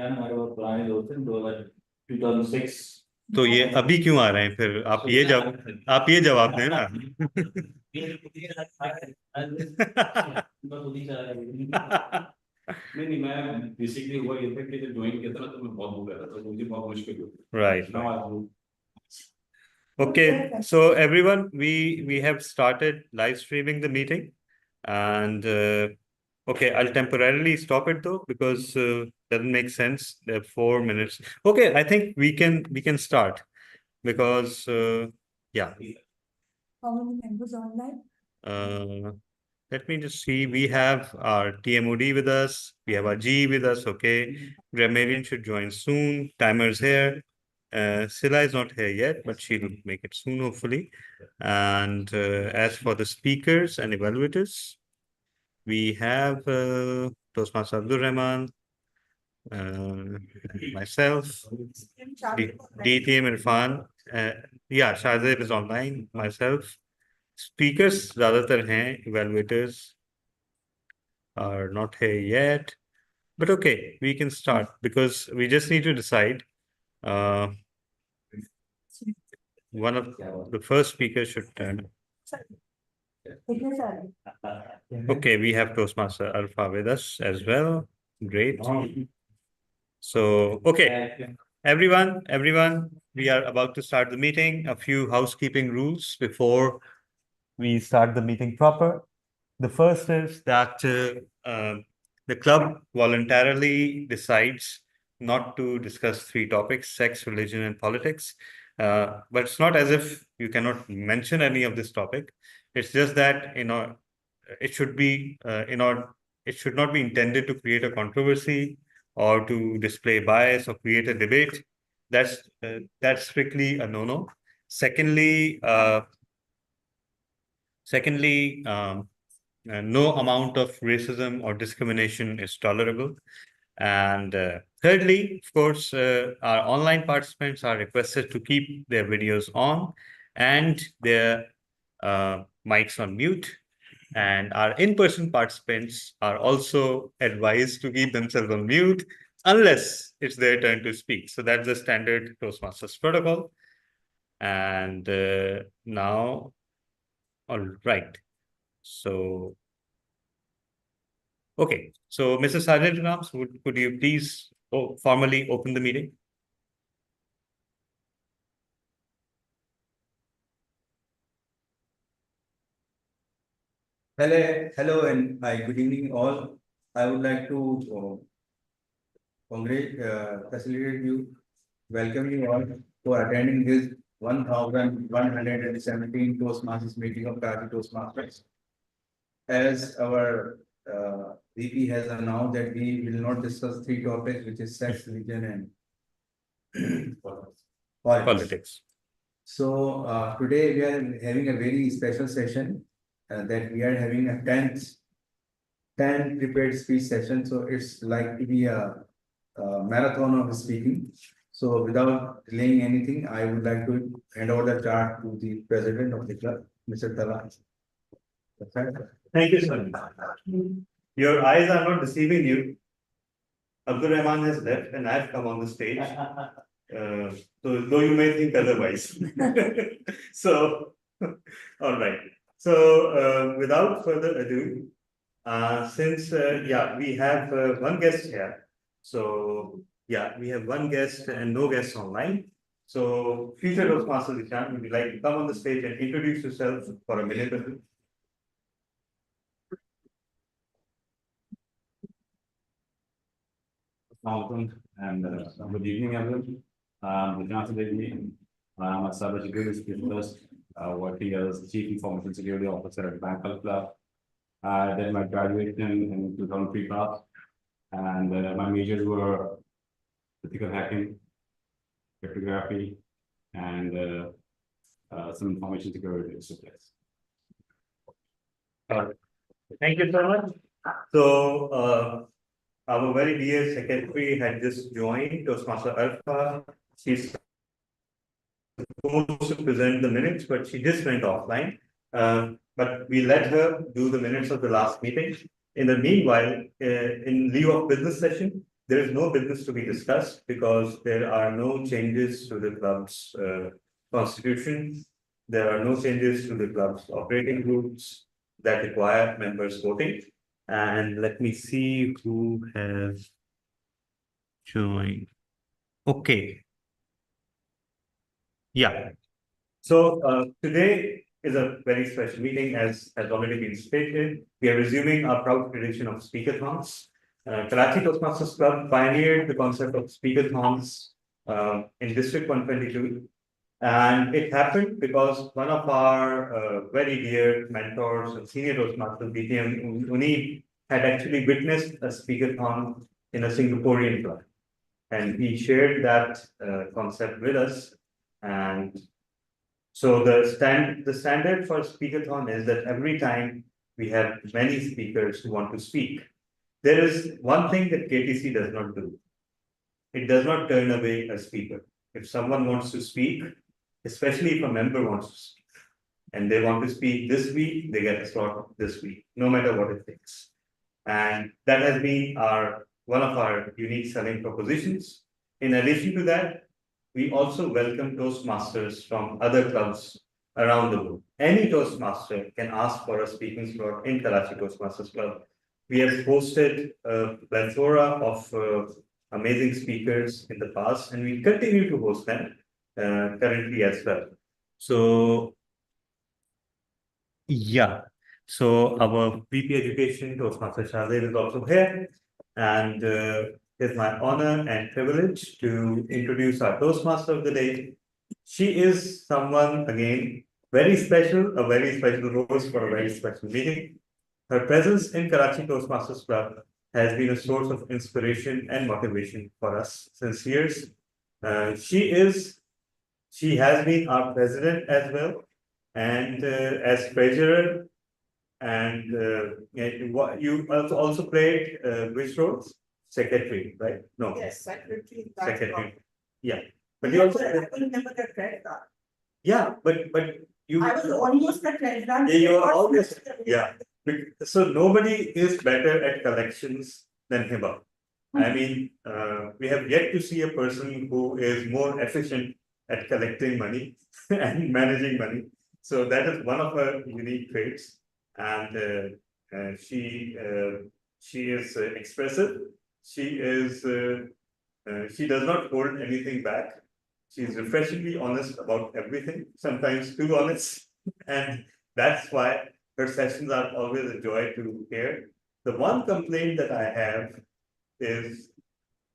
हमारे बहुत पुराने दोस्त हैं 2006। तो ये अभी क्यों आ रहे हैं फिर? आप ये जवाब दें ना। नहीं मैं बेसिकली हुआ ये था कि जब ज्वाइन किया था ना तो मैं बहुत हो गया था, तो मुझे बहुत मुश्किल हुई। Right. Okay, so everyone, we have started live streaming the meeting, and okay, I'll temporarily stop it though because doesn't make sense. There are 4 minutes. Okay, I think we can start because yeah. How many members online? Let me just see. We have our TMOD with us. We have our G with us. Okay, Grammarian should join soon. Timer's here. Sila is not here yet, but she'll make it soon, hopefully. And as for the speakers and evaluators, we have Toastmaster Abdul Rahman, myself, DTM Irfan. Yeah, Shahzeb is online, myself. Speakers, ज़्यादातर हैं, evaluators are not here yet. But okay, we can start because we just need to decide. One of the first speakers should turn. Okay, we have Toastmaster Alpha with us as well. Great. So, okay, everyone, we are about to start the meeting. A few housekeeping rules before we start the meeting proper. The first is that the club voluntarily decides not to discuss 3 topics: sex, religion, and politics. But it's not as if you cannot mention any of this topic. It's just that it should be it should not be intended to create a controversy or to display bias or create a debate. That's strictly a no-no. Secondly, no amount of racism or discrimination is tolerable. And thirdly, of course, our online participants are requested to keep their videos on and their mics on mute. And our in-person participants are also advised to keep themselves on mute unless it's their turn to speak. So that's the standard Toastmasters protocol. And now, all right. So, okay. So, Mr. Sergeant at Arms, could you please formally open the meeting? Hello, and hi. Good evening, all. I would like to facilitate you, welcome you all for attending this 1117 Toastmasters meeting of Karachi Toastmasters. As our VP has announced that we will not discuss 3 topics, which is sex, religion, and politics. So today we are having a very special session that we are having a 10 prepared speech session. So it's like to be a marathon of speaking. So without delaying anything, I would like to hand over the chart to the president of the club, Mr. Tala. Thank you, sir. Your eyes are not deceiving you. Abdul Rahman has left and I've come on the stage. So though you may think otherwise. So, all right. So without further ado, since we have one guest here. So yeah, we have one guest and no guests online. So future Toastmaster Ishan, would you like to come on the stage and introduce yourself for a minute or two? And good evening, everyone. Good afternoon. I'm a cybersecurity specialist working as Chief Information Security Officer at Bank Club. I did my graduation in 2003 class, and my majors were ethical hacking, cryptography, and some information security disciplines. Thank you so much. So our very dear secretary had just joined, Toastmaster Alpha. She's supposed to present the minutes, but she just went offline. But we let her do the minutes of the last meeting. In the meanwhile, in lieu of business session, there is no business to be discussed because there are no changes to the club's constitution. There are no changes to the club's operating rules that require members voting. And let me see who has joined. Okay. Yeah. So today is a very special meeting, as has already been stated. We are resuming our proud tradition of speakathons. Karachi Toastmasters Club pioneered the concept of speakathons in District 122. And it happened because one of our very dear mentors and senior Toastmasters, BTM Uni, had actually witnessed a speakathon in a Singaporean club. And he shared that concept with us. And so the standard for speakathon is that every time we have many speakers who want to speak, there is one thing that KTC does not do. It does not turn away a speaker. If someone wants to speak, especially if a member wants to speak, and they want to speak this week, they get a slot this week, no matter what it takes. And that has been one of our unique selling propositions. In addition to that, we also welcome Toastmasters from other clubs around the world. Any Toastmaster can ask for a speaking slot in Karachi Toastmasters Club. We have hosted a plethora of amazing speakers in the past, and we continue to host them currently as well. So, yeah. So our VP Education, Toastmaster Shahzad, is also here. And it's my honor and privilege to introduce our Toastmaster of the day. She is someone, again, very special, a very special host for a very special meeting. Her presence in Karachi Toastmasters Club has been a source of inspiration and motivation for us since years. She has been our president as well, and as treasurer. And you also played which roles? Secretary, right? No. Yes, secretary. Secretary. Yeah. But you also. I remember the treasurer. Yeah, but you. I was almost the treasurer. Yeah, you are always. Yeah. So nobody is better at collections than Hiba. I mean, we have yet to see a person who is more efficient at collecting money and managing money. So that is one of her unique traits. And she is expressive. She does not hold anything back. She is refreshingly honest about everything, sometimes too honest. And that's why her sessions are always a joy to hear. The one complaint that I have is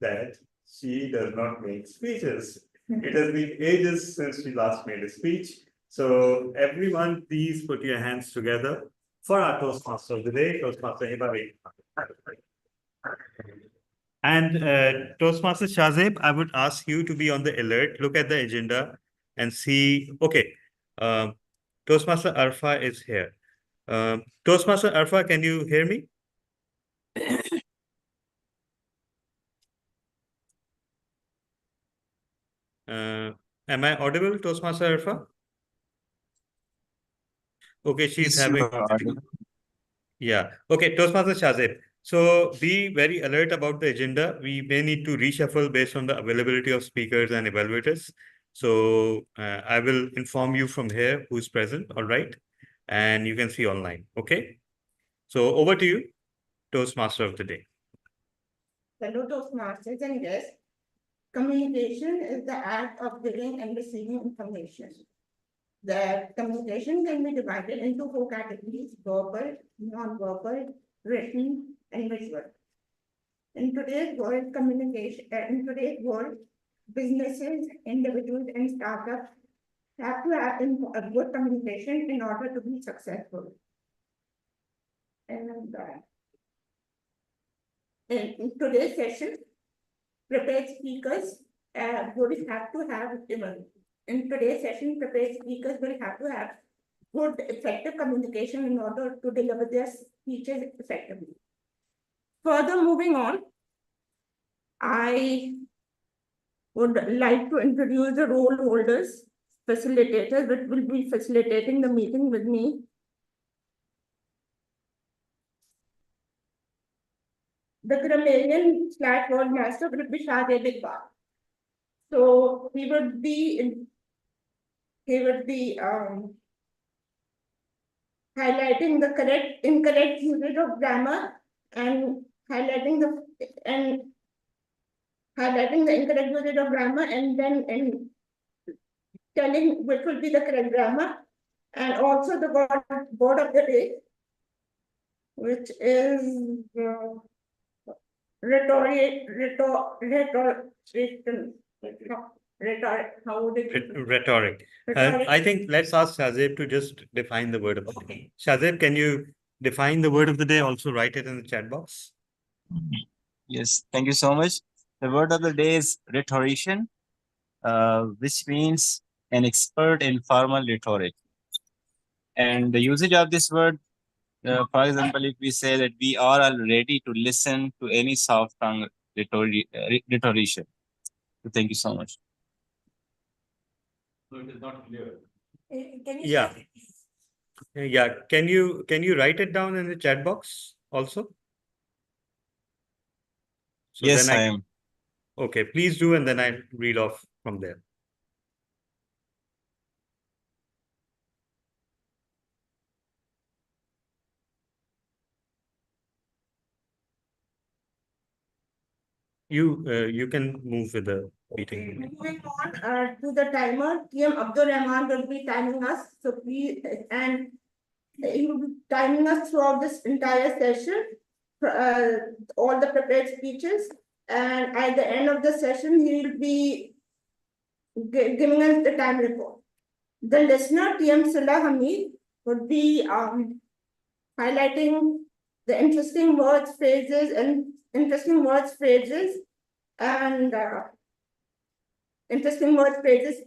that she does not make speeches. It has been ages since she last made a speech. So everyone, please put your hands together for our Toastmaster of the day, Toastmaster Hiba. And Toastmaster Shahzeb, I would ask you to be on the alert, look at the agenda and see, okay, Toastmaster Arfa is here. Toastmaster Arfa, can you hear me? Am I audible, Toastmaster Arfa? Okay, she's having. Yeah. Okay, Toastmaster Shahzeb. So be very alert about the agenda. We may need to reshuffle based on the availability of speakers and evaluators. So I will inform you from here who's present, all right? And you can see online, okay? So over to you, Toastmaster of the day. Fellow Toastmasters and guests, communication is the act of giving and receiving information. The communication can be divided into 4 categories: verbal, non-verbal, written, and visual. In today's world, businesses, individuals, and startups have to have a good communication in order to be successful. And in today's session, prepared speakers will have to have in today's session, prepared speakers will have to have good, effective communication in order to deliver their speeches effectively. Further, moving on, I would like to introduce the role holders, facilitators, which will be facilitating the meeting with me. the grammarian / word master would be Shahid Iqbal. So he would be highlighting the incorrect usage of grammar and highlighting the incorrect usage of grammar and then telling which will be the correct grammar, and also the word of the day, which is how would it? Rhetoric. Rhetoric. I think let's ask Shazib to just define the word of the day. Shazib, can you define the word of the day? Also write it in the chat box. Yes, thank you so much. The word of the day is rhetorician, which means an expert in formal rhetoric. And the usage of this word, for example, if we say that we are all ready to listen to any soft tongue rhetorician. So thank you so much. So it is not clear. Can you? Yeah. Yeah. Can you write it down in the chat box also? So Yes, then I am. Okay, please do, and then I read off from there. You can move with the meeting. Moving on to the timer, TM Abdul Rahman will be timing us. So please, and he will be timing us throughout this entire session, all the prepared speeches. And at the end of the session, he will be giving us the time report. The listener, TM Salah Hamid, would be highlighting the interesting words, phrases, and interesting words, phrases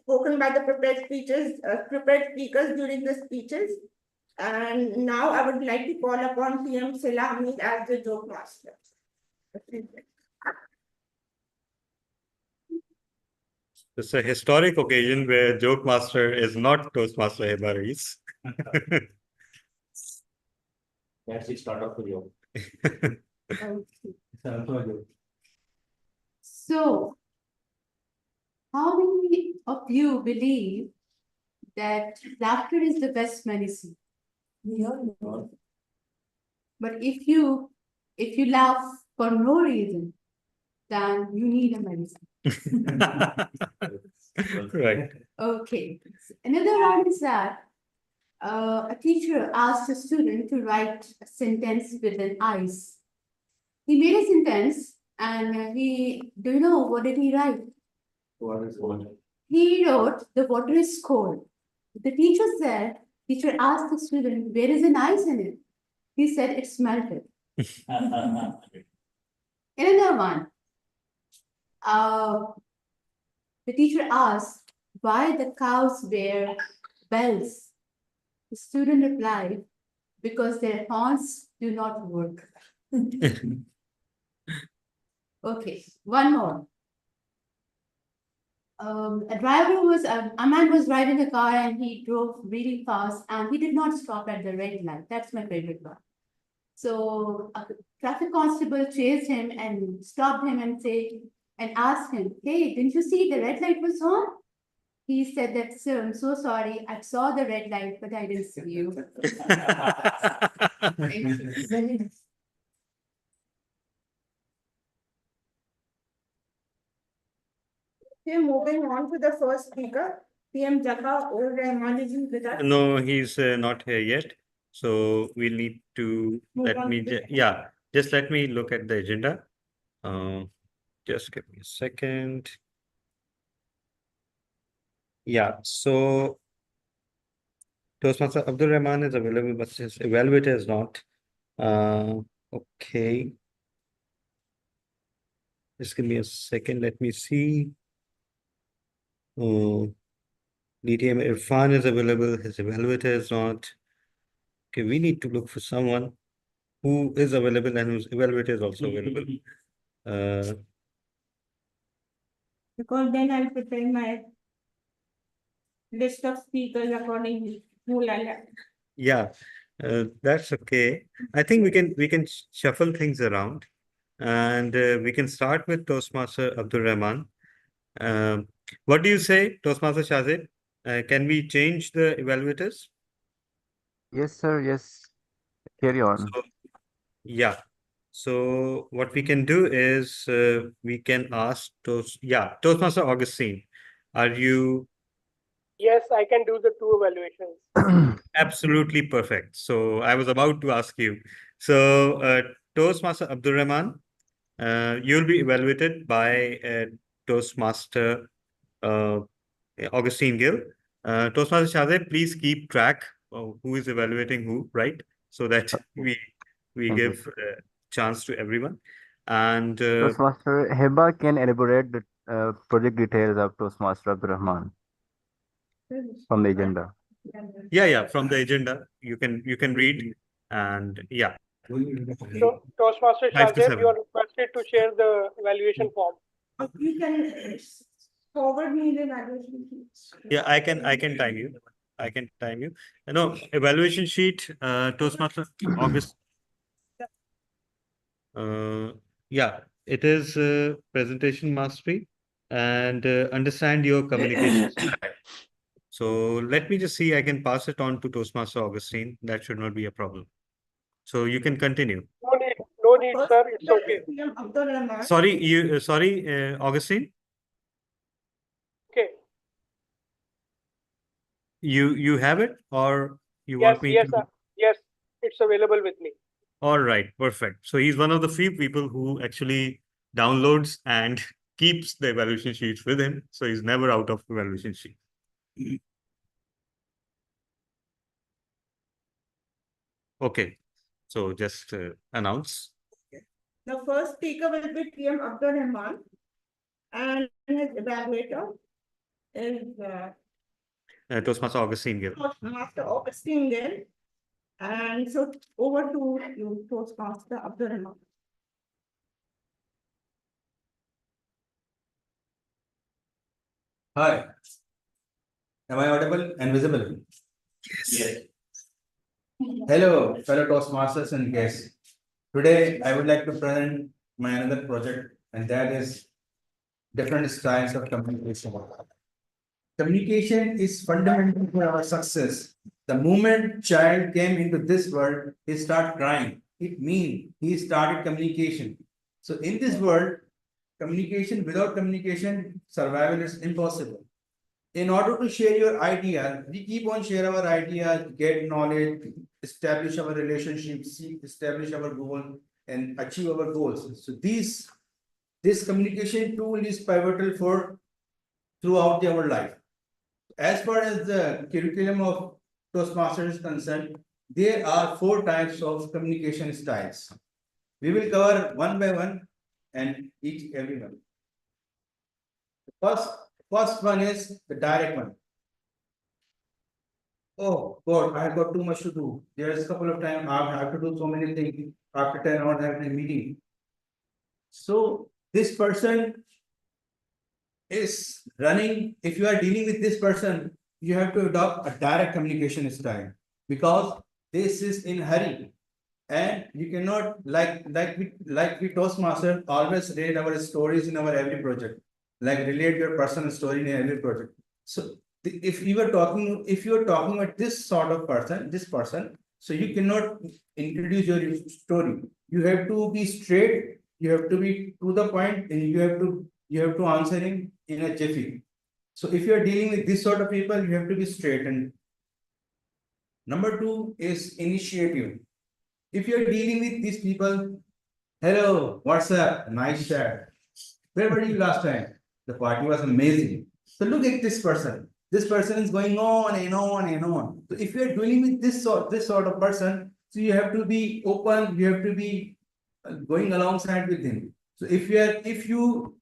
spoken by the prepared speakers during the speeches. And now I would like to call upon TM Salah Hamid as the joke master. It's a historic occasion where joke master is not Toastmaster Hebaris. That's the start of the joke. So, how many of you believe that laughter is the best medicine? We all know. But if you laugh for no reason, then you need a medicine. Right. Okay. Another one is that a teacher asked a student to write a sentence with an ice. He made a sentence and do you know what did he write? What is what? He wrote, the water is cold. The teacher asked the student, where is an ice in it? He said, it's melted. Another one, the teacher asked why the cows wear bells. The student replied, because their horns do not work. Okay, one more. A man was driving a car and he drove really fast and he did not stop at the red light. That's my favorite one. So a traffic constable chased him and stopped him and asked him, hey, didn't you see the red light was on? He said that, sir, I'm so sorry. I saw the red light, but I didn't see you. Very nice. Okay, moving on to the first speaker, PM Jaka ur Rahman is with us. No, he's not here yet. So we'll need to just let me look at the agenda. Just give me a second. Yeah, so Toastmaster Abdul Rahman is available, but his evaluator is not. Okay. Just give me a second. Let me see. DTM Irfan is available. His evaluator is not. Okay, we need to look for someone who is available and whose evaluator is also available. Because then I'll prepare my list of speakers accordingly. Yeah, that's okay. I think we can shuffle things around. And we can start with Toastmaster Abdul Rahman. What do you say, Toastmaster Shazid? Can we change the evaluators? Yes, sir. Yes. Carry on. So, yeah. So what we can do is we can ask Toastmaster Augustine, are you Yes, I can do the two evaluations. absolutely perfect? So I was about to ask you. So Toastmaster Abdul Rahman, you'll be evaluated by Toastmaster uh, Augustine Gill. Toastmaster Shazad, please keep track of who is evaluating who, right? So that we Thank you. give chance to everyone. And Toastmaster Heba can elaborate the project details of Toastmaster Abdul Rahman from the agenda. yeah, from the agenda you can read, and yeah, So, Toastmaster 5 to Shazib, you 7. are requested to share the evaluation form. You can forward me the evaluation sheets. Yeah, I can time you. I can time you. No, evaluation sheet, Toastmaster August. Yeah, it is presentation mastery and understand your communication style. So let me just see, I can pass it on to Toastmaster Augustine. That should not be a problem. So you can continue. No need, First, sir. It's okay. PM Abdul Rahman. Sorry, Augustine, Okay. you have it, or you Yes, want me yes, to? yes. It's available with me. All right, perfect. So he's one of the few people who actually downloads and keeps the evaluation sheets with him. So he's never out of evaluation sheet. Okay, so just announce. The first speaker will be PM Abdul Rahman. And his evaluator is Toastmaster Augustine Gill. Toastmaster Augustine Gill. And so over to you, Toastmaster Abdul Rahman. Hi. Am I audible and visible? Yes. Hello, fellow Toastmasters and guests. Today, I would like to present my another project, and that is different styles of communication. Communication is fundamental for our success. The moment child came into this world, he started crying. It means he started communication. So in this world, communication, without communication, survival is impossible. In order to share your idea, we keep on share our ideas, get knowledge, establish our relationships, establish our goal, and achieve our goals. So this communication tool is pivotal for throughout our life. As far as the curriculum of Toastmasters is concerned, there are 4 types of communication styles. We will cover one by one and every one. First one is the direct one. Oh God, I have got too much to do. There's a couple of times I have to do so many things after 10 hours I have a meeting. So this person is running. If you are dealing with this person, you have to adopt a direct communication style because this is in hurry. And you cannot like we Toastmaster always read our stories in our every project, like relate your personal story in every project. So if you are talking about this sort of person, so you cannot introduce your story. You have to be straight, you have to be to the point, and you have to answer him in a jiffy. So if you are dealing with this sort of people, you have to be straight. And number 2 is initiative. If you're dealing with these people, hello, what's up? Nice chat. Where were you last time? The party was amazing. So look at this person. This person is going on and on and on. So if you're dealing with this sort of person, so you have to be open, you have to be going alongside with him. So if you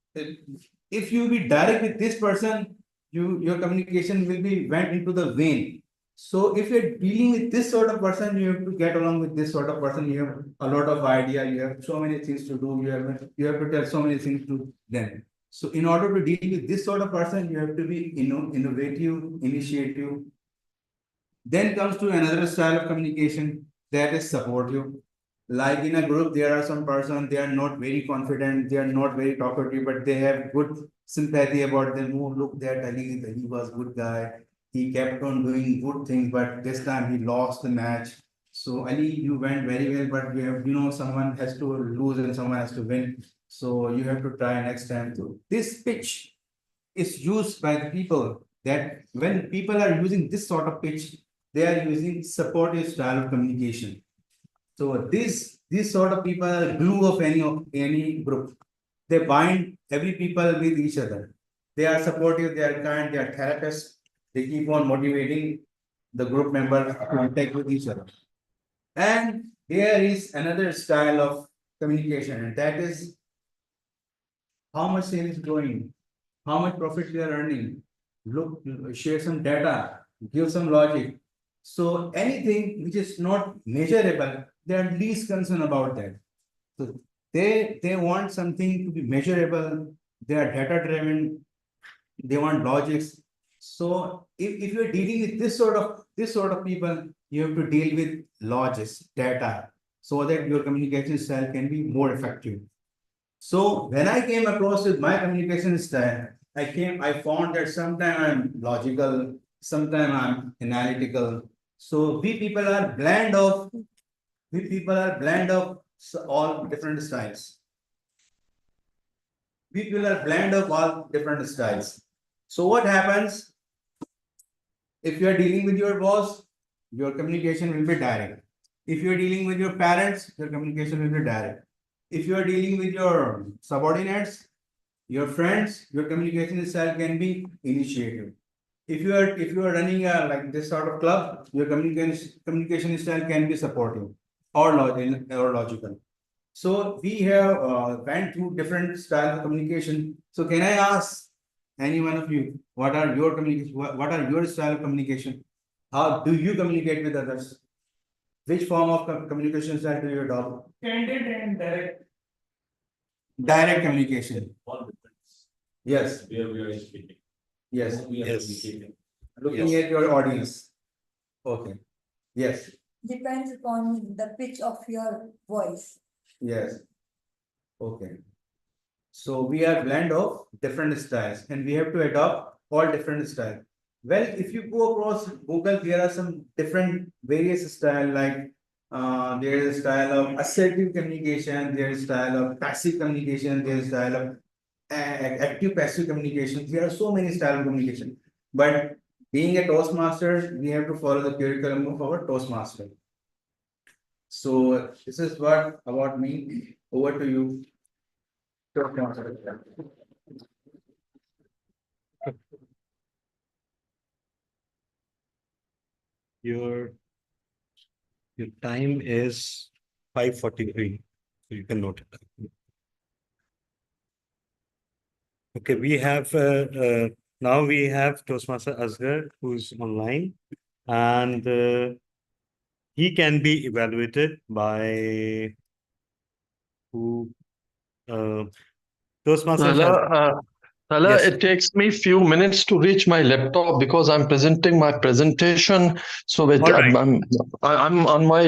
be direct with this person, your communication will be went into the vein. So if you're dealing with this sort of person, you have to get along with this sort of person. You have a lot of idea. You have so many things to do. You have to tell so many things to them. So in order to deal with this sort of person, you have to be innovative, initiative. Then comes to another style of communication that is supportive. like in a group, there are some person, they are not very confident, they are not very talkative, but they have good sympathy about them. Oh, look, they are telling you that he was good guy. He kept on doing good things, but this time he lost the match. So Ali, you went very well, but you have, someone has to lose and someone has to win. So you have to try next time too. This pitch is used by the people that when people are using this sort of pitch, they are using supportive style of communication. So these sort of people are glue of any group. They bind every people with each other. They are supportive, they are kind, they are therapists. They keep on motivating the group members to contact with each other. And there is another style of communication, and that is how much sale is growing, how much profit they are earning. Look, share some data, give some logic. So anything which is not measurable, they are least concerned about that. So they want something to be measurable. They are data driven. They want logics. So if you're dealing with this sort of people, you have to deal with logics, data, so that your communication style can be more effective. So when I came across with my communication style, I found that sometimes I'm logical, sometimes I'm analytical. So we people are blend of all different styles. We people are blend of all different styles. So what happens if you are dealing with your boss, your communication will be direct. If you are dealing with your parents, your communication will be direct. If you are dealing with your subordinates, your friends, your communication style can be initiative. If you are running a like this sort of club, your communication style can be supportive or logical. So we have went through different styles of communication. So can I ask any one of you, what are your communication? What are your style of communication? How do you communicate with others? Which form of communication style do you adopt? Candid and direct. Direct communication. All difference. Yes, We are speaking. yes. We are Yes. communicating. Looking at your audience. Okay. Yes, Depends upon the pitch of your voice. yes. Okay. So we are blend of different styles and we have to adopt all different styles. Well, if you go across Google, there are some different various style like there is a style of assertive communication, there is style of passive communication, there is style of active passive communication. There are so many style of communication. But being a Toastmaster, we have to follow the curriculum of our Toastmaster. So this is what about me. Over to you. Toastmaster. Your time is 5:43. So you can note it. Okay, we have now we have Toastmaster Asghar who's online, and he can be evaluated by who Toastmaster has. Tala, Yes. it takes me few minutes to reach my laptop because I'm presenting my presentation. So with, All right. I'm on my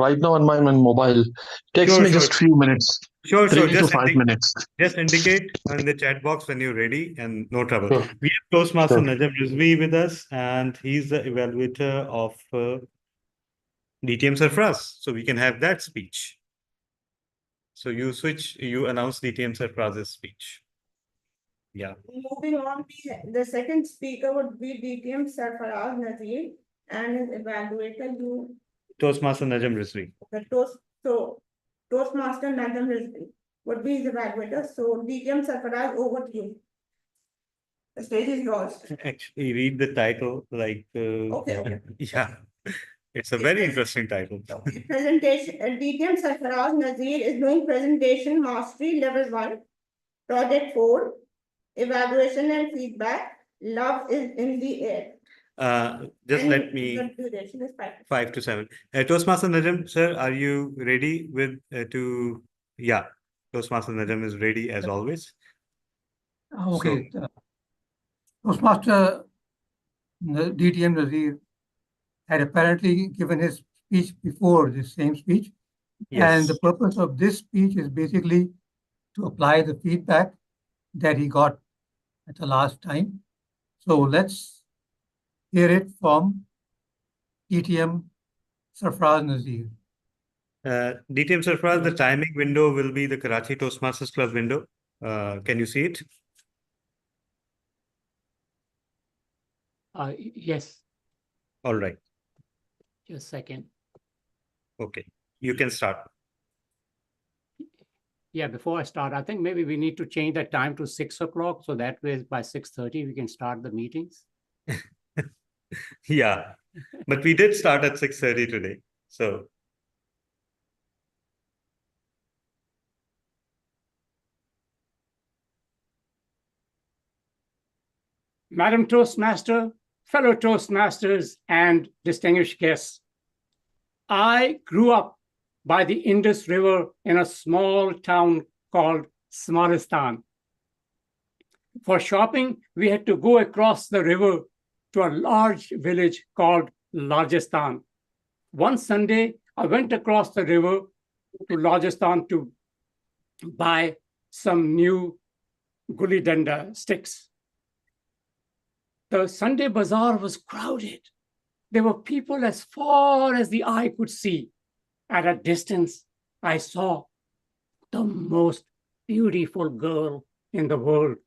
right now on my mobile. Takes Sure, me sure. just few minutes, Sure, 3 to 5 minutes. Just indicate in the chat box when you're ready, and no trouble. Sure. We have Toastmaster Sure. Najam Rizvi with us, and he's the evaluator of DTM Sarfraz. So we can have that speech. So you announce DTM Sarfraz's speech. Yeah. Moving on, the second speaker would be DTM Sarfaraz Nazir and his evaluator, Toastmaster Najam Rizvi. Toastmaster Nadam Rizvi would be his evaluator. So DTM Sarfaraz, over to you. The stage is yours. Actually, read the title like. Okay. Yeah, it's a very interesting title. Presentation, DTM Sarfaraz Nazir is doing presentation mastery level 1, project 4, evaluation and feedback. Love is in the air. Just And let me. the duration is 5 to 7. Toastmaster Najam, sir, are you ready with to? Yeah, Toastmaster Najam is ready as always. Okay. Toastmaster DTM Nazir had apparently given his speech before this same speech, And the Yes. purpose of this speech is basically to apply the feedback that he got at the last time. So let's hear it from ETM Sarfraz Nazir. DTM Sarfraz, the timing window will be the Karachi Toastmasters Club window. Can you see it? Yes, All right. just a second. Okay. You can start. Yeah, before I start, I think maybe we need to change the time to 6 o'clock. So that way by 6:30, we can start the meetings. Yeah. But we did start at 6:30 today. So Madam Toastmaster, fellow Toastmasters, and distinguished guests, I grew up by the Indus River in a small town called Smaristan. For shopping, we had to go across the river to a large village called Rajasthan. One Sunday, I went across the river to Rajasthan to buy some new gulli danda sticks. The Sunday bazaar was crowded. There were people as far as the eye could see. At a distance, I saw the most beautiful girl in the world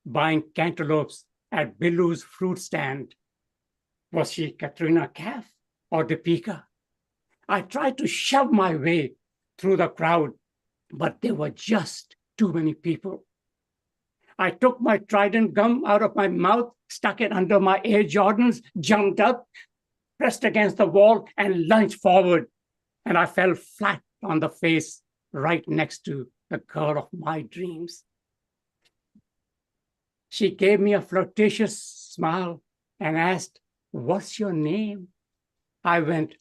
buying cantaloupes at Billu's fruit stand. Was she Katrina Kaif or Deepika? I tried to shove my way through the crowd, but there were just too many people. I took my Trident gum out of my mouth, stuck it under my Air Jordans, jumped up, pressed against the wall, and lunged forward. And I fell flat on the face right next to the girl of my dreams. She gave me a flirtatious smile and asked, "What's your name?" I went.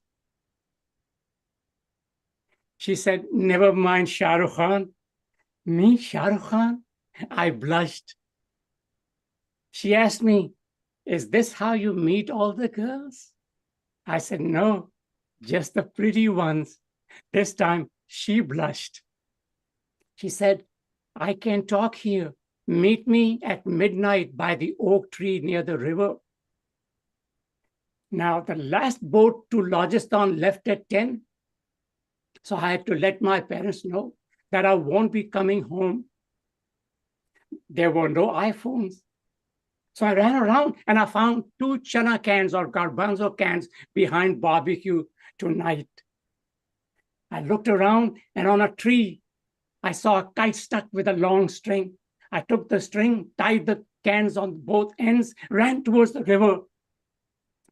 She said, "Never mind, Shah Rukh Khan." Me, Shah Rukh Khan? I blushed. She asked me, "Is this how you meet all the girls?" I said, "No, just the pretty ones." This time she blushed. She said, "I can talk here. Meet me at midnight by the oak tree near the river." Now, the last boat to Rajasthan left at 10. So I had to let my parents know that I won't be coming home. There were no iPhones. So I ran around and I found 2 chana cans or garbanzo cans behind barbecue tonight. I looked around and on a tree, I saw a kite stuck with a long string. I took the string, tied the cans on both ends, ran towards the river,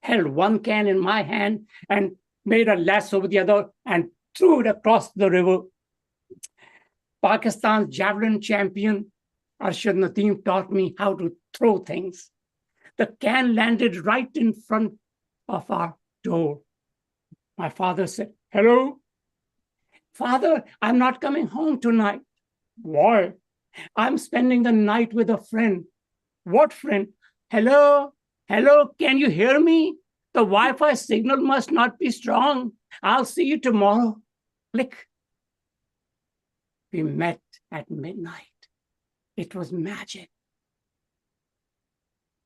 held one can in my hand and made a lasso with the other and threw it across the river. Pakistan's javelin champion, Arshad Nadeem, taught me how to throw things. The can landed right in front of our door. My father said, "Hello?" "Father, I'm not coming home tonight." "Why?" "I'm spending the night with a friend." "What friend?" "Hello? Hello, can you hear me? The Wi-Fi signal must not be strong. I'll see you tomorrow." Click. We met at midnight. It was magic.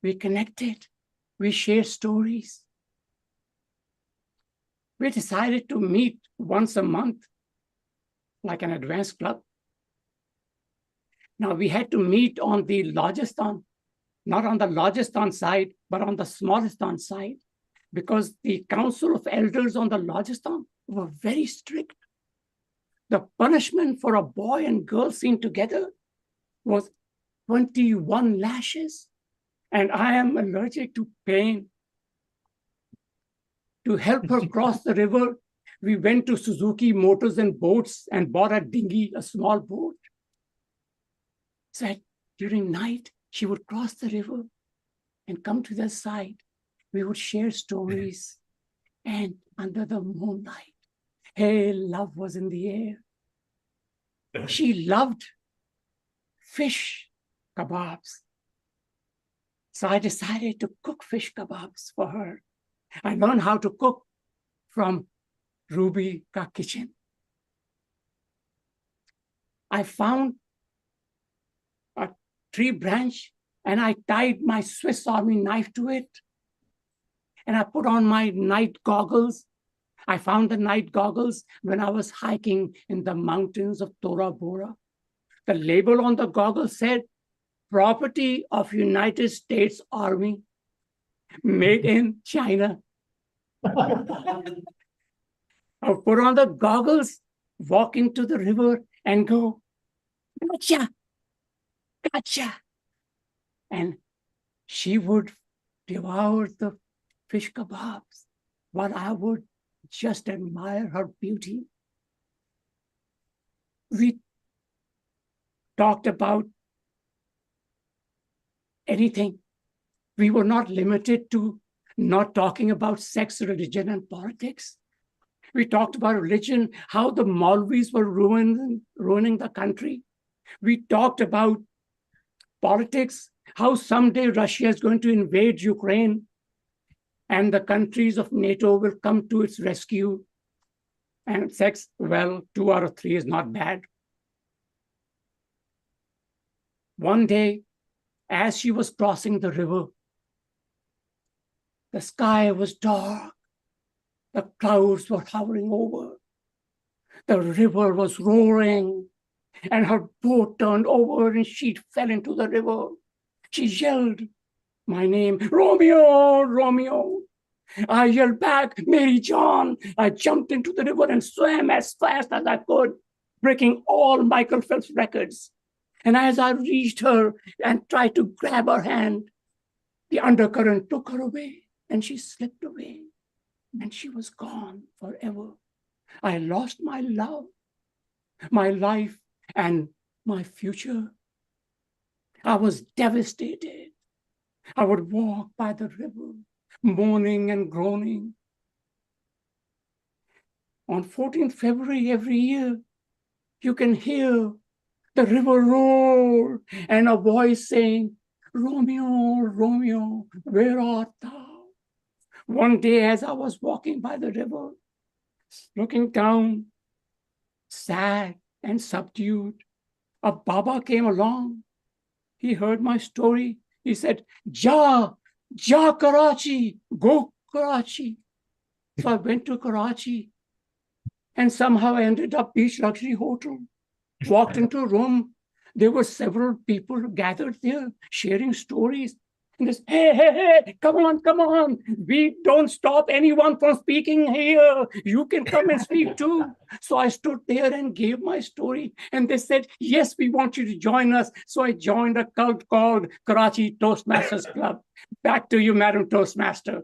We connected. We shared stories. We decided to meet once a month, like an advanced club. Now we had to meet on the Rajasthan, not on the Rajasthan side, but on the Smaristan side, because the Council of Elders on the Rajasthan were very strict. The punishment for a boy and girl seen together was 21 lashes, and I am allergic to pain. To help her cross the river, we went to Suzuki Motors and Boats and bought a dinghy, a small boat. So during night, she would cross the river and come to the side. We would share stories, and under the moonlight, hey, love was in the air. She loved fish kebabs. So I decided to cook fish kebabs for her. I learned how to cook from Ruby Ka Kitchen. I found a tree branch and I tied my Swiss Army knife to it. And I put on my night goggles. I found the night goggles when I was hiking in the mountains of Tora Bora. The label on the goggles said, property of United States Army, made in China. I put on the goggles, walk into the river and go, gotcha, gotcha. And she would devour the fish kebabs while I would just admire her beauty. We talked about anything. We were not limited to not talking about sex, religion, and politics. We talked about religion, how the Maulvis were ruining the country. We talked about politics, how someday Russia is going to invade Ukraine and the countries of NATO will come to its rescue. And sex, well, 2 out of 3 is not bad. One day, as she was crossing the river, the sky was dark. The clouds were hovering over. The river was roaring, and her boat turned over and she fell into the river. She yelled my name, Romeo, Romeo. I yelled back, Mary John. I jumped into the river and swam as fast as I could, breaking all Michael Phelps records. And as I reached her and tried to grab her hand, the undercurrent took her away and she slipped away and she was gone forever. I lost my love, my life, and my future. I was devastated. I would walk by the river, moaning and groaning. On 14th February every year, you can hear the river roar and a voice saying, Romeo, Romeo, where art thou? One day as I was walking by the river, looking down, sad and subdued, a Baba came along. He heard my story. He said, Ja Karachi, go Karachi. So I went to Karachi and somehow I ended up Beach Luxury Hotel. Walked into a room. There were several people gathered there sharing stories. And this, hey, come on. We don't stop anyone from speaking here. You can come and speak too. So I stood there and gave my story. And they said, yes, we want you to join us. So I joined a cult called Karachi Toastmasters Club. Back to you, Madam Toastmaster.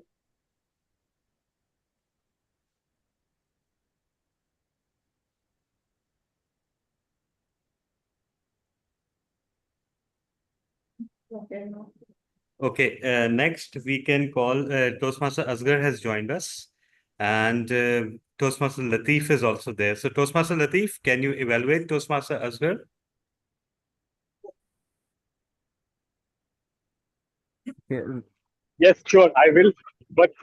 Okay, next we can call Toastmaster Asghar has joined us, and Toastmaster Latif is also there. So Toastmaster Latif, can you evaluate Toastmaster Asghar? Yes, sure, I will. But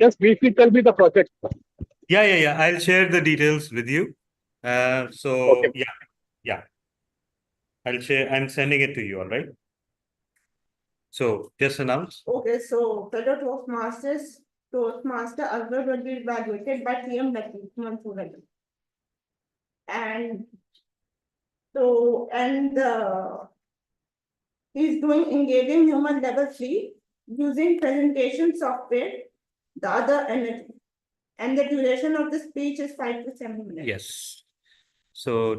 just briefly tell me the project. Yeah. I'll share the details with you. Okay. Yeah. I'll share. I'm sending it to you. All right. So just announce. Okay, so fellow Toastmaster Akbar will be evaluated by TM Latif Mansoor. And so, he's doing engaging human level 3 using presentation software, the other energy. And the duration of the speech is 5 to 7 minutes. Yes. So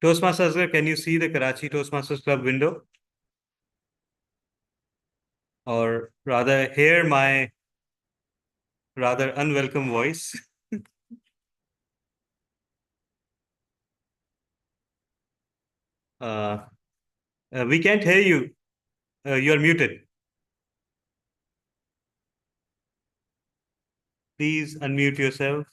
Toastmaster Asghar, can you see the Karachi Toastmasters Club window? Or rather hear my rather unwelcome voice? We can't hear you. You're muted. Please unmute yourself.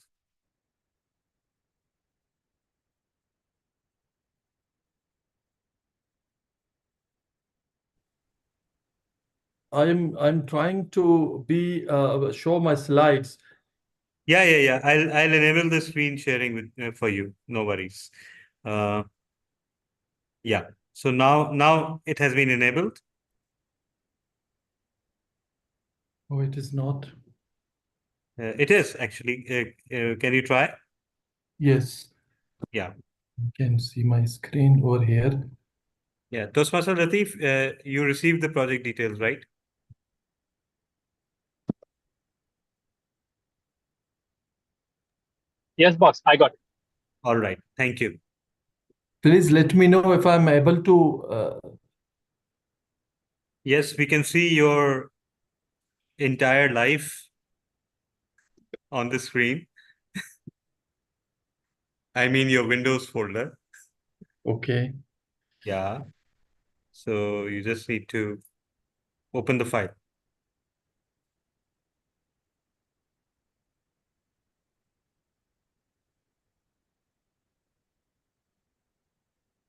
I'm trying to be show my slides. Yeah. I'll enable the screen sharing with for you. No worries. Yeah, so now it has been enabled. Oh, it is not. It is actually. Can you try? Yes. Yeah. You can see my screen over here. Yeah, Toastmaster Latif, you received the project details, right? Yes, boss, I got it. All right, thank you. Please let me know if I'm able to. Yes, we can see your entire life on the screen. I mean your Windows folder. Okay. Yeah. So you just need to open the file.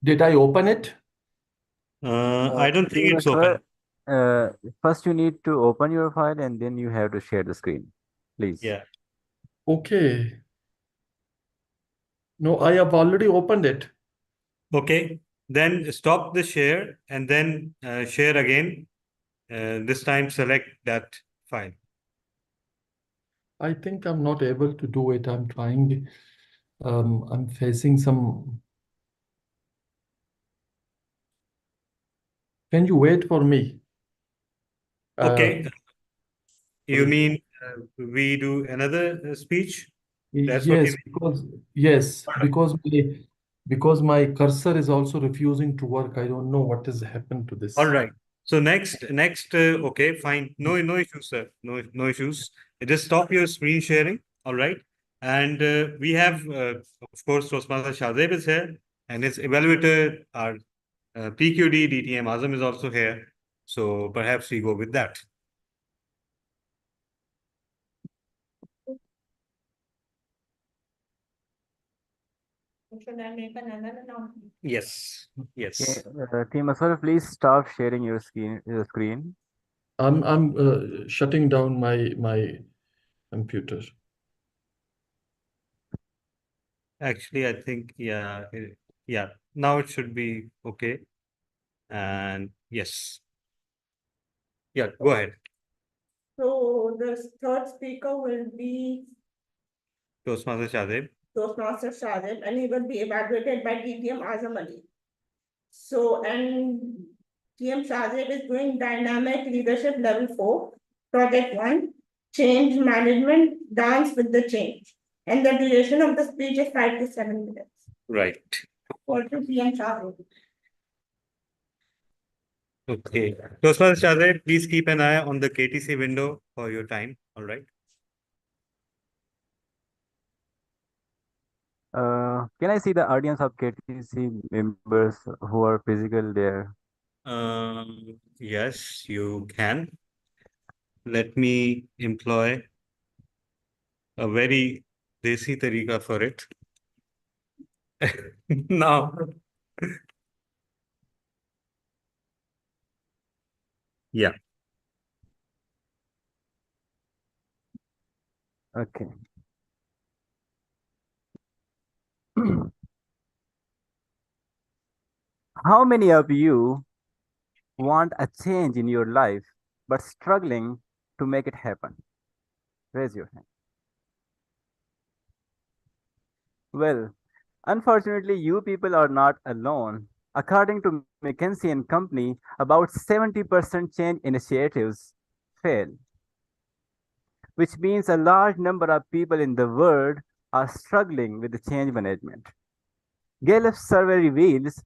Did I open it? I don't think it's Sir, open. first you need to open your file and then you have to share the screen, please. Yeah. Okay. No, I have already opened it. Okay. Then stop the share and then share again. This time select that file. I think I'm not able to do it. I'm trying. I'm facing some. Can you wait for me? Okay. You sorry. mean we do another speech? That's what you mean? Yes, because my cursor is also refusing to work. I don't know what has happened to this. All right. So next, okay, fine. No issues, sir. No issues. Just stop your screen sharing. All right. And we have, of course, Toastmaster Shazeb is here, and his evaluator, our PQD DTM Azam is also here. So perhaps we go with that. Should I make another announcement? Yes. Yes. Team Aswar, please stop sharing your screen. I'm shutting down my computer. Actually, I think, yeah, yeah. Now it should be okay. And yes. Yeah, go ahead. So the third speaker will be Toastmaster Shazeb. Toastmaster Shazib, and he will be evaluated by DTM Azam Ali. So, and TM Shazib is doing Dynamic Leadership Level 4, Project 1, Change Management, Dance with the Change. And the duration of the speech is 5 to 7 minutes. Right. For to TM Shazib. Okay. Toastmaster Shazeb, please keep an eye on the KTC window for your time. All right. Can I see the audience of KTC members who are physical there? Yes, you can. Let me employ a very desi tarika for it. Now. Yeah. Okay. How many of you want a change in your life but struggling to make it happen? Raise your hand. Well, unfortunately, you people are not alone. According to McKinsey and Company, about 70% change initiatives fail, which means a large number of people in the world are struggling with the change management. Gallup's survey reveals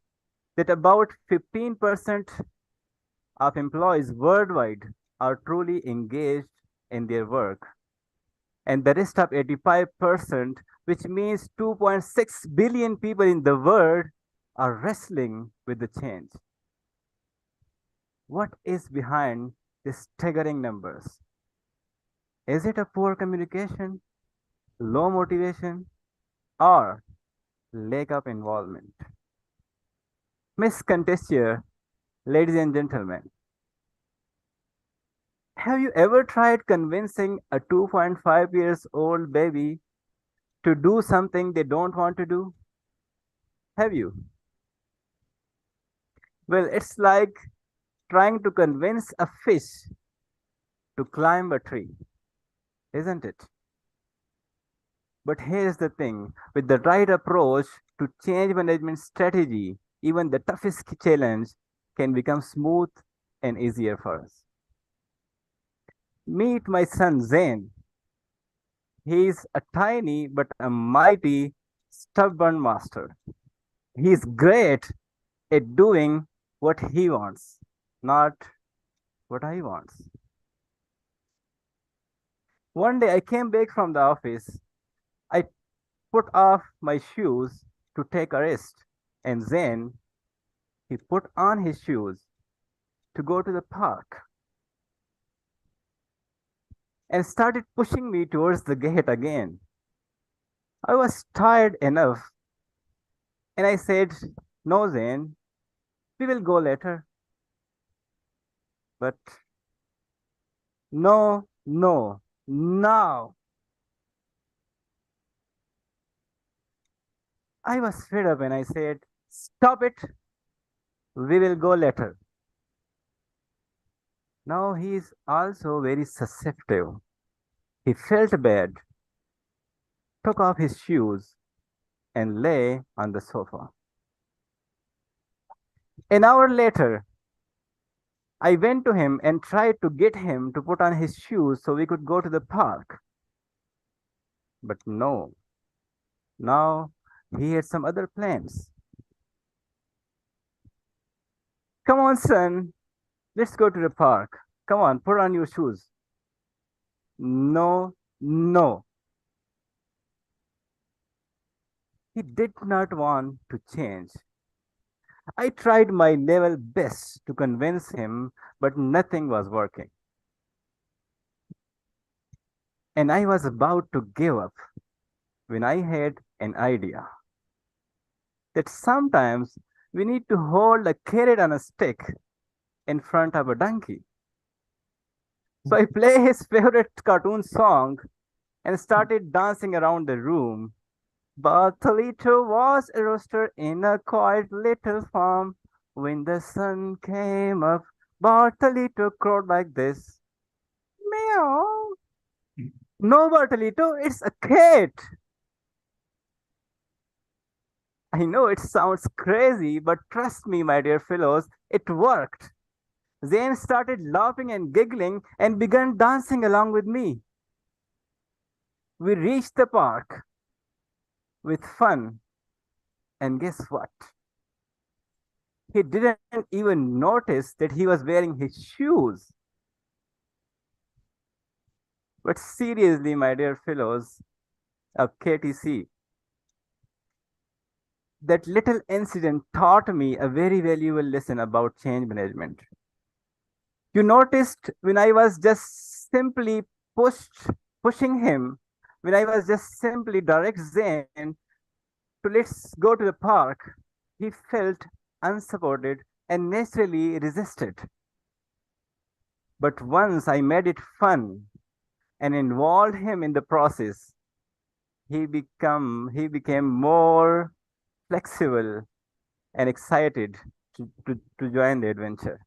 that about 15% of employees worldwide are truly engaged in their work. And the rest of 85%, which means 2.6 billion people in the world, are wrestling with the change. What is behind these staggering numbers? Is it a poor communication, low motivation, or lack of involvement? Miss Contestia, ladies and gentlemen, have you ever tried convincing a 2.5 years old baby to do something they don't want to do? Have you? Well, it's like trying to convince a fish to climb a tree, isn't it? But here's the thing, with the right approach to change management strategy, even the toughest challenge can become smooth and easier for us. Meet my son Zain. He's a tiny but a mighty stubborn master. He's great at doing what he wants, not what I want. One day I came back from the office. I put off my shoes to take a rest, and then he put on his shoes to go to the park and started pushing me towards the gate again. I was tired enough, and I said, "No, Zain, we will go later." But no, no, now. I was fed up and I said, "Stop it, we will go later." Now he is also very susceptible. He felt bad, took off his shoes, and lay on the sofa. An hour later, I went to him and tried to get him to put on his shoes so we could go to the park. But no, now he had some other plans. "Come on, son, let's go to the park. Come on, put on your shoes." No, no. He did not want to change. I tried my level best to convince him, but nothing was working. And I was about to give up when I had an idea that sometimes we need to hold a carrot on a stick in front of a donkey. So I play his favorite cartoon song and started dancing around the room. Bartolito was a rooster in a quiet little farm. When the sun came up, Bartolito crowed like this. Meow. No, Bartolito, it's a cat. I know it sounds crazy, but trust me, my dear fellows, it worked. Zane started laughing and giggling and began dancing along with me. We reached the park with fun, and guess what? He didn't even notice that he was wearing his shoes. But seriously, my dear fellows of KTC, that little incident taught me a very valuable lesson about change management. You noticed when I was just simply pushing him, when I was just simply direct Zen to let's go to the park, he felt unsupported and naturally resisted. But once I made it fun and involved him in the process, he became more flexible and excited to join the adventure.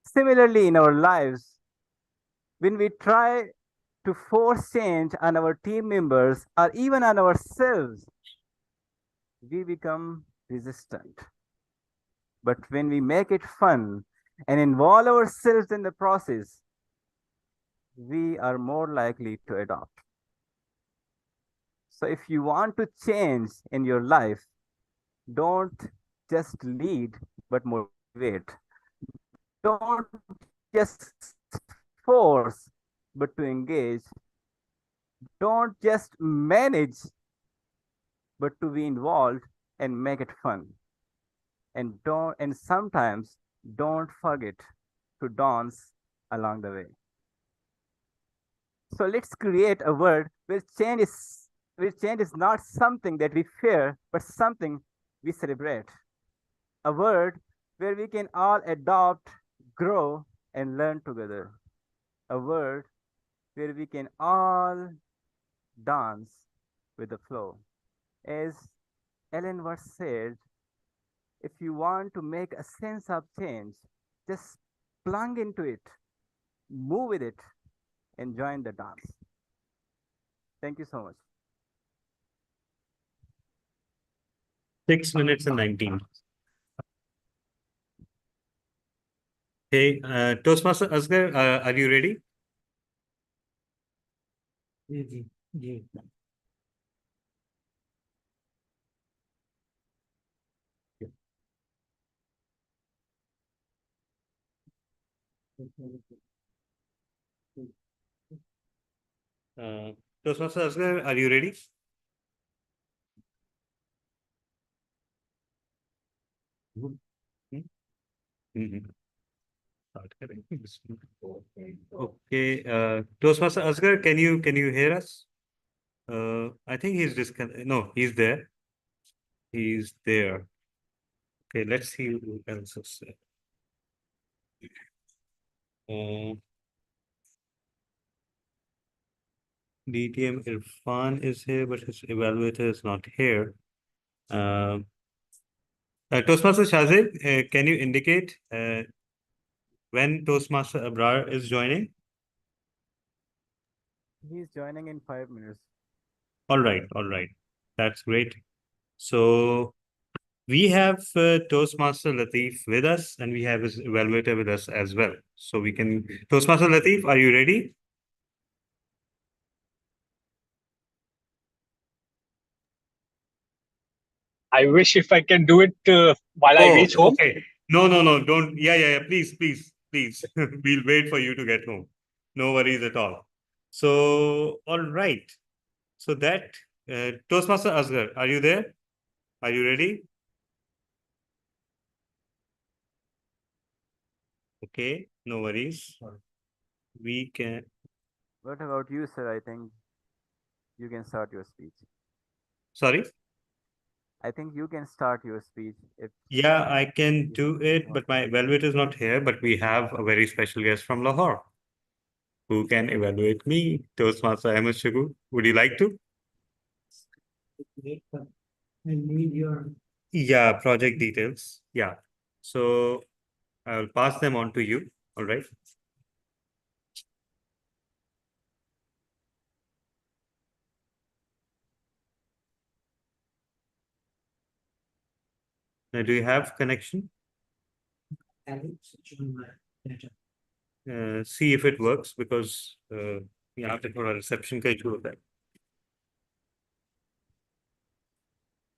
Similarly, in our lives, when we try to force change on our team members or even on ourselves, we become resistant. But when we make it fun and involve ourselves in the process, we are more likely to adopt. So if you want to change in your life, don't just lead, but motivate. Don't just force, but to engage. Don't just manage, but to be involved and make it fun. And sometimes don't forget to dance along the way. So let's create a world where change is not something that we fear, but something we celebrate. A world where we can all adopt, grow, and learn together. A world where we can all dance with the flow. As Ellen was said, if you want to make a sense of change, just plunge into it, move with it, and join the dance. Thank you so much. 6 minutes and 19. Hey, Toastmaster Asghar, are you ready? Toastmaster Asghar, are you ready? Start करें. Okay, Toastmaster Asghar, can you hear us? I think he's disconnected. No, he's there. He's there. Okay, let's see who else is there. DTM Irfan is here, but his evaluator is not here. Toastmaster Shazib, can you indicate when Toastmaster Abrar is joining? He's joining in 5 minutes. All right. That's great. So we have Toastmaster Latif with us, and we have his evaluator with us as well. So we can, Toastmaster Latif, are you ready? I wish if I can do it while I reach home. Okay. No, don't. Yeah. Please. We'll wait for you to get home. No worries at all. So, all right. So that, Toastmaster Asghar, are you there? Are you ready? Okay, no worries. We can. What about you, sir? I think you can start your speech. Sorry? I think you can start your speech if Yeah, I can do it, but my evaluator is not here, but we have a very special guest from Lahore who can evaluate me, Toastmaster Ahmed Shagu. Would you like to? Yeah, project details. Yeah. So I'll pass them on to you. All right. Now, do you have connection? See if it works because यहाँ पे थोड़ा reception का issue होता है.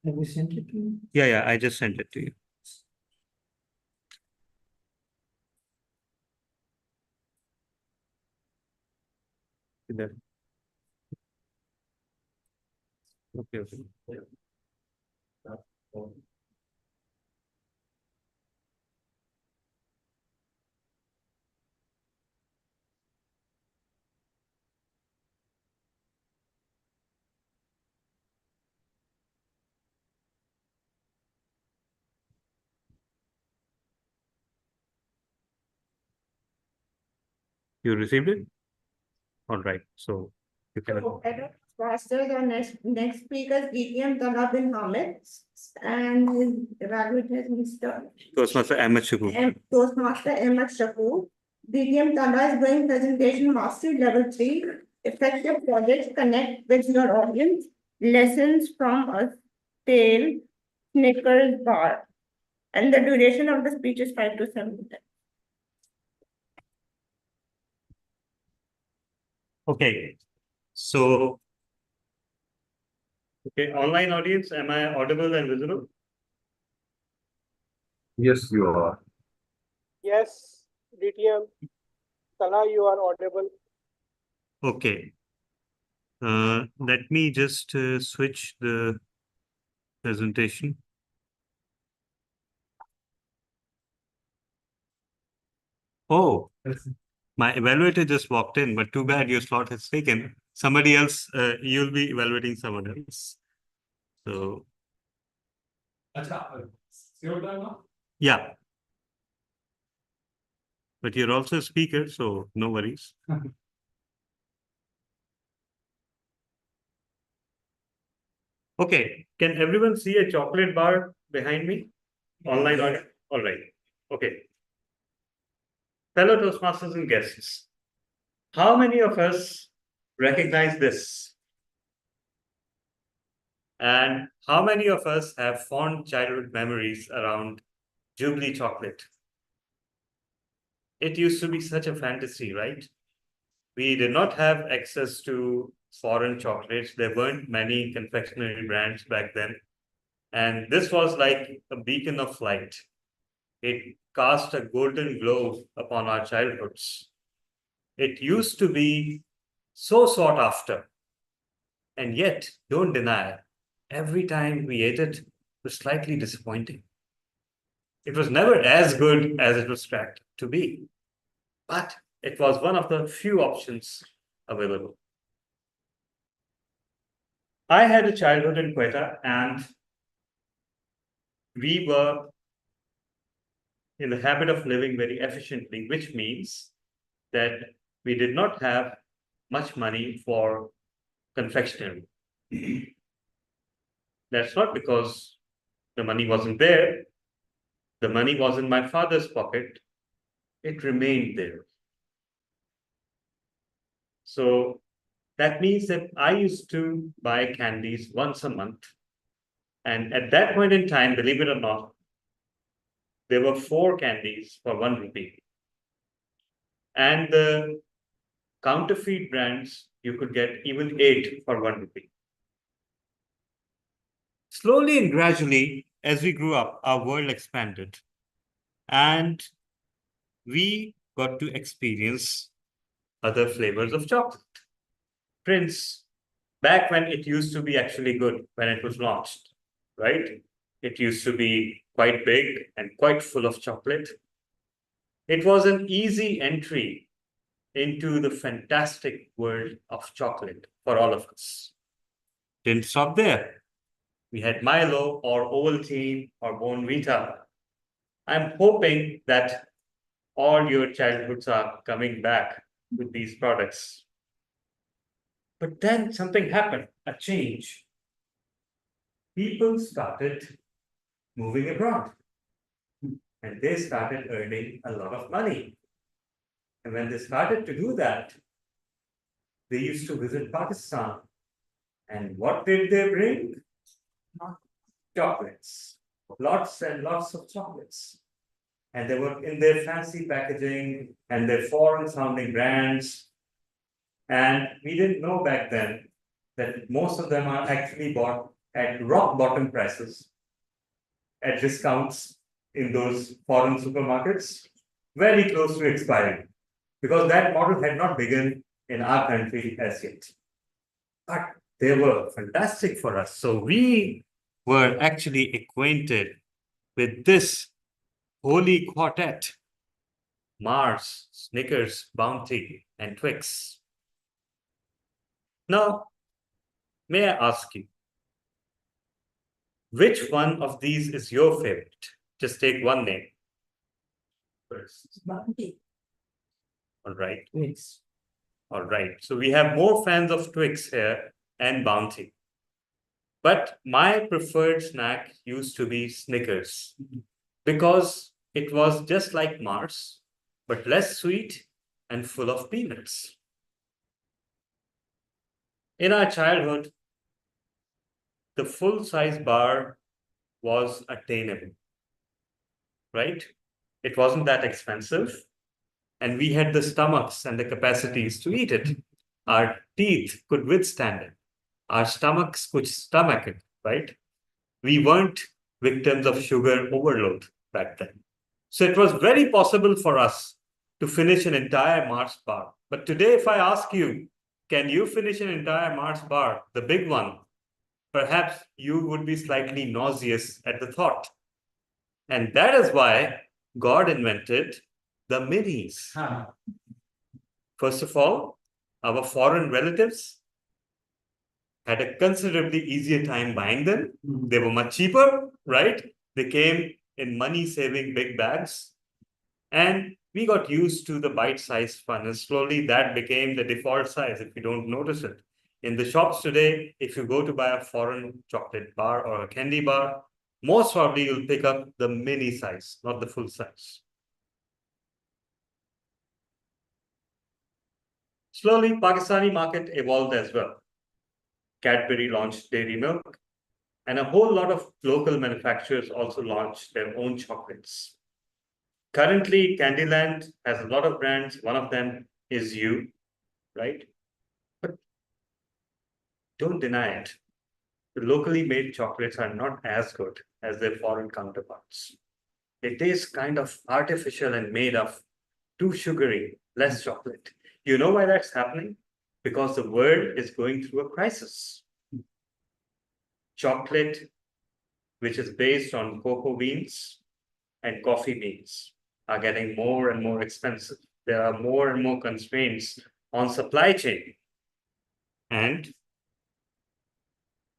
Have you sent it to me? Yeah, I just sent it to you. There. Okay. You received it? All right. So you can. Masters, our next speaker is DTM Talha bin Hamid, and his evaluator is Mr. Toastmaster Ahmed Shagu. Toastmaster Ahmed Shakur. DTM Talha is doing presentation mastery level 3, effective projects connect with your audience, lessons from a stale Snickers bar. And the duration of the speech is 5 to 7 minutes. Okay. So, okay, online audience, am I audible and visible? Yes, you are. Yes, DTM. Salah, you are audible. Okay. Let me just switch the presentation. Oh, my evaluator just walked in, but too bad your slot has taken. Somebody else, you'll be evaluating someone else. So, yeah. But you're also a speaker, so no worries. Okay, can everyone see a chocolate bar behind me? Online order? All right. Okay. Fellow Toastmasters and guests, how many of us recognize this? And how many of us have fond childhood memories around Jubilee chocolate? It used to be such a fantasy, right? We did not have access to foreign chocolates. There weren't many confectionery brands back then. And this was like a beacon of light. It cast a golden glow upon our childhoods. It used to be so sought after. And yet, don't deny, every time we ate it, it was slightly disappointing. It was never as good as it was cracked to be, but it was one of the few options available. I had a childhood in Quetta, and we were in the habit of living very efficiently, which means that we did not have much money for confectionery. That's not because the money wasn't there. The money was in my father's pocket. It remained there. So that means that I used to buy candies once a month. And at that point in time, believe it or not, there were 4 candies for 1 rupee. And the counterfeit brands, you could get even 8 for 1 rupee. Slowly and gradually, as we grew up, our world expanded. And we got to experience other flavors of chocolate. Prince, back when it used to be actually good, when it was launched, right? It used to be quite big and quite full of chocolate. It was an easy entry into the fantastic world of chocolate for all of us. Didn't stop there. We had Milo or Ovaltine or Bonvita. I'm hoping that all your childhoods are coming back with these products. But then something happened, a change. People started moving abroad and they started earning a lot of money. And when they started to do that, they used to visit Pakistan. And what did they bring? Chocolates. Lots and lots of chocolates. And they were in their fancy packaging and their foreign sounding brands. And we didn't know back then that most of them are actually bought at rock bottom prices, at discounts in those foreign supermarkets, very close to expiring, because that model had not begun in our country as yet. But they were fantastic for us. So we were actually acquainted with this holy quartet: Mars, Snickers, Bounty, and Twix. Now, may I ask you, which one of these is your favorite? Just take one name first. Bounty. All right. Twix. All right. So we have more fans of Twix here and Bounty. But my preferred snack used to be Snickers because it was just like Mars, but less sweet and full of peanuts. In our childhood, the full-size bar was attainable, right? It wasn't that expensive, and we had the stomachs and the capacities to eat it. Our teeth could withstand it. Our stomachs could stomach it, right? We weren't victims of sugar overload back then. So it was very possible for us to finish an entire Mars bar. But today, if I ask you, can you finish an entire Mars bar, the big one? Perhaps you would be slightly nauseous at the thought. And that is why God invented the minis. First of all, our foreign relatives had a considerably easier time buying them. They were much cheaper, right? They came in money-saving big bags. And we got used to the bite-sized fun, and slowly that became the default size if you don't notice it. In the shops today, if you go to buy a foreign chocolate bar or a candy bar, most probably you'll pick up the mini size, not the full size. Slowly, Pakistani market evolved as well. Cadbury launched dairy milk, and a whole lot of local manufacturers also launched their own chocolates. Currently, Candyland has a lot of brands. One of them is you, right? But don't deny it. The locally made chocolates are not as good as their foreign counterparts. They taste kind of artificial and made of too sugary, less chocolate. You know why that's happening? Because the world is going through a crisis. Chocolate, which is based on cocoa beans and coffee beans, are getting more and more expensive. There are more and more constraints on supply chain. And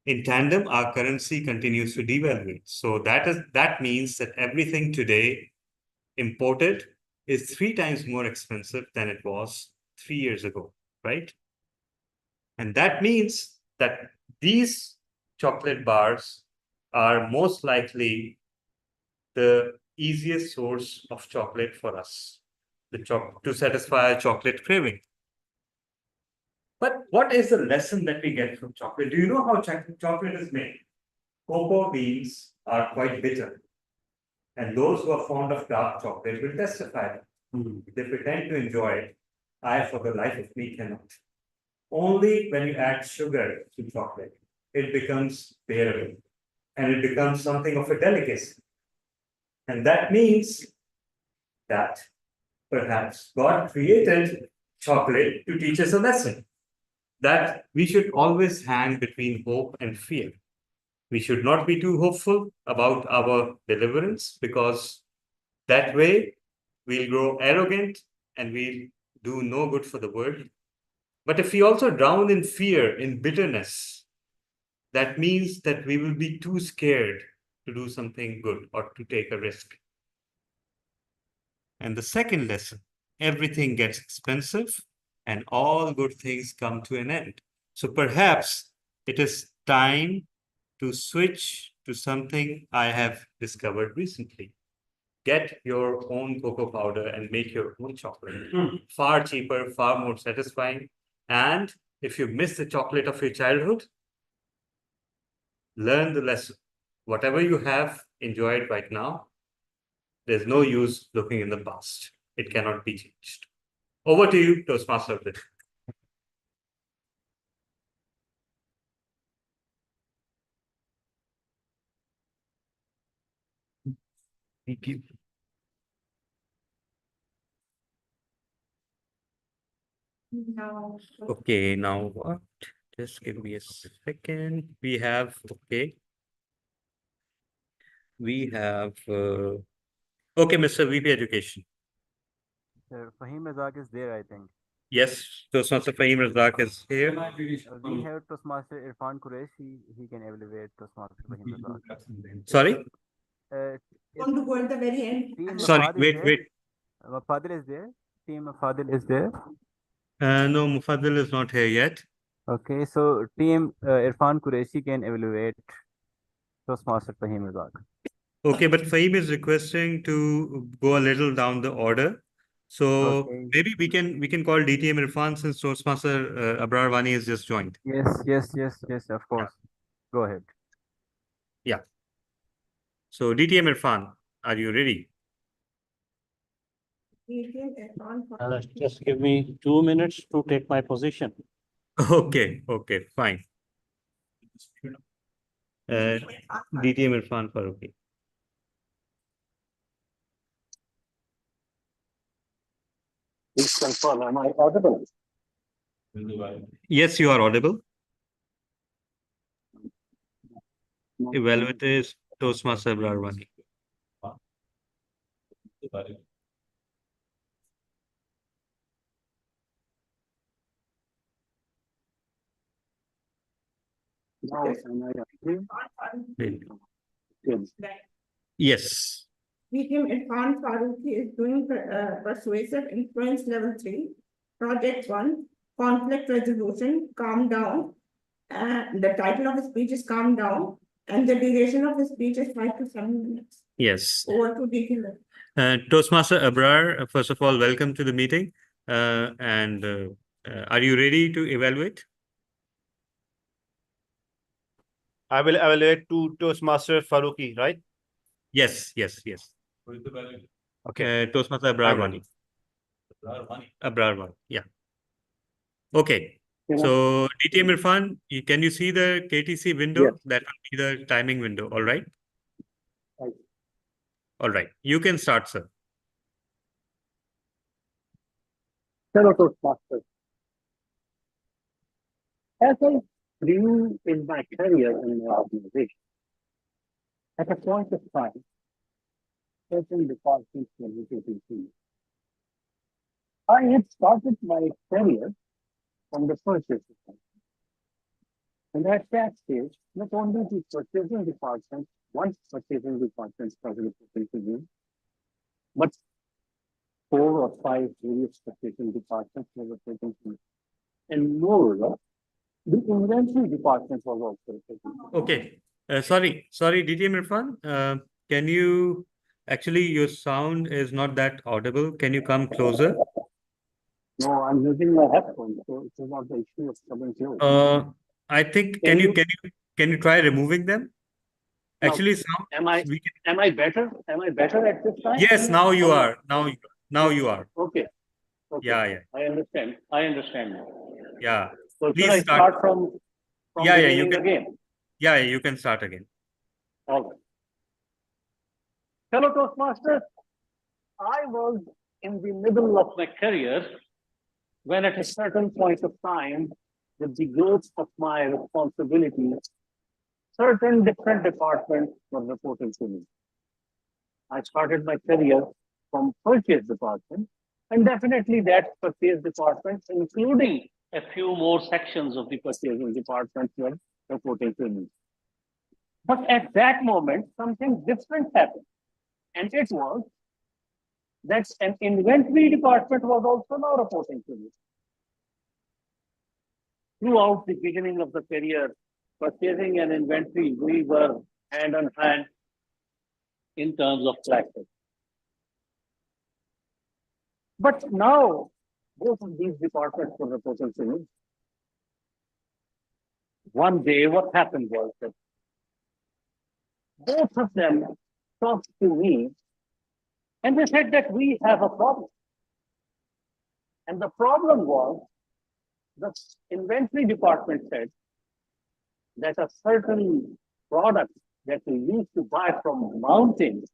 in tandem, our currency continues to devalue. So that means that everything today imported is 3 times more expensive than it was 3 years ago, right? And that means that these chocolate bars are most likely the easiest source of chocolate for us, to satisfy a chocolate craving. But what is the lesson that we get from chocolate? Do you know how chocolate is made? Cocoa beans are quite bitter. And those who are fond of dark chocolate will testify that. They pretend to enjoy it. I, for the life of me, cannot. Only when you add sugar to chocolate, it becomes bearable. And it becomes something of a delicacy. And that means that perhaps God created chocolate to teach us a lesson. That we should always hang between hope and fear. We should not be too hopeful about our deliverance, because that way we'll grow arrogant and we'll do no good for the world. But if we also drown in fear, in bitterness, that means that we will be too scared to do something good or to take a risk. And the second lesson, everything gets expensive and all good things come to an end. So perhaps it is time to switch to something I have discovered recently. Get your own cocoa powder and make your own chocolate. Far cheaper, far more satisfying. And if you miss the chocolate of your childhood, learn the lesson. Whatever you have, enjoy it right now. There's no use looking in the past. It cannot be changed. Over to you, Toastmaster. Thank you. No. Okay, now what? Just give me a second. We have, okay. We have, okay, Mr. VP Education. Fahim Razak is there, I think. Yes, Toastmaster Fahim Razak is here. We have Toastmaster Irfan Qureshi. He can evaluate Toastmaster Fahim Razak. Sorry? Want to go at the very end? Team Sorry, Mafadil wait, there. wait. Mafadil is there. Team Mafadil is there. No, Mufaddal is not here yet. Okay, so team Irfan Qureshi can evaluate Toastmaster Fahim Razak. Okay, but Fahim is requesting to go a little down the order. So Okay. maybe we can call DTM Irfan, since Toastmaster Abrar Wani has just joined. Yes, of course. Go ahead. Yeah. So DTM Irfan, are you ready? Just give me 2 minutes to take my position. Okay, fine. DTM Irfan Faruqi. Please confirm, am I audible? Yes, you are audible. Evaluate is Toastmaster Abrar Wani. Now, am I audible? Yes. Medium Irfan Faruqi is doing persuasive influence level 3, project 1, conflict resolution, calm down. The title of his speech is calm down, and the duration of his speech is 5 to 7 minutes. Yes. Over to DK. Toastmaster Abrar, first of all, welcome to the meeting. Are you ready to evaluate? I will evaluate to Toastmaster Faruqi, right? Yes. Okay. Toastmaster Abrar I'm Wani. ready. Abrar Wani, yeah. Okay. So DTM Irfan, can you see the KTC window? Yes. That will be the timing window. All right. All right. You can start, sir. Fellow Toastmasters, as I grew in my career in the organization, at a point of time, certain departments were reporting to me. I had started my career from the purchase department. And at that stage, not only the purchasing department, one purchasing department started reporting to me, but 4 or 5 various purchasing departments were reporting to me. And moreover, the inventory department was also reporting to me. Okay. Sorry, DTM Irfan. Can you actually, your sound is not that audible. Can you come closer? No, I'm using my headphones, so it's not the issue of coming close. I think can you try removing them? Now, Actually, sound. am I better? Am I better at this time? Yes, now you are. Now you are. Okay. Yeah. I understand now. Yeah. So Please should I start from Yeah, you beginning can. again? Yeah, you can start again. All right. Fellow Toastmasters, I was in the middle of my career when at a certain point of time, with the growth of my responsibilities, certain different departments were reporting to me. I started my career from purchase department, and definitely that purchase department, including a few more sections of the purchasing department, were reporting to me. But at that moment, something different happened. And it was that an inventory department was also now reporting to me. Throughout the beginning of the career, purchasing and inventory, we were hand in hand in terms of practice. But now, both of these departments were reporting to me. One day, what happened was that both of them talked to me and they said that we have a problem. And the problem was the inventory department said that a certain product that we used to buy from mountains,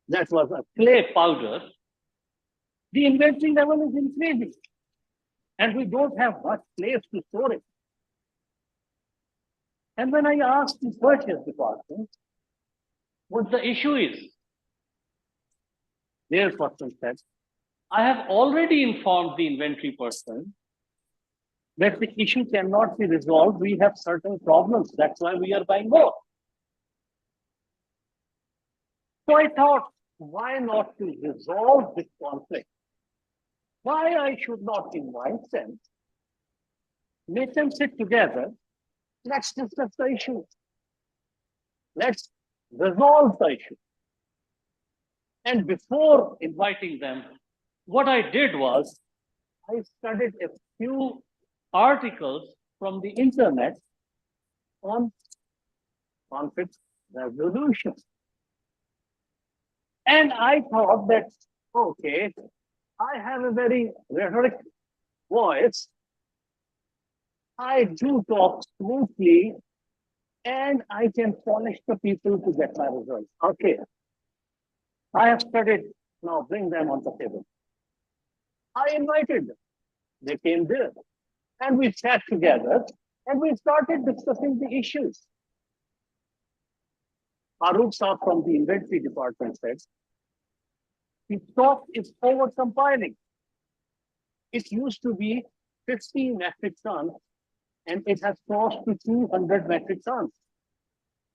that was a clay powder, the inventory level is increasing. And we don't have much place to store it. And when I asked the purchase department what the issue is, their person said, I have already informed the inventory person that the issue cannot be resolved. We have certain problems. That's why we are buying more. So I thought, why not to resolve this conflict? Why I should not invite them, make them sit together, let's discuss the issue. Let's resolve the issue. And before inviting them, what I did was, I studied a few articles from the internet on conflict resolution. And I thought that, okay, I have a very rhetoric voice. I do talk smoothly and I can polish the people to get my results. Okay. I have studied, now bring them on the table. I invited them. They came there and we sat together and we started discussing the issues. Farooq Saab from the inventory department said, the stock is over compiling. It used to be 50 metric tons and it has crossed to 200 metric tons.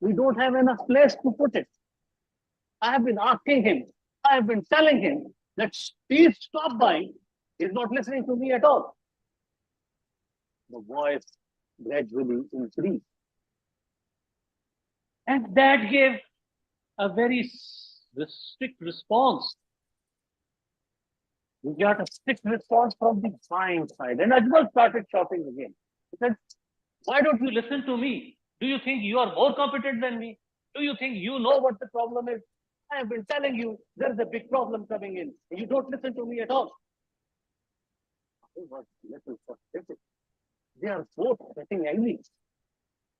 We don't have enough place to put it. I have been asking him, I have been telling him that please stop buying. He's not listening to me at all. the voice gradually increased. And that gave a very strict response. We got a strict response from the buying side. And Ajmal started shouting again. He said, why don't you listen to me? Do you think you are more competent than me? Do you think you know what the problem is? I have been telling you there's a big problem coming in. And you don't listen to me at all. I was little frustrated. They are both getting angry.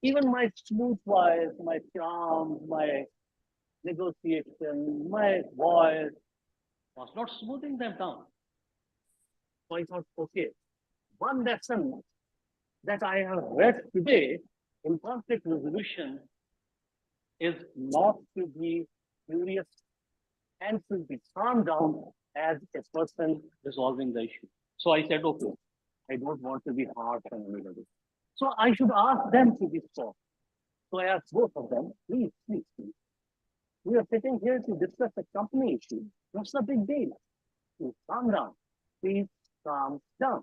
Even my smooth voice, my charm, my negotiation, my voice was not smoothing them down. So I thought, okay, one lesson that I have read today in conflict resolution is not to be furious and to be calm down as a person resolving the issue. So I said, okay, I don't want to be harsh on anybody. So I should ask them to be soft. So I asked both of them, please. We are sitting here to discuss a company issue. What's the big deal? Please calm down. Please calm down.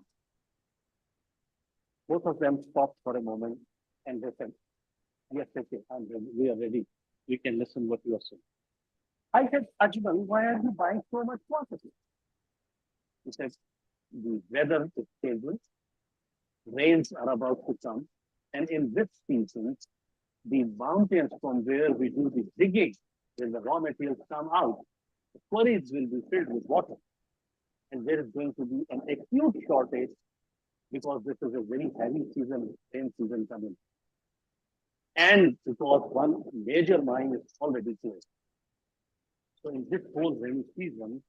Both of them stopped for a moment and they said, yes, okay, I'm ready. We are ready. We can listen what you are saying. I said, Ajmal, why are you buying so much quantity? He said, the weather is stable, rains are about to come, and in this season, the mountains from where we do the digging, when the raw materials come out, the quarries will be filled with water. And there is going to be an acute shortage because this is a very heavy season, rain season coming. And because one major mine is already closed. So in this whole rainy season,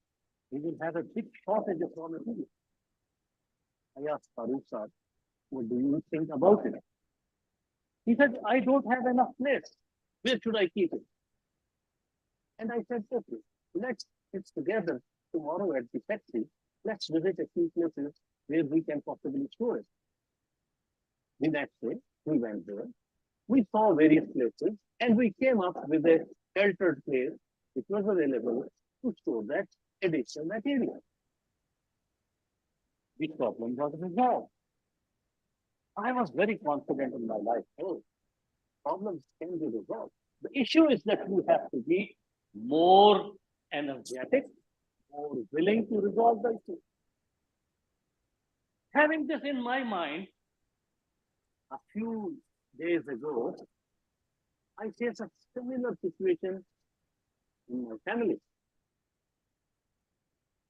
we will have a big shortage of raw materials. I asked Farooq sir, what do you think about it? He said, I don't have enough place. Where should I keep it? And I said, okay, let's get together tomorrow at the factory. Let's visit a few places where we can possibly store it. The next day, we went there. We saw various places and we came up with a sheltered place which was available to store that additional material. The problem was resolved. I was very confident in my life. Oh, problems can be resolved. The issue is that you have to be more energetic, more willing to resolve the issue. Having this in my mind, a few days ago, I faced a similar situation in my family.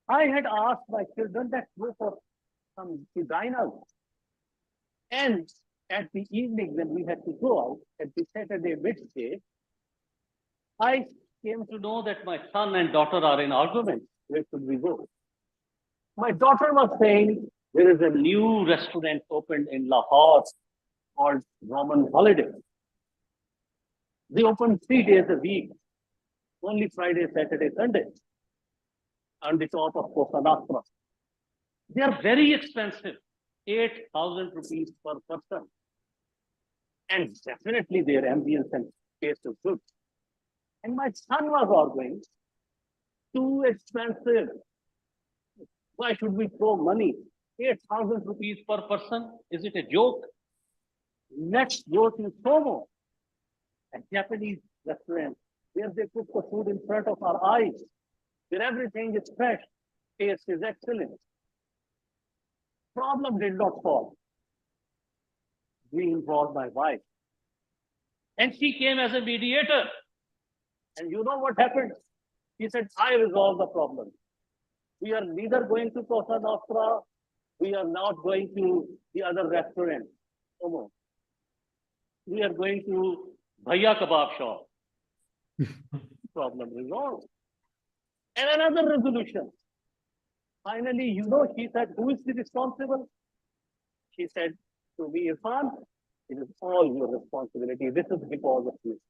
I had asked my children that go for some to dine out. And at the evening when we had to go out, at the Saturday midday, I came to know that my son and daughter are in argument. Where should we go? My daughter was saying there is a new restaurant opened in Lahore called Roman Holiday. They open 3 days a week, only Friday, Saturday, Sunday, on the top of Cosa Nostra. They are very expensive, 8,000 rupees per person. And definitely their ambience and taste is good. And my son was arguing, too expensive. Why should we throw money? 8,000 rupees per person? Is it a joke? Let's go to Somo, a Japanese restaurant, where they cook the food in front of our eyes, where everything is fresh, taste is excellent. Problem did not solve. We involved my wife. And she came as a mediator. And you know what happened? He said, I resolved the problem. We are neither going to Cosa Nostra, we are not going to the other restaurant. Somo. We are going to Bhaiya Kebab shop. Problem resolved. And another resolution. Finally, you know, she said, who is the responsible? She said, to me, Irfan, it is all your responsibility. This is because of you.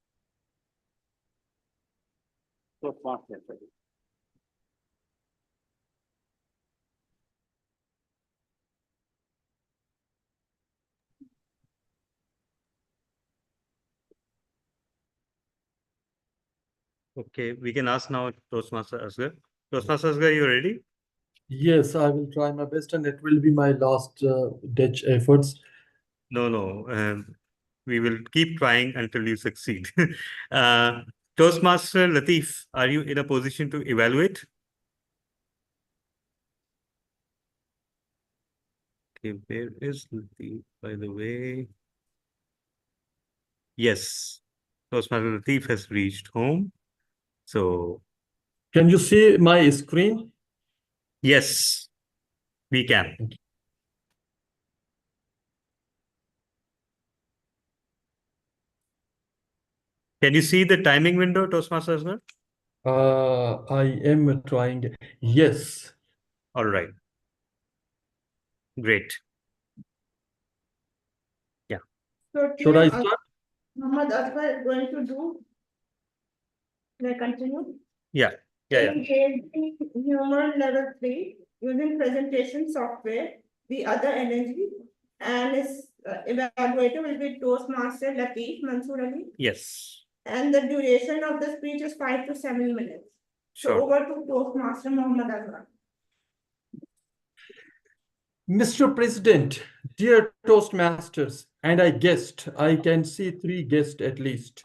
So smart message. Okay, we can ask now Toastmaster Asghar. Toastmaster Asghar, you ready? Yes, I will try my best, and it will be my last ditch efforts. No. We will keep trying until you succeed. Toastmaster Latif, are you in a position to evaluate? Okay, where is Latif, by the way? Yes, Toastmaster Latif has reached home. So, Can you see my screen? yes, we can. Can you see the timing window, Toastmaster as well? I am trying. Yes. All right. Great. Yeah. So Should I team, start? Muhammad Asghar is going to do. May I continue? Yeah. Engaging human level 3 using presentation software, the other energy, and his evaluator will be Toastmaster Latif Mansoor Ali. Yes. And the duration of the speech is 5 to 7 minutes. Sure. So over to Toastmaster Muhammad Asghar. Mr. President, dear Toastmasters, and I can see 3 guests at least.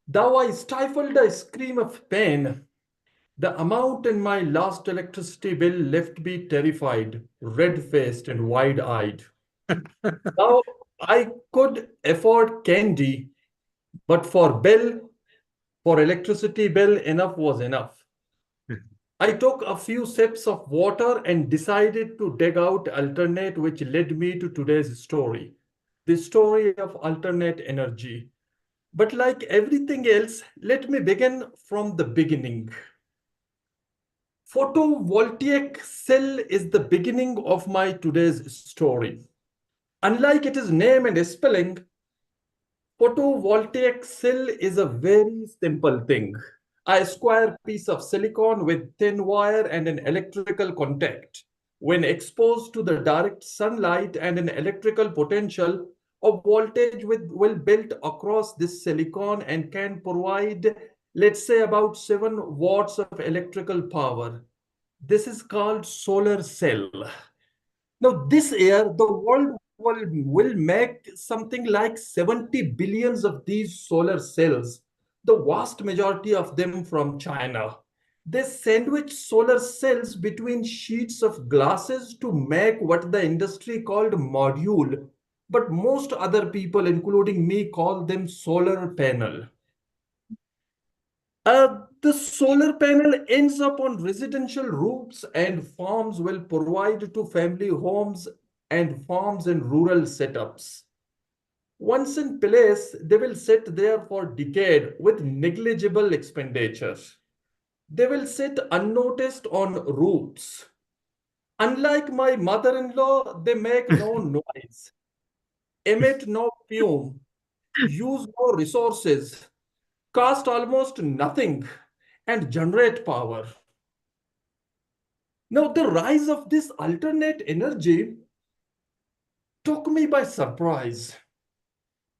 Though I stifled a scream of pain, the amount in my last electricity bill left me terrified, red-faced and wide-eyed. Now I could afford candy, but for electricity bill, enough was enough. I took a few sips of water and decided to dig out alternate, which led me to today's story, the story of alternate energy. But like everything else, let me begin from the beginning. Photovoltaic cell is the beginning of my today's story. Unlike its name and spelling, photovoltaic cell is a very simple thing. A square piece of silicon with thin wire and an electrical contact. When exposed to the direct sunlight and an electrical potential, a voltage will build across this silicon and can provide, let's say, about 7 watts of electrical power. This is called solar cell. Now, this year, the world will make something like 70 billions of these solar cells, the vast majority of them from China. They sandwich solar cells between sheets of glasses to make what the industry called module, but most other people, including me, call them solar panel. The solar panel ends up on residential roofs and farms will provide to family homes and farms and rural setups. Once in place, they will sit there for decade with negligible expenditures. They will sit unnoticed on roofs. Unlike my mother-in-law, they make no noise, emit no fume, use no resources, cost almost nothing, and generate power. Now, the rise of this alternate energy took me by surprise.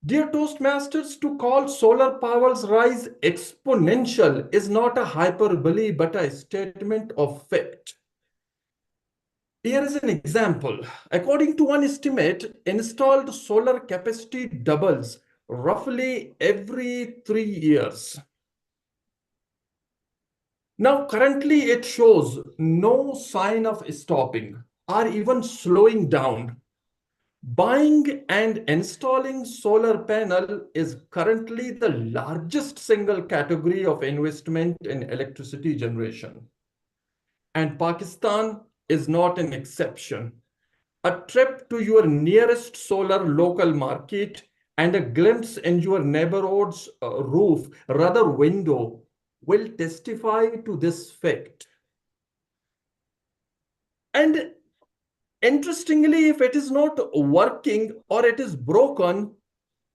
Dear Toastmasters, to call solar power's rise exponential is not a hyperbole but a statement of fact. Here is an example. According to one estimate, installed solar capacity doubles roughly every 3 years. Now, currently it shows no sign of stopping or even slowing down. Buying and installing solar panel is currently the largest single category of investment in electricity generation. And Pakistan is not an exception. A trip to your nearest solar local market and a glimpse in your neighborhood's roof, rather window, will testify to this fact. And interestingly, if it is not working or it is broken,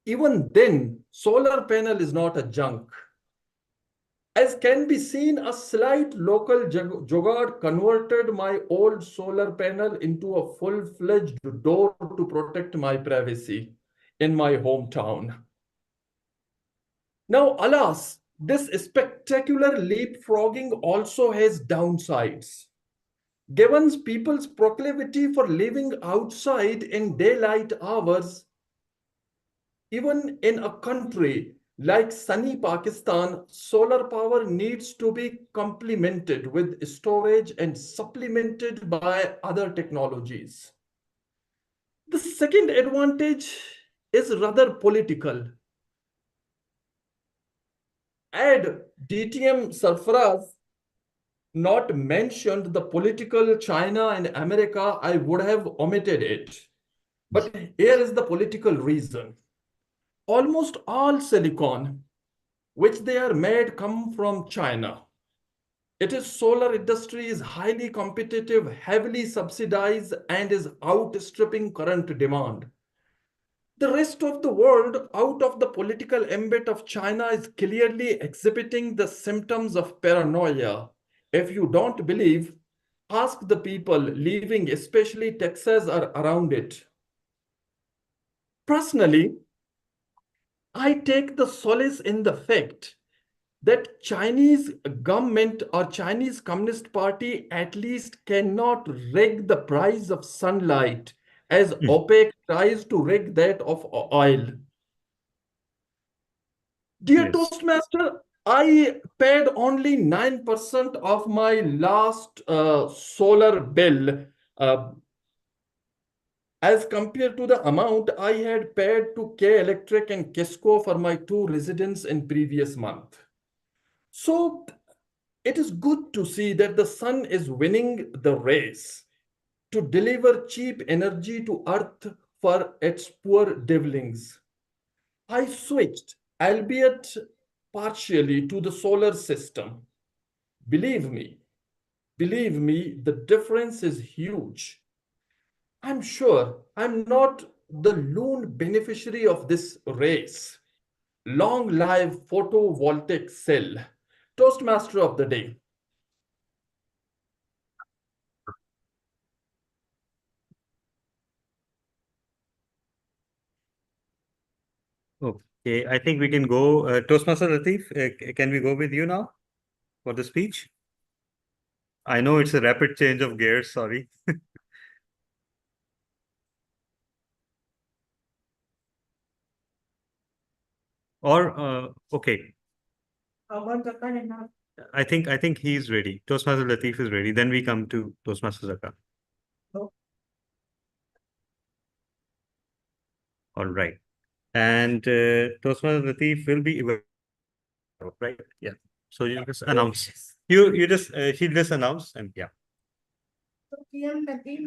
even then, solar panel is not a junk. As can be seen, a slight local jugaad converted my old solar panel into a full-fledged door to protect my privacy in my hometown. Now, alas, this spectacular leapfrogging also has downsides. Given people's proclivity for living outside in daylight hours, even in a country like sunny Pakistan, solar power needs to be complemented with storage and supplemented by other technologies. The second advantage is rather political. Had DTM Sarfaraz not mentioned the political China and America, I would have omitted it. But here is the political reason. Almost all silicon which they are made come from China. It is solar industry is highly competitive, heavily subsidized, and is outstripping current demand. The rest of the world, out of the political ambit of China, is clearly exhibiting the symptoms of paranoia. If you don't believe, ask the people living, especially Texas or around it. Personally, I take the solace in the fact that Chinese government or Chinese Communist Party at least cannot rig the price of sunlight as OPEC tries to rig that of oil. Dear Yes. Toastmaster, I paid only 9% of my last solar bill as compared to the amount I had paid to K Electric and Kisco for my two residents in previous month. So it is good to see that the sun is winning the race to deliver cheap energy to Earth for its poor devlings. I switched, albeit partially, to the solar system. Believe me, the difference is huge. I'm sure I'm not the lone beneficiary of this race. Long live photovoltaic cell. Toastmaster of the day. Okay, I think we can go. Toastmaster Latif, can we go with you now for the speech? I know it's a rapid change of gears, sorry. Or, okay, How about the current? I think he's ready. Toastmaster Latif is ready. Then we come to Toastmaster Zaka. Oh. All right. And Toastmaster Latif will be right. Yeah. So you just announce. You just he just announced and yeah. So PM Latif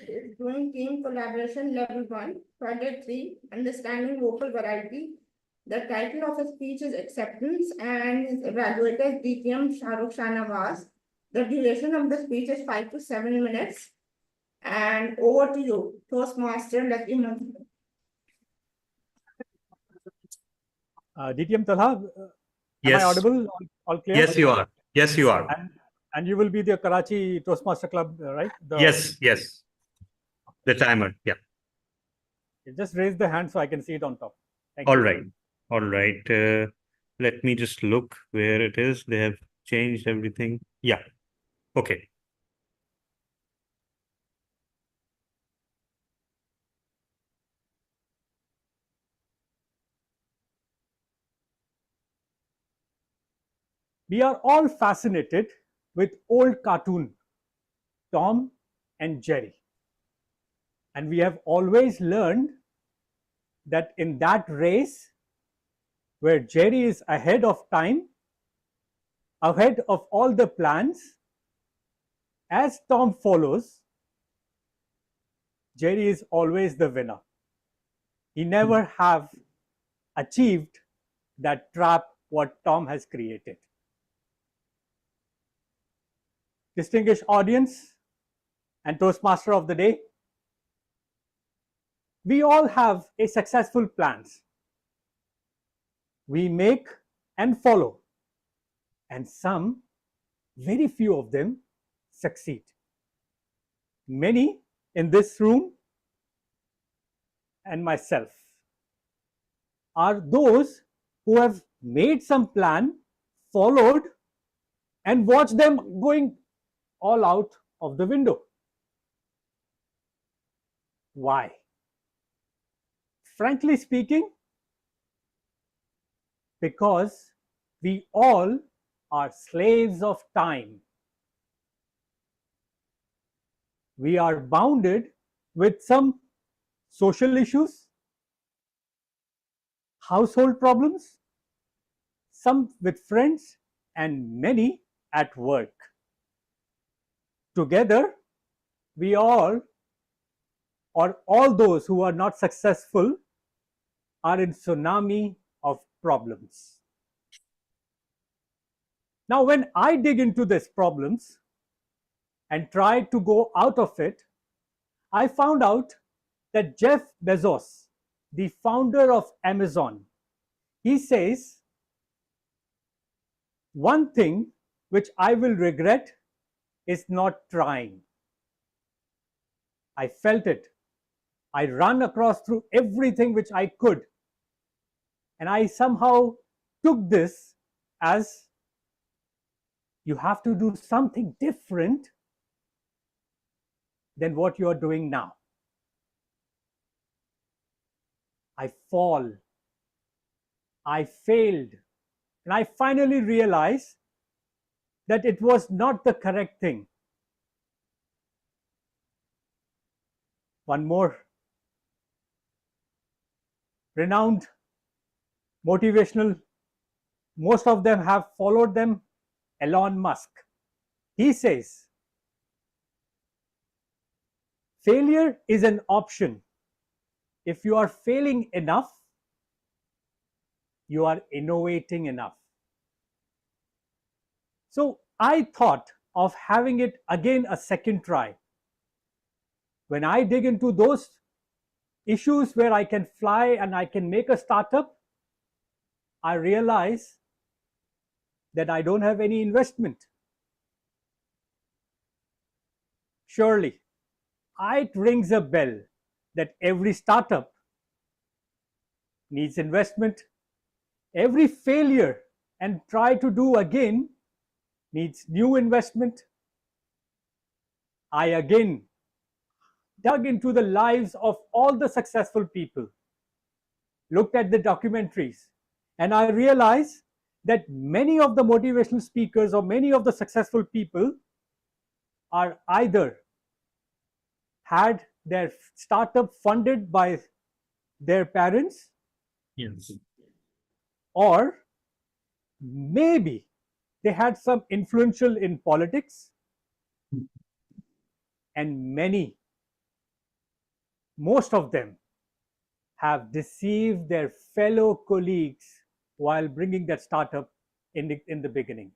is doing team collaboration level 1, project 3, understanding local variety. The title of his speech is Acceptance and his evaluator is DTM Shahrukh Shanawaz. The duration of the speech is 5 to 7 minutes. And over to you, Toastmaster Latif. DTM Talha, Yes. am I audible? All clear? Yes, you are. Yes, you are. And you will be the Karachi Toastmaster Club, right? Yes, yes. The timer, yeah. Just raise the hand so I can see it on top. Thank All you. right. All right. Let me just look where it is. They have changed everything. Yeah. Okay. We are all fascinated with old cartoon, Tom and Jerry. And we have always learned that in that race, where Jerry is ahead of time, ahead of all the plans, as Tom follows, Jerry is always the winner. He never have achieved that trap what Tom has created. Distinguished audience and Toastmaster of the day, we all have a successful plans. We make and follow, and some, very few of them, succeed. Many in this room and myself are those who have made some plan, followed, and watched them going all out of the window. Why? Frankly speaking, because we all are slaves of time. We are bounded with some social issues, household problems, some with friends, and many at work. Together, we all, or all those who are not successful, are in tsunami of problems. Now, when I dig into these problems and try to go out of it, I found out that Jeff Bezos, the founder of Amazon, he says, one thing which I will regret is not trying. I felt it. I ran across through everything which I could. And I somehow took this as you have to do something different than what you are doing now. I fall. I failed. And I finally realized that it was not the correct thing. One more renowned motivational, most of them have followed them, Elon Musk. He says, failure is an option. If you are failing enough, you are innovating enough. So I thought of having it again a second try. When I dig into those issues where I can fly and I can make a startup, I realize that I don't have any investment. Surely, it rings a bell that every startup needs investment. Every failure and try to do again needs new investment. I again dug into the lives of all the successful people, looked at the documentaries, and I realized that many of the motivational speakers or many of the successful people are either had their startup funded by their parents, Yes, or maybe they had some influential in politics, and most of them have deceived their fellow colleagues while bringing that startup in the beginning.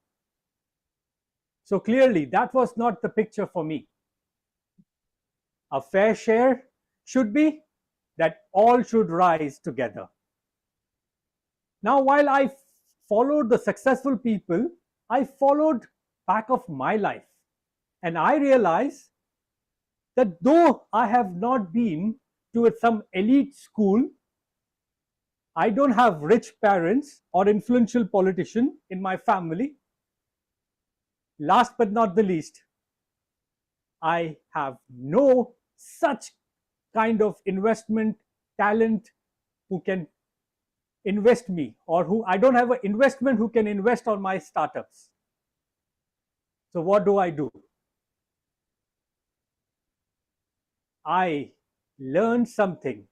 So clearly, that was not the picture for me. A fair share should be that all should rise together. Now, while I followed the successful people, I followed back of my life. And I realized that though I have not been to some elite school, I don't have rich parents or influential politician in my family. Last but not the least, I have no such kind of investment talent who can invest me, or who I don't have an investment who can invest on my startups. So what do? I learned something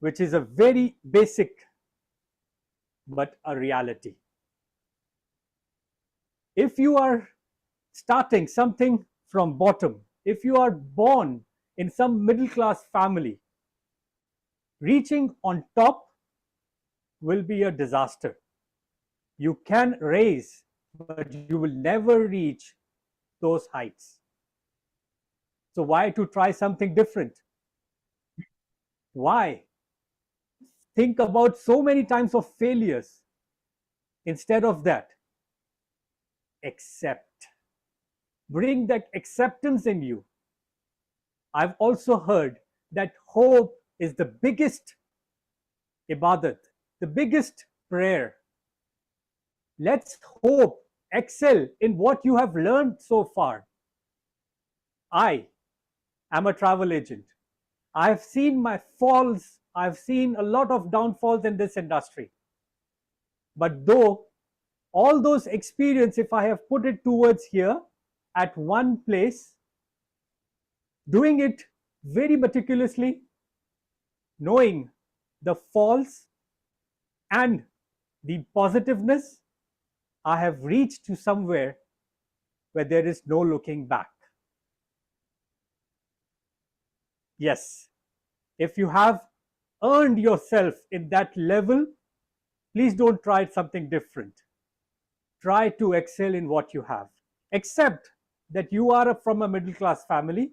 which is a very basic but a reality. If you are starting something from bottom, if you are born in some middle class family, reaching on top will be a disaster. You can raise, but you will never reach those heights. So why to try something different? Why think about so many times of failures? Instead of that, accept. Bring that acceptance in you. I've also heard that hope is the biggest ibadat, the biggest prayer. Let's hope, excel in what you have learned so far. I am a travel agent. I've seen my falls. I've seen a lot of downfalls in this industry. But though all those experience, if I have put it towards here at one place, doing it very meticulously, knowing the faults and the positiveness, I have reached to somewhere where there is no looking back. Yes, if you have earned yourself in that level, please don't try something different. Try to excel in what you have. Accept that you are from a middle class family,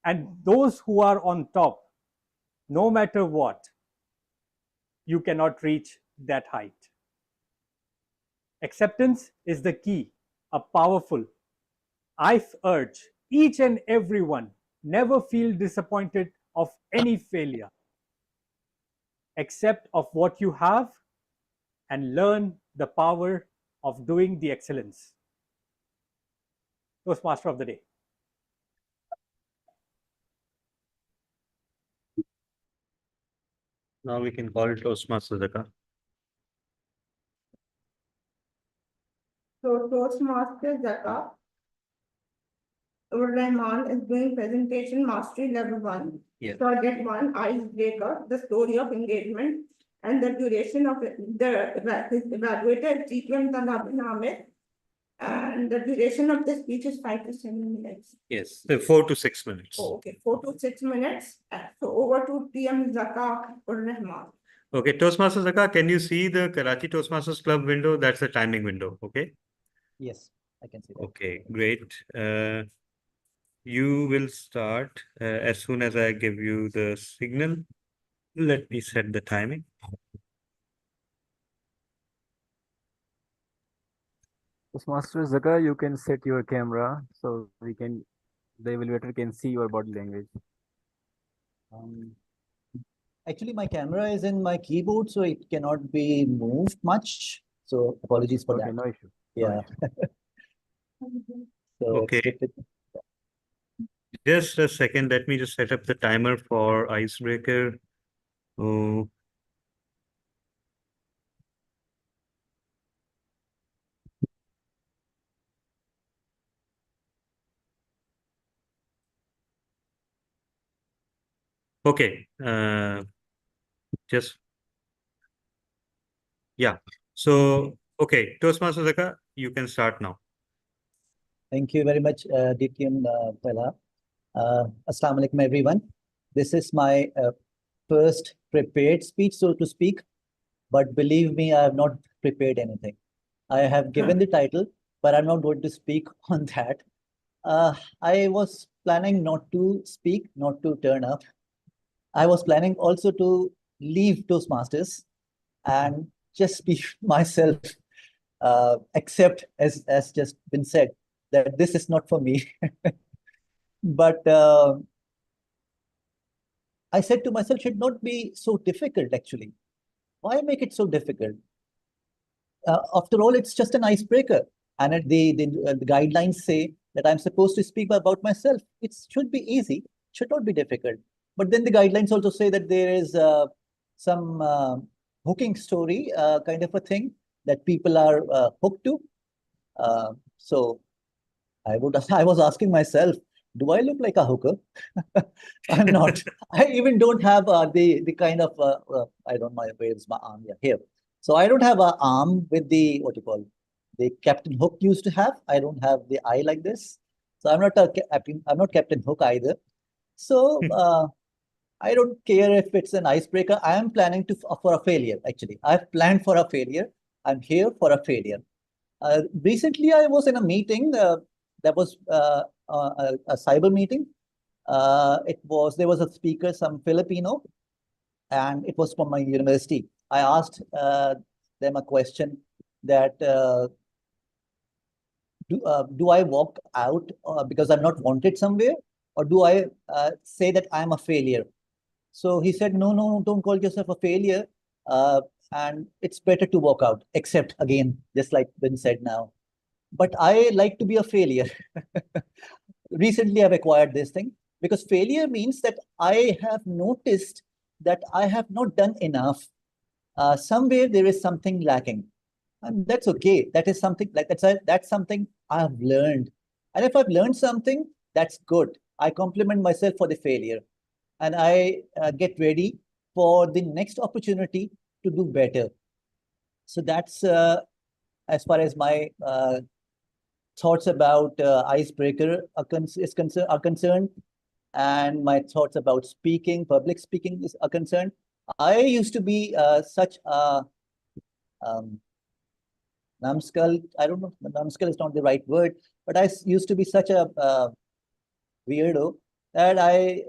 and those who are on top, no matter what, you cannot reach that height. Acceptance is the key, a powerful. I urge each and everyone, never feel disappointed of any failure. Accept of what you have and learn the power of doing the excellence. Toastmaster of the day. Now we can call Toastmaster Zaka. So Toastmaster Zaka Rahman is doing presentation mastery level 1. Yes. Project 1, icebreaker, the story of engagement, and the duration of the evaluator GTM Tanabin Ahmed. And the duration of the speech is 5 to 7 minutes. Yes, 4 to 6 minutes. Oh, okay, 4 to 6 minutes. So over to TM Zaka Rahman. Okay, Toastmaster Zaka, can you see the Karachi Toastmasters Club window? That's the timing window, okay? Yes, I can see that. Okay, great. You will start as soon as I give you the signal. Let me set the timing. Toastmaster Zaka, you can set your camera so the evaluator can see your body language. Actually, my camera is in my keyboard, so it cannot be moved much. So apologies for Okay, that. no issue. Yeah. So Okay. Just a second, let me just set up the timer for icebreaker. Oh. Okay, just, yeah. So, okay, Toastmaster Zaka, you can start now. Thank you very much, DTM Pella. Assalamu alaikum, everyone. This is my first prepared speech, so to speak. But believe me, I have not prepared anything. I have given the title, but I'm not going to speak on that. I was planning not to speak, not to turn up. I was planning also to leave Toastmasters and just be myself, except as just been said, that this is not for me. But I said to myself, should not be so difficult actually. Why make it so difficult? After all, it's just an icebreaker. And the guidelines say that I'm supposed to speak about myself. It should be easy, should not be difficult. But then the guidelines also say that there is some hooking story kind of a thing that people are hooked to. So I was asking myself, do I look like a hooker? I'm not. I even don't have the kind of, I don't know where's my arm, yeah, here. So I don't have an arm with the, what you call, the Captain Hook used to have. I don't have the eye like this. So I'm not Captain Hook either. So I don't care if it's an icebreaker. I am planning for a failure, actually. I've planned for a failure. I'm here for a failure. Recently, I was in a meeting that was a cyber meeting. There was a speaker, some Filipino, and it was from my university. I asked them a question that do I walk out because I'm not wanted somewhere, or do I say that I'm a failure? So he said, no, don't call yourself a failure. And it's better to walk out, except again, just like Ben said now. But I like to be a failure. Recently, I've acquired this thing because failure means that I have noticed that I have not done enough. Somewhere there is something lacking. And that's okay. That is something like that's something I've learned. And if I've learned something, that's good. I compliment myself for the failure, and I get ready for the next opportunity to do better. So that's as far as my thoughts about icebreaker are concerned, and my thoughts about public speaking are concerned. I used to be such a numbskull. I don't know, numbskull is not the right word, but I used to be such a weirdo that I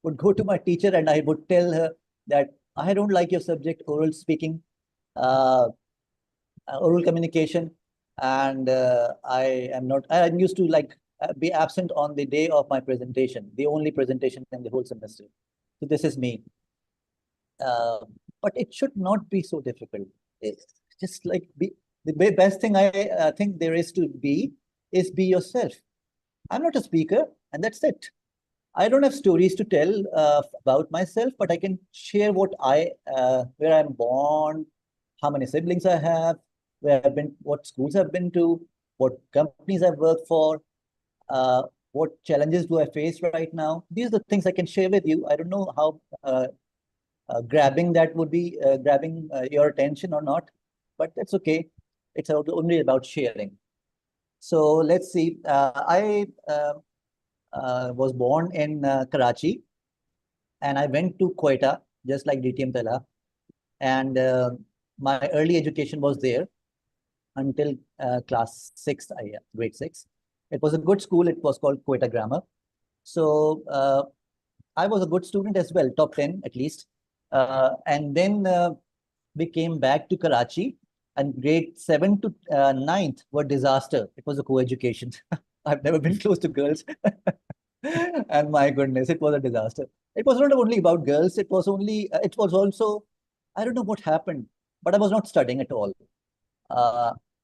would go to my teacher and I would tell her that I don't like your subject, oral speaking, oral communication, and I'm used to like be absent on the day of my presentation, the only presentation in the whole semester. So this is me. But it should not be so difficult. It's just like the best thing I think there is to be is be yourself. I'm not a speaker, and that's it. I don't have stories to tell about myself, but I can share what where I'm born, how many siblings I have, where I've been, what schools I've been to, what companies I've worked for, what challenges do I face right now. These are the things I can share with you. I don't know how grabbing that would be grabbing your attention or not, but that's okay. It's only about sharing. So let's see. I was born in Karachi, and I went to Quetta, just like DTM Tala. And my early education was there until class 6, grade 6. It was a good school. It was called Quetta Grammar. So I was a good student as well, top 10 at least. And then we came back to Karachi, and grade 7 to 9th were disaster. It was a co-education. I've never been close to girls. And my goodness, it was a disaster. It was not only about girls. It was also, I don't know what happened, but I was not studying at all.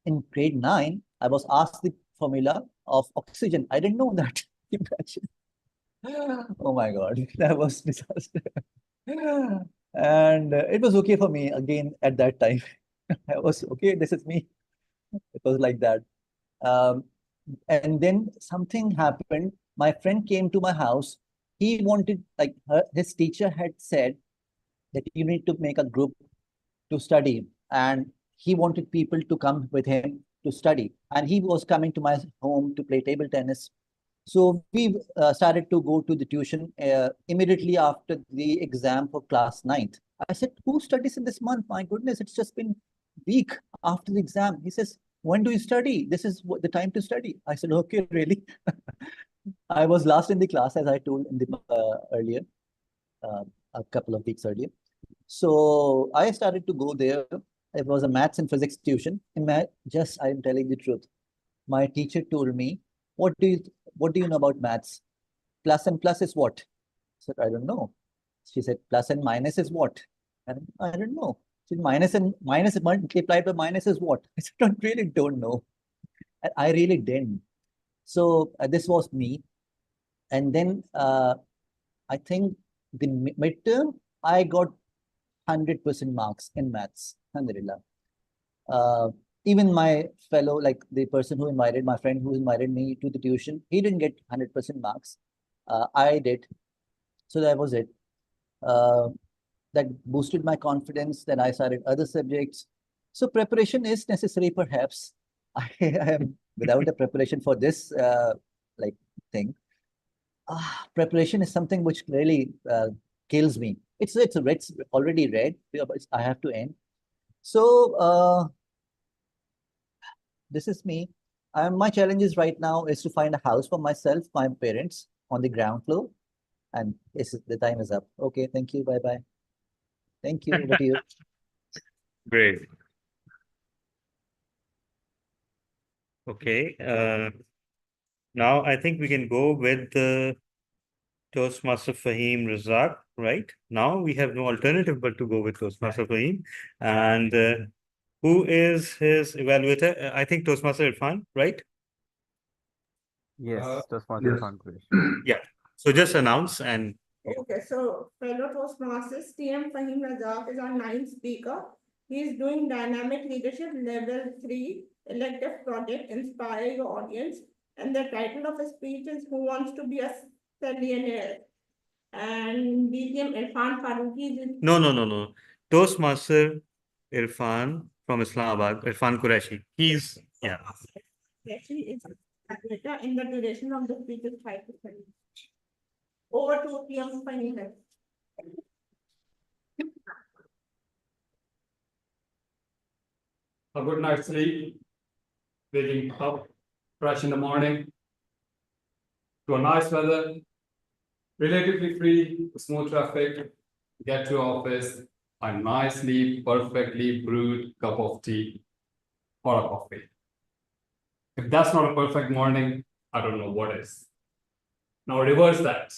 In grade 9, I was asked the formula of oxygen. I didn't know that. Imagine. Oh my God, that was disaster. And it was okay for me again at that time. I was okay, this is me. It was like that. And then something happened. My friend came to my house. He wanted, like, his teacher had said that you need to make a group to study, and he wanted people to come with him to study. And he was coming to my home to play table tennis. So we started to go to the tuition immediately after the exam for class 9th. I said, who studies in this month? My goodness, it's just been week after the exam. He says, when do you study? This is the time to study. I said, okay, really? I was last in the class, as I told in the earlier, a couple of weeks earlier. So I started to go there. It was a maths and physics tuition. I'm telling the truth. My teacher told me, what do you know about maths? Plus and plus is what? I said, I don't know. She said, plus and minus is what? And I don't know. She said, minus multiplied by minus is what? I said, I really don't know. And I really didn't. So this was me. And then I think the midterm, I got 100% marks in maths. Alhamdulillah. Even my fellow, like the person who invited, my friend who invited me to the tuition, he didn't get 100% marks. I did. So that was it. That boosted my confidence. Then I started other subjects. So preparation is necessary, perhaps. I am without a preparation for this like thing. Preparation is something which really kills me. It's already read. I have to end. So this is me. My challenges right now is to find a house for myself, my parents on the ground floor. And the time is up. Okay, thank you. Bye-bye. Thank you. Over to you. Great. Okay. Now I think we can go with the Toastmaster Fahim Razak, right? Now we have no alternative but to go with Toastmaster Fahim. And who is his evaluator? I think Toastmaster Irfan, right? Yes, Toastmaster Irfan. Yeah. So just announce and. Okay, so fellow Toastmasters, TM Fahim Razak is our 9th speaker. He is doing dynamic leadership level 3 elective project, inspire your audience. And the title of his speech is Who Wants to Be a Billionaire? And BGM Irfan Faruqi is No. Toastmaster Irfan from Islamabad, Irfan Qureshi. He's, yeah. actually is in the duration of the speech is 5 to 30. Over 2 p.m. final. A good night's sleep, waking up fresh in the morning, to a nice weather, relatively free, smooth traffic, get to office, a nicely, perfectly brewed cup of tea or a coffee. If that's not a perfect morning, I don't know what is. Now reverse that.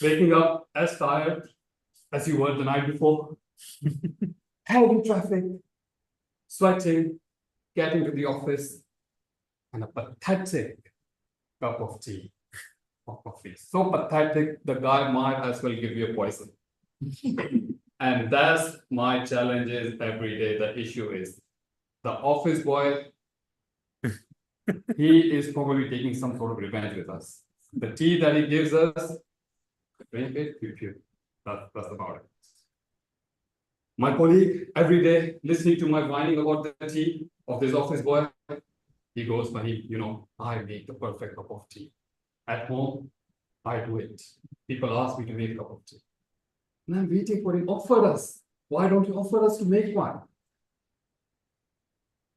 Waking up as tired as you were the night before, heavy traffic, sweating, getting to the office, and a pathetic cup of tea or coffee. So pathetic, the guy might as well give you a poison. And that's my challenges every day. The issue is the office boy, he is probably taking some sort of revenge with us. The tea that he gives us, drink it, that's about it. My colleague, every day, listening to my whining about the tea of this office boy, he goes, Mahim, you know, I make the perfect cup of tea. At home, I do it. People ask me to make a cup of tea. And I'm waiting for him. Offer us. Why don't you offer us to make one?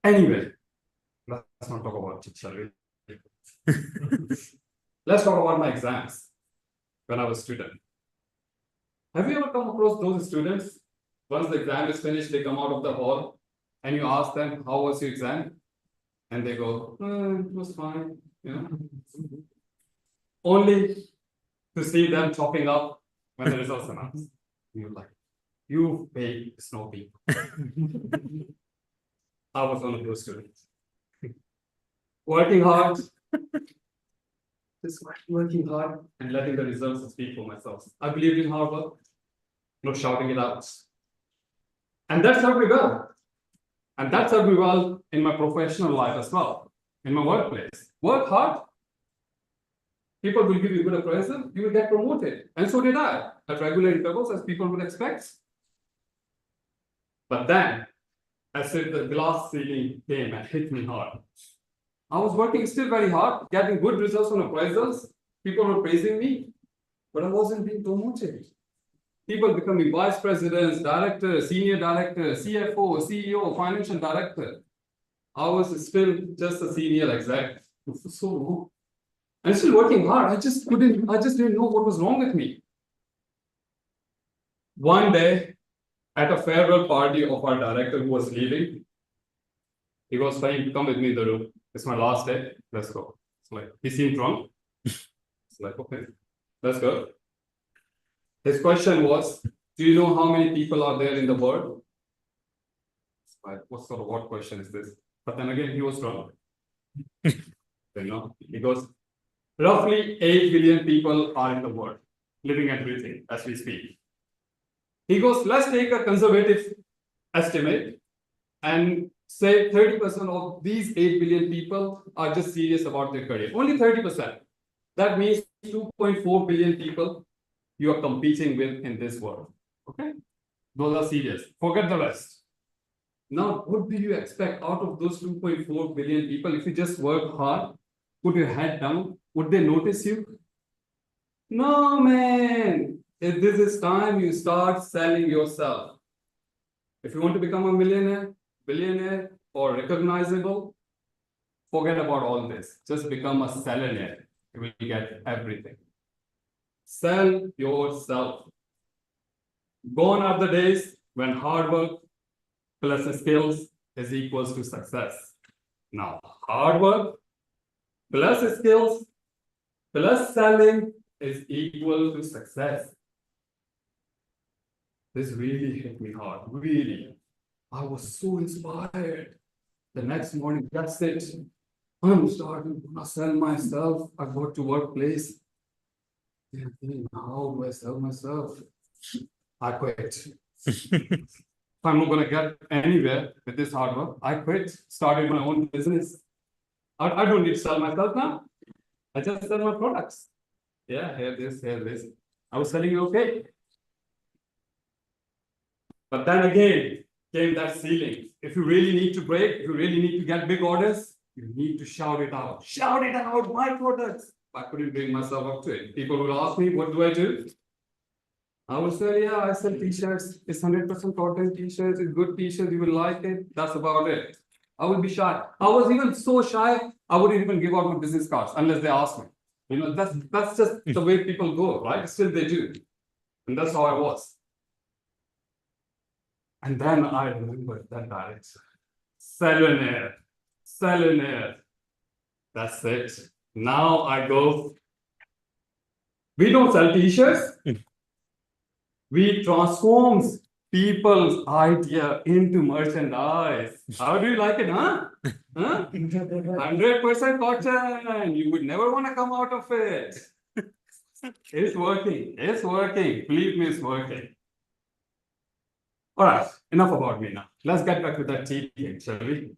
Anyway, let's not talk about it, shall we? Let's talk about my exams when I was a student. Have you ever come across those students? Once the exam is finished, they come out of the hall and you ask them, how was your exam? And they go, it was fine, you know. Only to see them chopping up when the results announced. You're like, you fake snow people. I was one of those students. Working hard, just working hard and letting the results speak for myself. I believed in hard work, not shouting it out. And that served me well. And that served me well in my professional life as well, in my workplace. Work hard, people will give you good appraisal, you will get promoted. And so did I, at regular intervals, as people would expect. But then, as if the glass ceiling came and hit me hard. I was working still very hard, getting good results on appraisals. People were praising me, but I wasn't being promoted. People becoming vice presidents, directors, senior directors, CFO, CEO, financial director. I was still just a senior exec. So long. And still working hard. I just didn't know what was wrong with me. One day, at a farewell party of our director who was leaving, he was saying, come with me in the room. It's my last day. Let's go. It's like, he seemed drunk. It's like, okay, let's go. His question was, do you know how many people are there in the world? It's like, what question is this? But then again, he was drunk. You know, he goes, roughly 8 billion people are in the world, living and breathing as we speak. He goes, let's take a conservative estimate and say 30% of these 8 billion people are just serious about their career. Only 30%. That means 2.4 billion people you are competing with in this world. Okay? Those are serious. Forget the rest. Now, what do you expect out of those 2.4 billion people if you just work hard, put your head down? Would they notice you? No, man. If this is time you start selling yourself. If you want to become a millionaire, billionaire, or recognizable, forget about all this. Just become a sellionaire. You will get everything. Sell yourself. Gone are the days when hard work plus skills is equals to success. Now, hard work plus skills plus selling is equal to success. This really hit me hard, really. I was so inspired. The next morning, that's it. I'm starting to sell myself. I got to workplace. How do I sell myself? I quit. if I'm not gonna get anywhere with this hard work, I quit, started my own business. I don't need to sell myself now. I just sell my products. Yeah, here this, here this. I was selling okay. But then again, came that ceiling. If you really need to break, if you really need to get big orders, you need to shout it out. Shout it out, my products. I couldn't bring myself up to it. People would ask me, what do I do? I would say, yeah, I sell t-shirts. It's 100% cotton t-shirts. It's good t-shirts. You will like it. That's about it. I would be shy. I was even so shy, I wouldn't even give out my business cards unless they asked me. You know, that's just the way people go, right? Still they do. And that's how I was. And then I remembered that direction. Selenare. That's it. Now I go. We don't sell t-shirts. We transform people's idea into merchandise. How do you like it, huh? 100% cotton. You would never want to come out of it. It's working. It's working. Believe me, it's working. All right, enough about me now. Let's get back to that tea thing, shall we?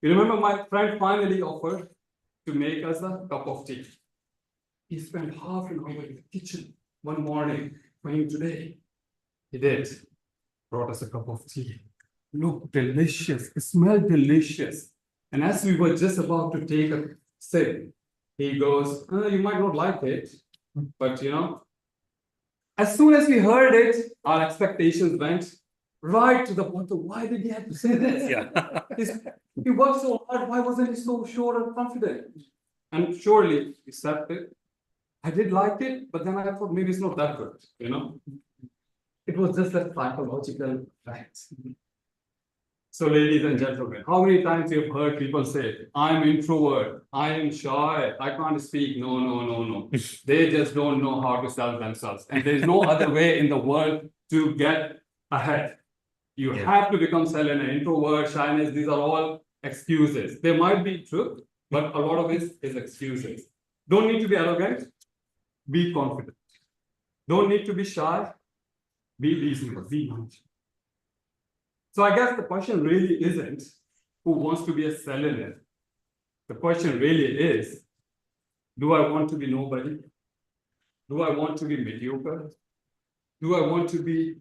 You remember my friend finally offered to make us a cup of tea. He spent half an hour in the kitchen one morning, coming today. He did. Brought us a cup of tea. Looked delicious. It smelled delicious. And as we were just about to take a sip, he goes, you might not like it, but you know, as soon as we heard it, our expectations went right to the bottom. Why did he have to say this? Yeah. He worked so hard. Why wasn't he so sure and confident? And surely he said it. I did like it, but then I thought maybe it's not that good, you know? It was just a psychological fact. So ladies and gentlemen, how many times you've heard people say, I'm introvert, I am shy, I can't speak. No. They just don't know how to sell themselves. And there's no other way in the world to get ahead. You have to become selling an introvert, shyness, these are all excuses. They might be true, but a lot of it is excuses. Don't need to be arrogant, be confident. Don't need to be shy, be reasonable, be knowledgeable. So I guess the question really isn't who wants to be a seller. The question really is, do I want to be nobody? Do I want to be mediocre? Do I want to be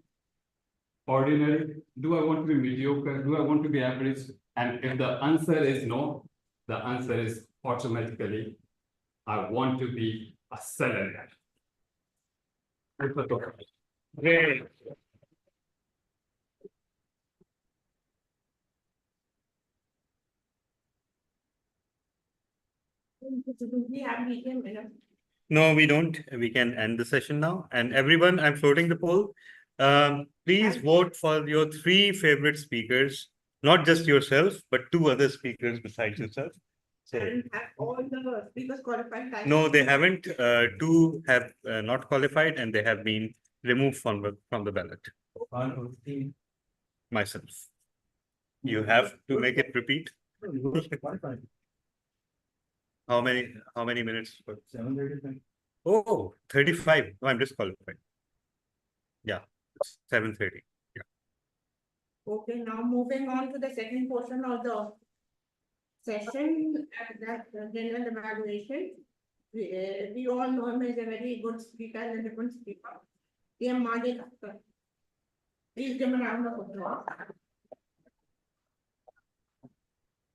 ordinary? Do I want to be mediocre? Do I want to be average? And if the answer is no, the answer is automatically, I want to be a seller. Great. No, we don't. We can end the session now. And everyone, I'm floating the poll. Please vote for your 3 favorite speakers, not just yourself, but 2 other speakers besides yourself. And have all the speakers qualified? No, they haven't. 2 have not qualified and they have been removed from the ballot. Myself. You have to make it repeat. How many minutes? 7:35. Oh, 35. No, I'm disqualified. Yeah, 7:30. Yeah. Okay, now moving on to the second portion of the session, that general evaluation. We all know him as a very good speaker and a good speaker. PM Majid, please give him a round of applause.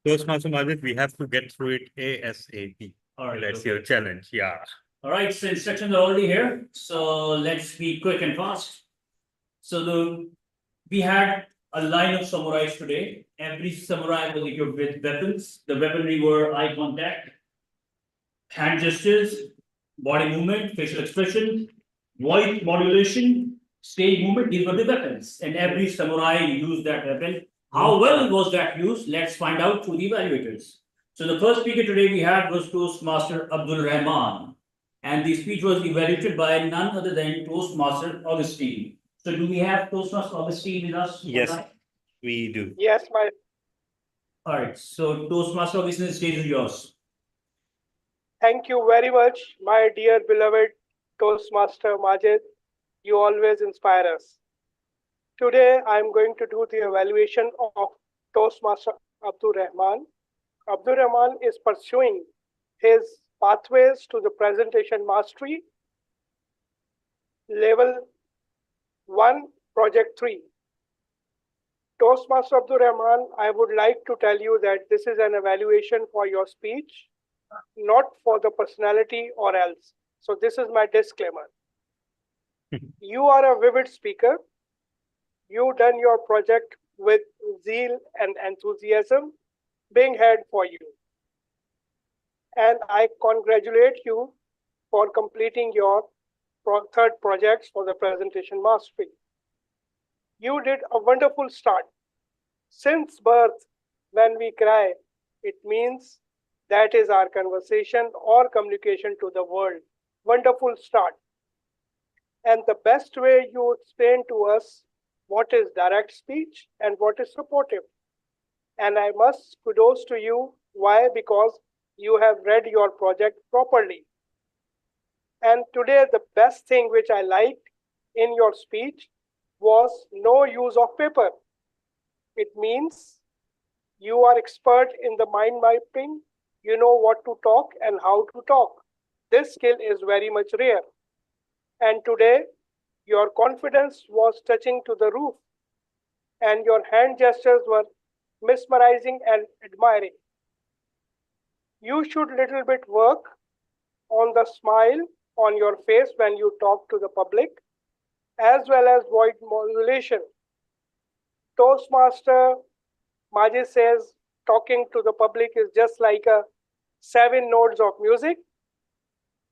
Toastmaster Majid, we have to get through it ASAP. All right, That's okay. your challenge. Yeah. All right, so instructions are already here. So let's be quick and fast. So we had a line of samurais today. Every samurai was equipped with weapons. The weaponry were eye contact, hand gestures, body movement, facial expression, voice modulation, stage movement. These were the weapons, and every samurai used that weapon. How well was that used? Let's find out through the evaluators. So the first speaker today we had was Toastmaster Abdul Rahman, and the speech was evaluated by none other than Toastmaster Augustine. So do we have Toastmaster Augustine with us? Yes, we do. Yes, my All right, so Toastmaster Augustine, the stage is yours. thank you very much, my dear beloved Toastmaster Majid. You always inspire us. Today, I'm going to do the evaluation of Toastmaster Abdul Rahman. Abdul Rahman is pursuing his pathways to the presentation mastery, level 1, project 3. Toastmaster Abdul Rahman, I would like to tell you that this is an evaluation for your speech, not for the personality or else. So this is my disclaimer. You are a vivid speaker. You done your project with zeal and enthusiasm, being had for you. And I congratulate you for completing your third projects for the presentation mastery. You did a wonderful start. Since birth, when we cry, it means that is our conversation or communication to the world. Wonderful start. And the best way you explain to us what is direct speech and what is supportive. And I must kudos to you. Why? Because you have read your project properly. And today, the best thing which I liked in your speech was no use of paper. It means you are expert in the mind mapping. You know what to talk and how to talk. This skill is very much rare. And today, your confidence was touching to the roof, and your hand gestures were mesmerizing and admiring. You should little bit work on the smile on your face when you talk to the public, as well as voice modulation. Toastmaster Majid says talking to the public is just like a 7 notes of music,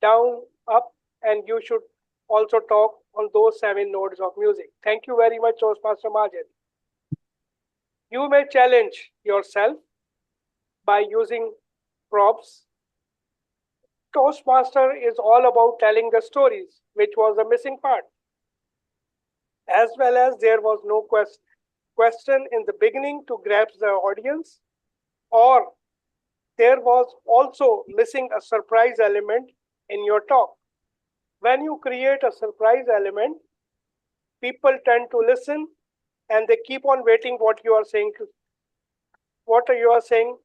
down, up, and you should also talk on those 7 notes of music. Thank you very much, Toastmaster Majid. You may challenge yourself by using props. Toastmaster is all about telling the stories, which was the missing part. As well as there was no question in the beginning to grab the audience, or there was also missing a surprise element in your talk. When you create a surprise element, people tend to listen and they keep on waiting what you are saying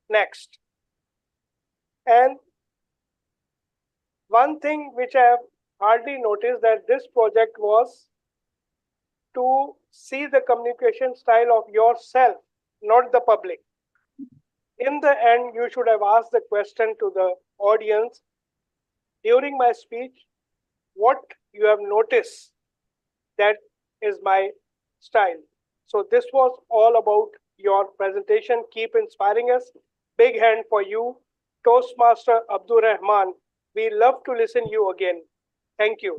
next. And one thing which I have hardly noticed that this project was to see the communication style of yourself, not the public. In the end, you should have asked the question to the audience during my speech, what you have noticed that is my style. So this was all about your presentation. Keep inspiring us. Big hand for you, Toastmaster Abdul Rahman. We love to listen you again. Thank you.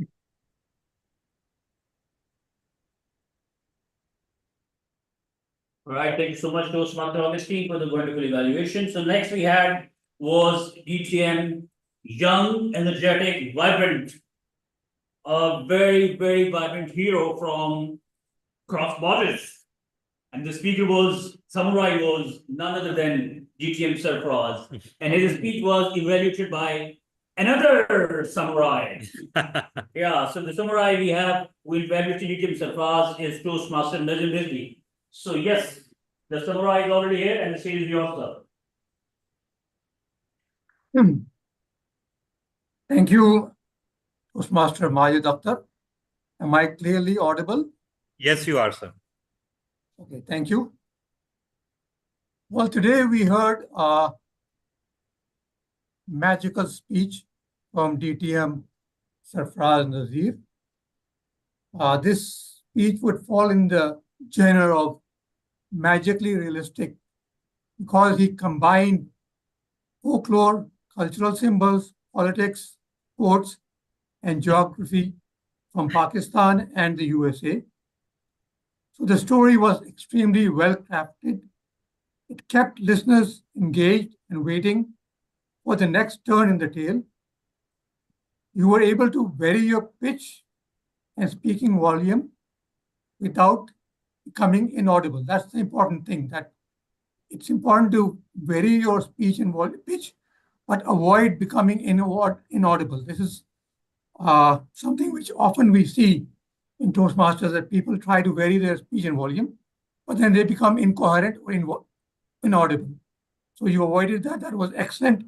All right, thank you so much, Toastmaster Augustine, for the wonderful evaluation. So next we had was DTM, young, energetic, vibrant, a very, very vibrant hero from cross borders. And the speaker Samurai was none other than DTM Sarfraz. And his speech was evaluated by another Samurai. Yeah, so the Samurai we have who evaluated DTM Sarfraz is Toastmaster Najim Rizvi. So yes, the Samurai is already here and the stage is yours, sir. Thank you, Toastmaster Majid Akhtar. Am I clearly audible? Yes, you are, sir. Okay, thank you. Well, today we heard a magical speech from DTM Sarfraz Nazir. This speech would fall in the genre of magically realistic because he combined folklore, cultural symbols, politics, sports, and geography from Pakistan and the USA. So the story was extremely well crafted. It kept listeners engaged and waiting for the next turn in the tale. You were able to vary your pitch and speaking volume without becoming inaudible. That's the important thing, that it's important to vary your speech and pitch, but avoid becoming inaudible. This is something which often we see in Toastmasters that people try to vary their speech and volume, but then they become incoherent or inaudible. So you avoided that. That was excellent.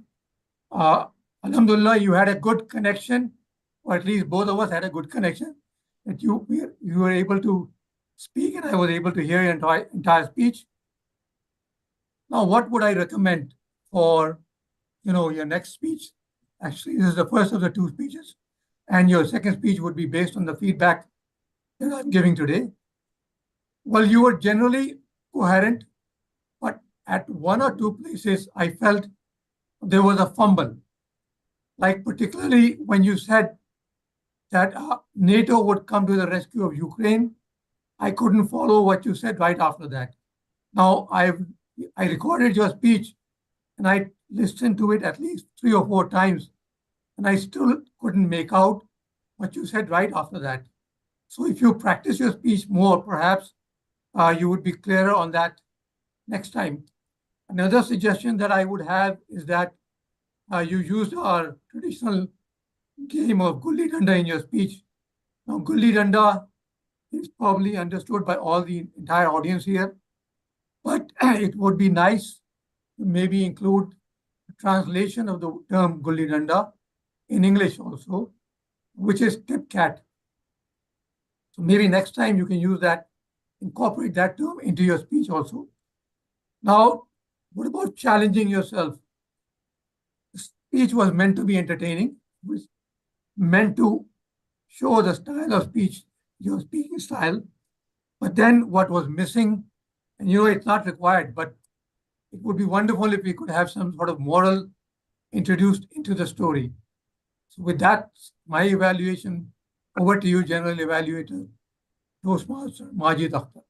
Alhamdulillah, you had a good connection, or at least both of us had a good connection, that you were able to speak and I was able to hear your entire speech. Now, what would I recommend for, your next speech? Actually, this is the first of the two speeches, and your second speech would be based on the feedback that I'm giving today. Well, you were generally coherent, but at one or two places, I felt there was a fumble. Like particularly when you said that NATO would come to the rescue of Ukraine, I couldn't follow what you said right after that. Now, I recorded your speech and I listened to it at least 3 or 4 times, and I still couldn't make out what you said right after that. So if you practice your speech more, perhaps you would be clearer on that next time. Another suggestion that I would have is that you used our traditional game of Gulli Danda in your speech. Now, Gulli Danda is probably understood by all the entire audience here, but it would be nice to maybe include a translation of the term Gulli Danda in English also, which is tip cat. So maybe next time you can use that, incorporate that term into your speech also. Now, what about challenging yourself? The speech was meant to be entertaining, it was meant to show the style of speech, your speaking style. But then what was missing, and it's not required, but it would be wonderful if we could have some sort of moral introduced into the story. So with that, my evaluation, over to you, General Evaluator, Toastmaster Majid Akhtar.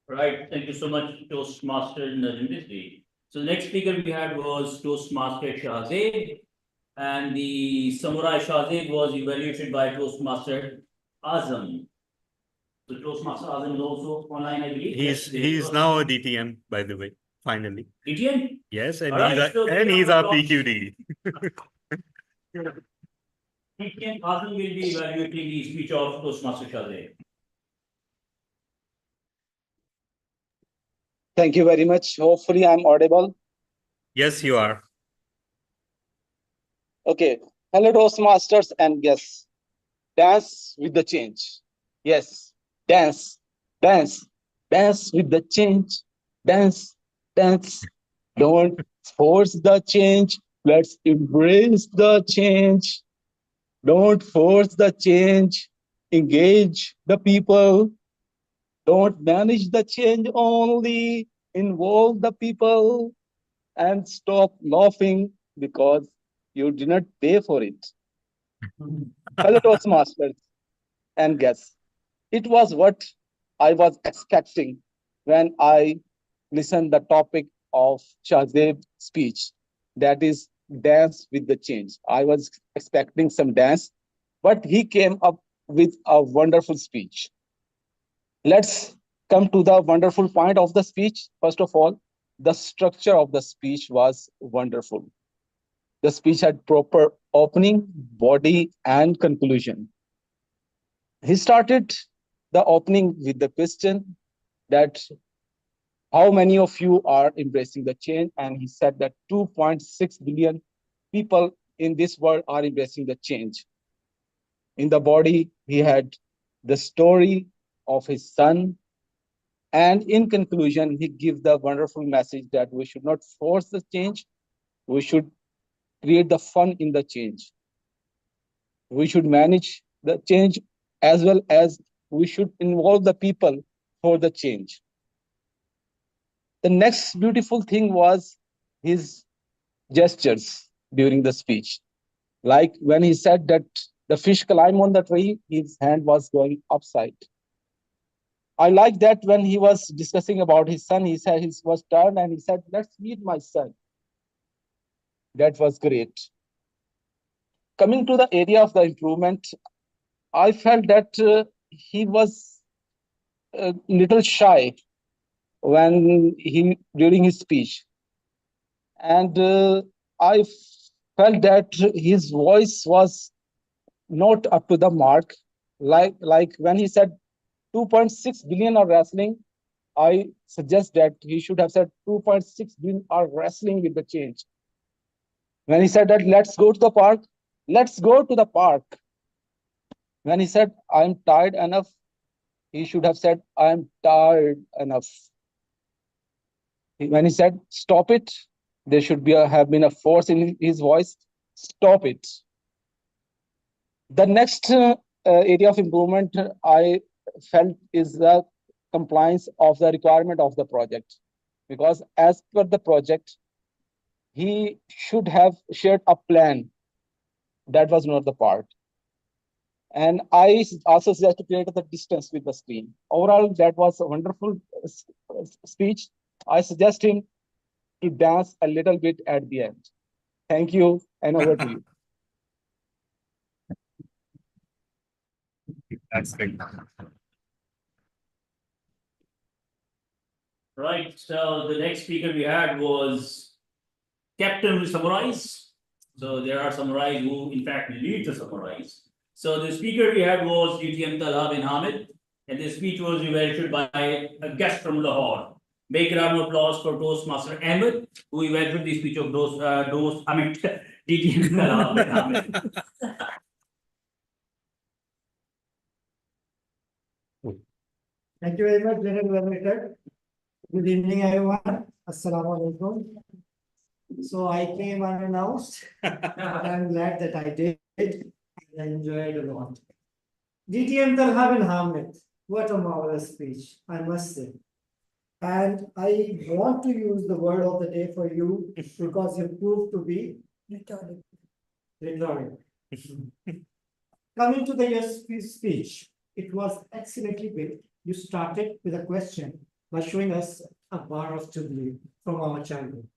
Right, thank you so much, Toastmaster Najimizzi. So the next speaker we had was Toastmaster Shahzaid, and the Samurai Shahzaid was evaluated by Toastmaster Azam. So Toastmaster Azam is also online, I believe. He's now a DTM, by the way, finally. DTM? Yes, and Alright, he's our PQD. DTM Azam will be evaluating the speech of Toastmaster Shahzaid. Thank you very much. Hopefully I'm audible. Yes, you are. Okay. Hello, Toastmasters and guests. Dance with the change. Yes, dance, dance, dance with the change. Dance, dance. Don't force the change. Let's embrace the change. Don't force the change. Engage the people. Don't manage the change only. Involve the people and stop laughing because you did not pay for it. Fellow Toastmasters and guests, it was what I was expecting when I listened the topic of Shahzaid's speech, that is dance with the change. I was expecting some dance, but he came up with a wonderful speech. Let's come to the wonderful point of the speech. First of all, the structure of the speech was wonderful. The speech had proper opening, body, and conclusion. He started the opening with the question that how many of you are embracing the change? And he said that 2.6 billion people in this world are embracing the change. In the body, he had the story of his son. And in conclusion, he gives the wonderful message that we should not force the change. We should create the fun in the change. We should manage the change as well as we should involve the people for the change. The next beautiful thing was his gestures during the speech. Like when he said that the fish climb on the tree, his hand was going upside. I like that when he was discussing about his son, he said he was turned and he said, let's meet my son. That was great. Coming to the area of the improvement, I felt that he was a little shy during his speech. And I felt that his voice was not up to the mark. Like when he said 2.6 billion are wrestling, I suggest that he should have said 2.6 billion are wrestling with the change. When he said that let's go to the park, let's go to the park. When he said I'm tired enough, he should have said I'm tired enough. When he said stop it, there should have been a force in his voice. Stop it. The next area of improvement I felt is the compliance of the requirement of the project, because as per the project, he should have shared a plan. That was not the part. And I also suggest to create the distance with the screen. Overall, that was a wonderful speech. I suggest him to dance a little bit at the end. Thank you, and over to you. That's great. Right, so the next speaker we had was Captain Samurais. So there are samurais who in fact lead the samurais. So the speaker we had was DTM Talha bin Hamid, and the speech was evaluated by a guest from Lahore. Make a round of applause for Toastmaster Ahmed, who evaluated the speech of DTM Talha bin Hamid. Thank you very much, General Evaluator. Good evening, everyone. Assalamu alaikum. So I came unannounced. I'm glad that I did. I enjoyed a lot. DTM Talha bin Hamid. What a marvelous speech, I must say. And I want to use the word of the day for you because you proved to be Rhetoric. rhetoric. Coming to your speech, it was excellently built. You started with a question by showing us a bar of jubilee from our childhood.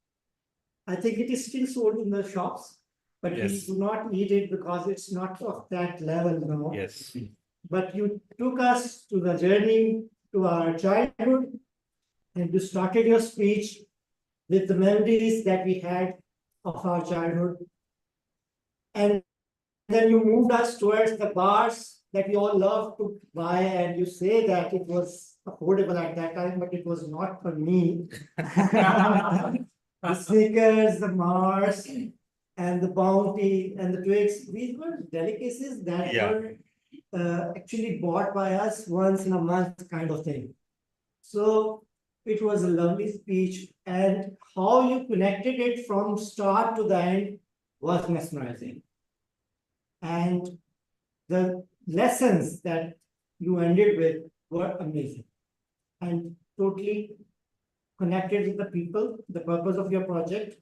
I think it is still sold in the shops, but we Yes. do not eat it because it's not of that level now. Yes. But you took us to the journey to our childhood, and you started your speech with the memories that we had of our childhood. And then you moved us towards the bars that we all love to buy, and you say that it was affordable at that time, but it was not for me. The Snickers, the Mars, and the Bounty, and the Twix, these were delicacies that were actually bought by us once in a month kind of thing. So it was a lovely speech, and how you connected it from start to the end was mesmerizing. And the lessons that you ended with were amazing and totally connected with the people, the purpose of your project.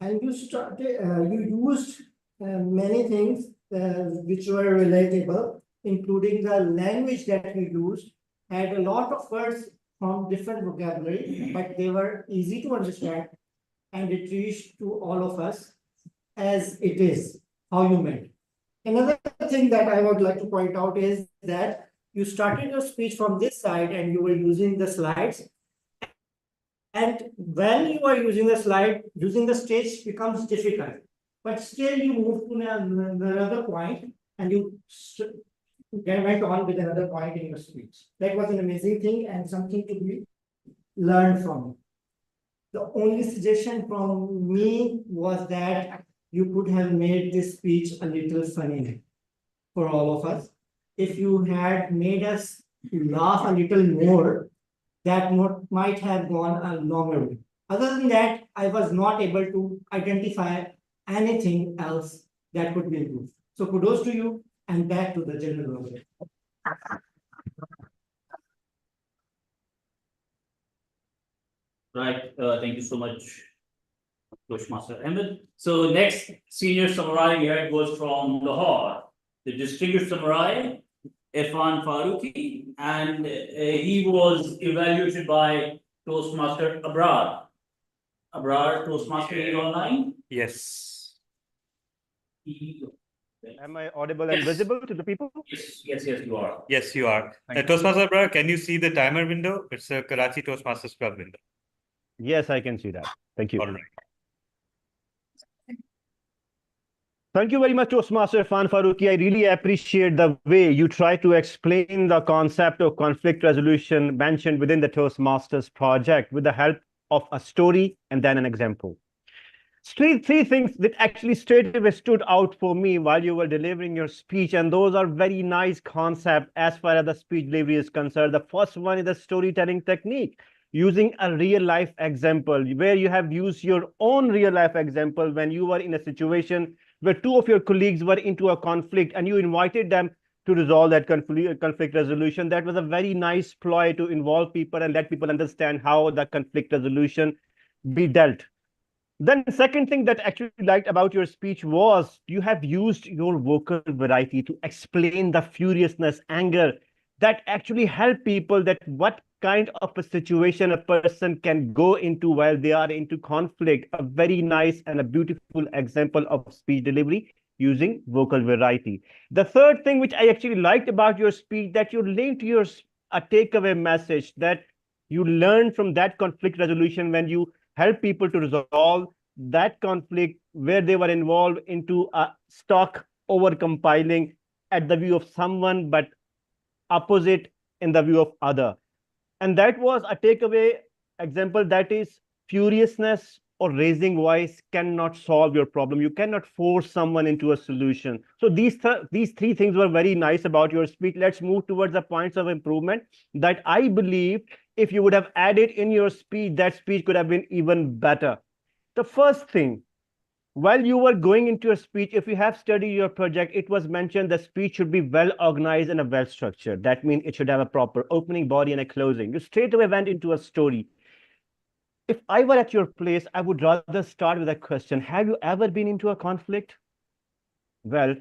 And you started, you used many things which were relatable, including the language that you used had a lot of words from different vocabulary, but they were easy to understand, and it reached to all of us as it is, how you meant. Another thing that I would like to point out is that you started your speech from this side and you were using the slides. And when you are using the slide, using the stage becomes difficult. But still you move to another point and you went on with another point in your speech. That was an amazing thing and something to be learned from. The only suggestion from me was that you could have made this speech a little funny for all of us. If you had made us laugh a little more, that might have gone a longer way. Other than that, I was not able to identify anything else that could be improved. So kudos to you, and back to the general knowledge. Right, thank you so much, Toastmaster Ahmed. So next senior samurai we had was from Lahore, the distinguished samurai Irfan Farooqi, and he was evaluated by Toastmaster Abrar. Abrar, Toastmaster, are you online? Yes. Am I audible and visible to the people? Yes, you are. Yes, you are. Thank you. Toastmaster Abrar, can you see the timer window? It's a Karachi Toastmasters Club window. Yes, I can see that. Thank you. All right. Thank you very much, Toastmaster Irfan Farooqi. I really appreciate the way you try to explain the concept of conflict resolution mentioned within the Toastmasters project with the help of a story and then an example. Three things that actually straight away stood out for me while you were delivering your speech, and those are very nice concepts as far as the speech delivery is concerned. The first one is the storytelling technique, using a real life example where you have used your own real life example when you were in a situation where two of your colleagues were into a conflict and you invited them to resolve that conflict resolution. That was a very nice ploy to involve people and let people understand how the conflict resolution be dealt. Then the second thing that I actually liked about your speech was you have used your vocal variety to explain the furiousness, anger that actually help people that what kind of a situation a person can go into while they are into conflict. A very nice and a beautiful example of speech delivery using vocal variety. The third thing which I actually liked about your speech that you linked your a takeaway message that you learn from that conflict resolution when you help people to resolve that conflict where they were involved into a stock over compiling at the view of someone but opposite in the view of other. And that was a takeaway example, that is furiousness or raising voice cannot solve your problem. You cannot force someone into a solution. So these three things were very nice about your speech. Let's move towards the points of improvement that I believe if you would have added in your speech, that speech could have been even better. The first thing, while you were going into a speech, if you have studied your project, it was mentioned the speech should be well organized and well structured. That means it should have a proper opening, body, and a closing. You straight away went into a story. If I were at your place, I would rather start with a question. Have you ever been into a conflict? Well,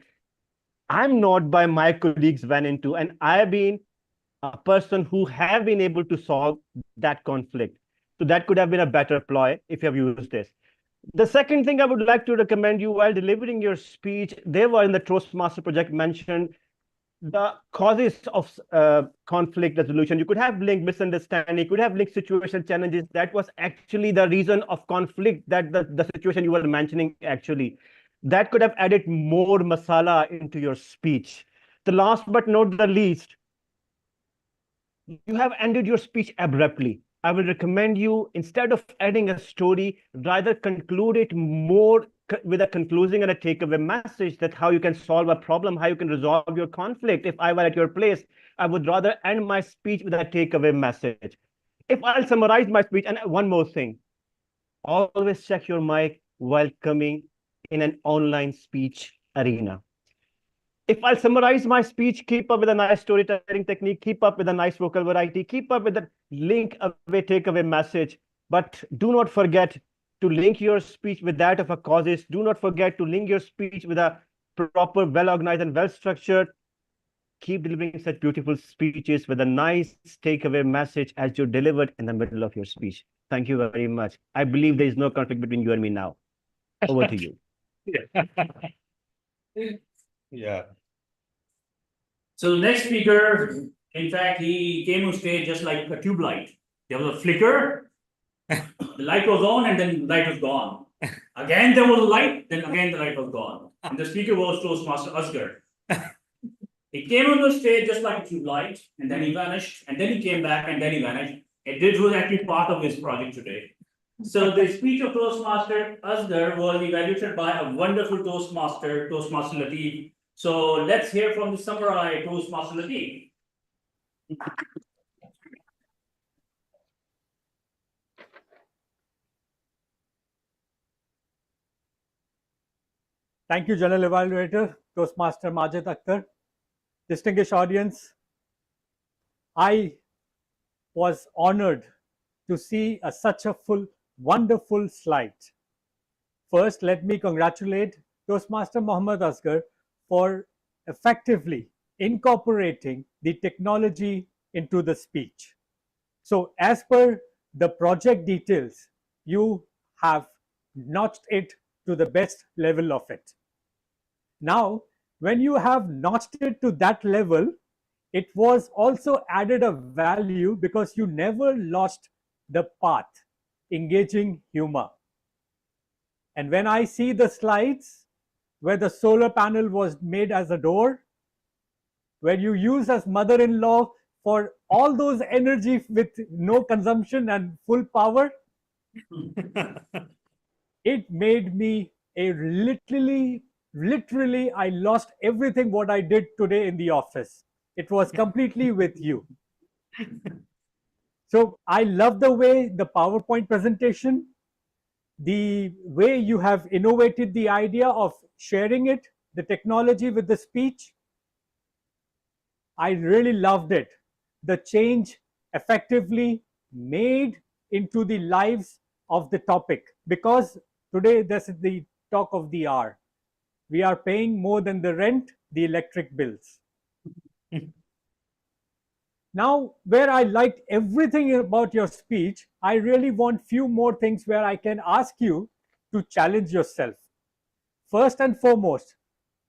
I'm not, by my colleagues went into, and I've been a person who have been able to solve that conflict. So that could have been a better ploy if you have used this. The second thing I would like to recommend you while delivering your speech, they were in the Toastmaster project mentioned the causes of conflict resolution. You could have linked misunderstanding, you could have linked situation challenges. That was actually the reason of conflict, that the situation you were mentioning actually. That could have added more masala into your speech. The last but not the least, you have ended your speech abruptly. I will recommend you, instead of adding a story, rather conclude it more with a conclusion and a takeaway message that how you can solve a problem, how you can resolve your conflict. If I were at your place, I would rather end my speech with a takeaway message. If I'll summarize my speech, and one more thing, always check your mic while coming in an online speech arena. If I'll summarize my speech, keep up with a nice storytelling technique, keep up with a nice vocal variety, keep up with a link away, takeaway message, but do not forget to link your speech with that of a causes. Do not forget to link your speech with a proper, well-organized and well-structured. Keep delivering such beautiful speeches with a nice takeaway message as you delivered in the middle of your speech. Thank you very much. I believe there is no conflict between you and me now. Over to you. Yeah. So the next speaker, in fact, he came on stage just like a tube light. There was a flicker, the light was on, and then the light was gone. Again, there was a light, then again the light was gone. And the speaker was Toastmaster Asghar. He came on the stage just like a tube light, and then he vanished, and then he came back, and then he vanished. And this was actually part of his project today. So the speech of Toastmaster Asghar was evaluated by a wonderful Toastmaster, Toastmaster Lateef. So let's hear from the samurai, Toastmaster Lateef. Thank you, General Evaluator, Toastmaster Majid Akhtar. Distinguished audience, I was honored to see such a wonderful slide. First, let me congratulate Toastmaster Mohammad Asghar for effectively incorporating the technology into the speech. So as per the project details, you have notched it to the best level of it. Now, when you have notched it to that level, it was also added a value because you never lost the path, engaging humor. And when I see the slides, where the solar panel was made as a door, where you use as mother-in-law for all those energy with no consumption and full power. It made me a literally, I lost everything what I did today in the office. It was completely with you. So I love the way the PowerPoint presentation, the way you have innovated the idea of sharing it, the technology with the speech. I really loved it. The change effectively made into the lives of the topic, because today this is the talk of the hour. We are paying more than the rent, the electric bills. Now, where I liked everything about your speech, I really want few more things where I can ask you to challenge yourself. First and foremost,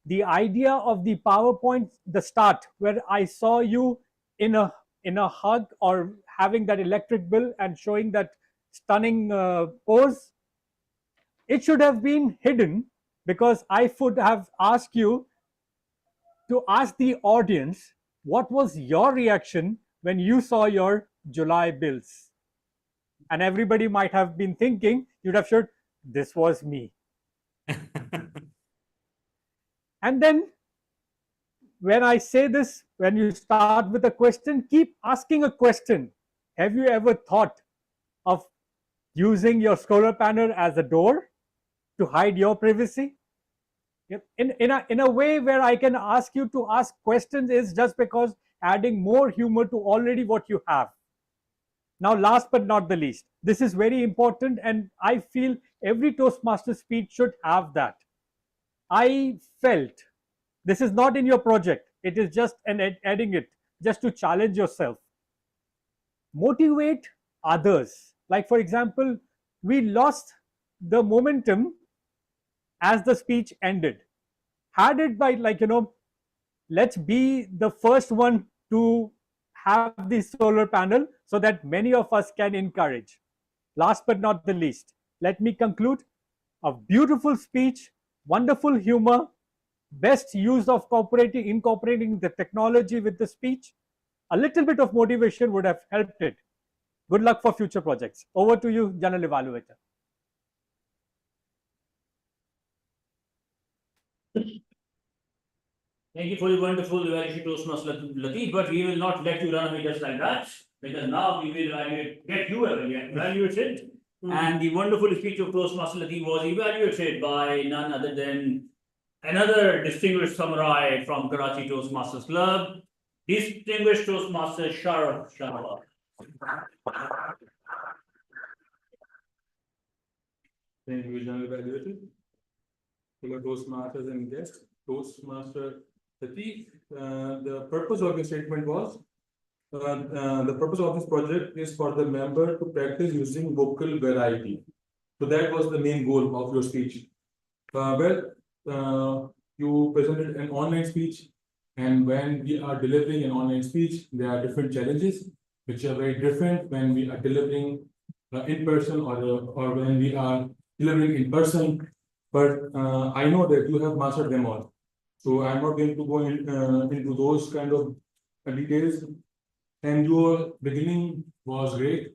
the idea of the PowerPoint, the start, where I saw you in a hug or having that electric bill and showing that stunning pose, it should have been hidden, because I would have asked you to ask the audience what was your reaction when you saw your July bills. And everybody might have been thinking, you'd have said, this was me. And then when I say this, when you start with a question, keep asking a question. Have you ever thought of using your solar panel as a door to hide your privacy? In a way where I can ask you to ask questions is just because adding more humor to already what you have. Now, last but not the least, this is very important, and I feel every Toastmaster speech should have that. I felt, this is not in your project, it is just adding it, just to challenge yourself. Motivate others. Like, for example, we lost the momentum as the speech ended. Had it by, like, let's be the first one to have the solar panel so that many of us can encourage. Last but not the least, let me conclude. A beautiful speech, wonderful humor, best use of incorporating the technology with the speech. A little bit of motivation would have helped it. Good luck for future projects. Over to you, General Evaluator. Thank you for the wonderful evaluation, Toastmaster Lateef, but we will not let you run away just like that, because now we will get you evaluated. And the wonderful speech of Toastmaster Lateef was evaluated by none other than another distinguished samurai from Karachi Toastmasters Club, distinguished Toastmaster Sharaf. Thank you, General Evaluator. Hello, Toastmasters and guests. Toastmaster Lateef, the purpose of your statement was, the purpose of this project is for the member to practice using vocal variety. So that was the main goal of your speech. You presented an online speech, and when we are delivering an online speech, there are different challenges, which are very different when we are delivering in person or when we are delivering in person. But I know that you have mastered them all. So I'm not going to go into those kind of details. And your beginning was great.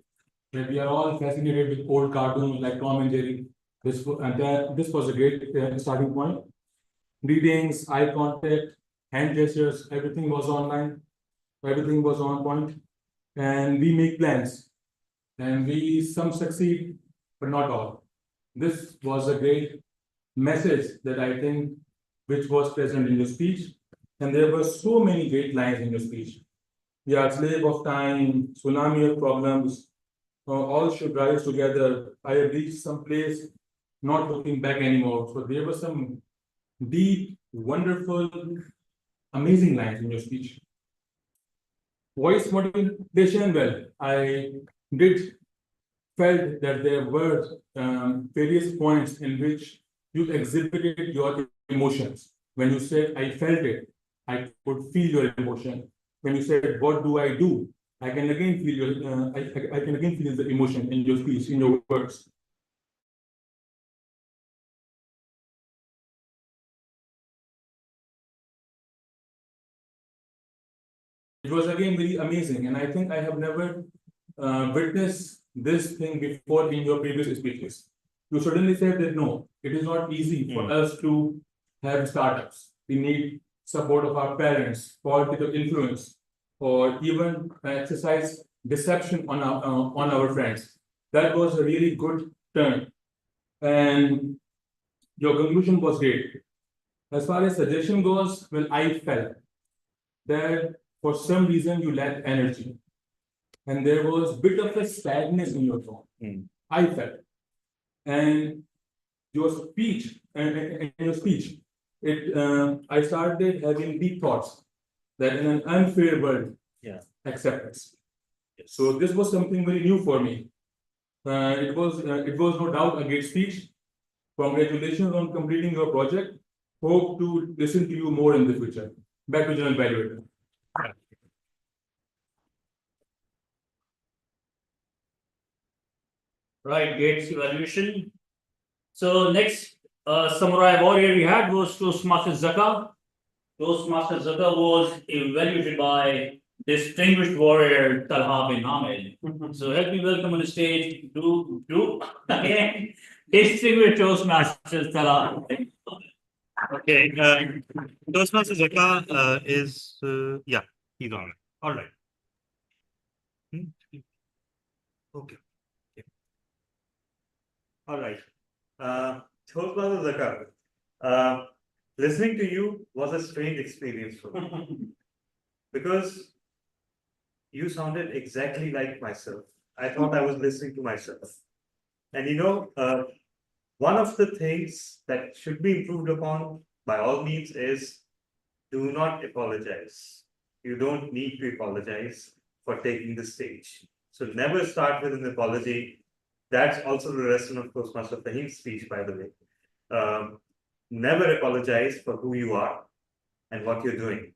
That we are all fascinated with old cartoons like Tom and Jerry. This was a great starting point. Greetings, eye contact, hand gestures, everything was online. Everything was on point. And we make plans. And some succeed, but not all. This was a great message that I think which was present in your speech. And there were so many great lines in your speech. We are slave of time, tsunami of problems, all should rise together. I have reached some place, not looking back anymore. So there were some deep, wonderful, amazing lines in your speech. Voice motivation, well, I did felt that there were various points in which you exhibited your emotions. When you said, I felt it, I could feel your emotion. When you said, what do I do? I can again feel your, I can again feel the emotion in your speech, in your words. It was again very amazing, and I think I have never witnessed this thing before in your previous speeches. You suddenly said that no, it is not easy for us to have startups. We need support of our parents, political influence, or even exercise deception on our friends. That was a really good turn, and your conclusion was great. As far as suggestion goes, well, I felt that for some reason you lacked energy, and there was a bit of a sadness in your tone. I felt, and your speech I started having deep thoughts that in an unfair world, acceptance. So this was something very new for me. It was no doubt a great speech. Congratulations on completing your project. Hope to listen to you more in the future. Back to General Evaluator. Right, Gates evaluation. So next samurai warrior we had was Toastmaster Zaka. Toastmaster Zaka was evaluated by distinguished warrior Talha bin Hamid. So help me welcome on the stage do again distinguished Toastmasters Talha. Okay, Toastmaster Zaka is yeah, he's on. All right. Okay. All right. Toastmaster Zaka, listening to you was a strange experience for me because you sounded exactly like myself. I thought I was listening to myself. And you know, one of the things that should be improved upon by all means is do not apologize. You don't need to apologize for taking the stage. So never start with an apology. That's also the lesson of Toastmaster Fahim's speech, by the way. Never apologize for who you are and what you're doing.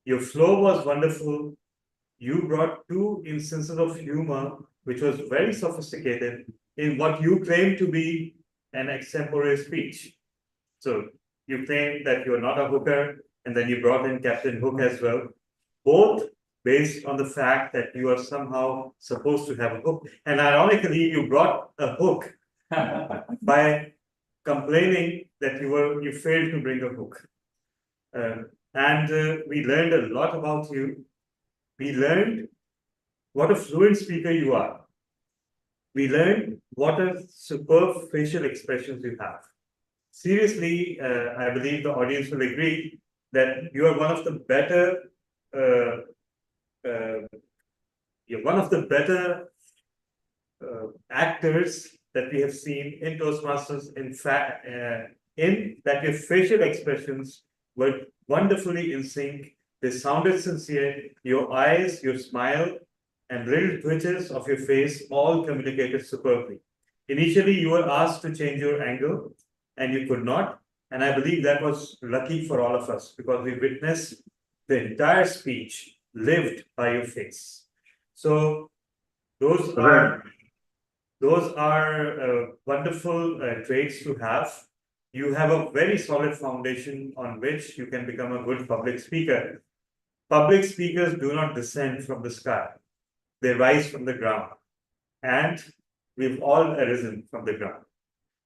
Your flow was wonderful. You brought two instances of humor, which was very sophisticated in what you claim to be an extempore speech. So you claim that you're not a hooker, and then you brought in Captain Hook as well, both based on the fact that you are somehow supposed to have a hook. And ironically, you brought a hook by complaining that you failed to bring a hook. We learned a lot about you. We learned what a fluent speaker you are. We learned what a superb facial expressions you have. Seriously, I believe the audience will agree that you are one of the better actors that we have seen in Toastmasters. In fact, in that your facial expressions were wonderfully in sync. They sounded sincere. Your eyes, your smile, and little twitches of your face all communicated superbly. Initially, you were asked to change your angle, and you could not. And I believe that was lucky for all of us because we witnessed the entire speech lived by your face. So those are wonderful traits to have. You have a very solid foundation on which you can become a good public speaker. Public speakers do not descend from the sky. They rise from the ground. And we've all arisen from the ground.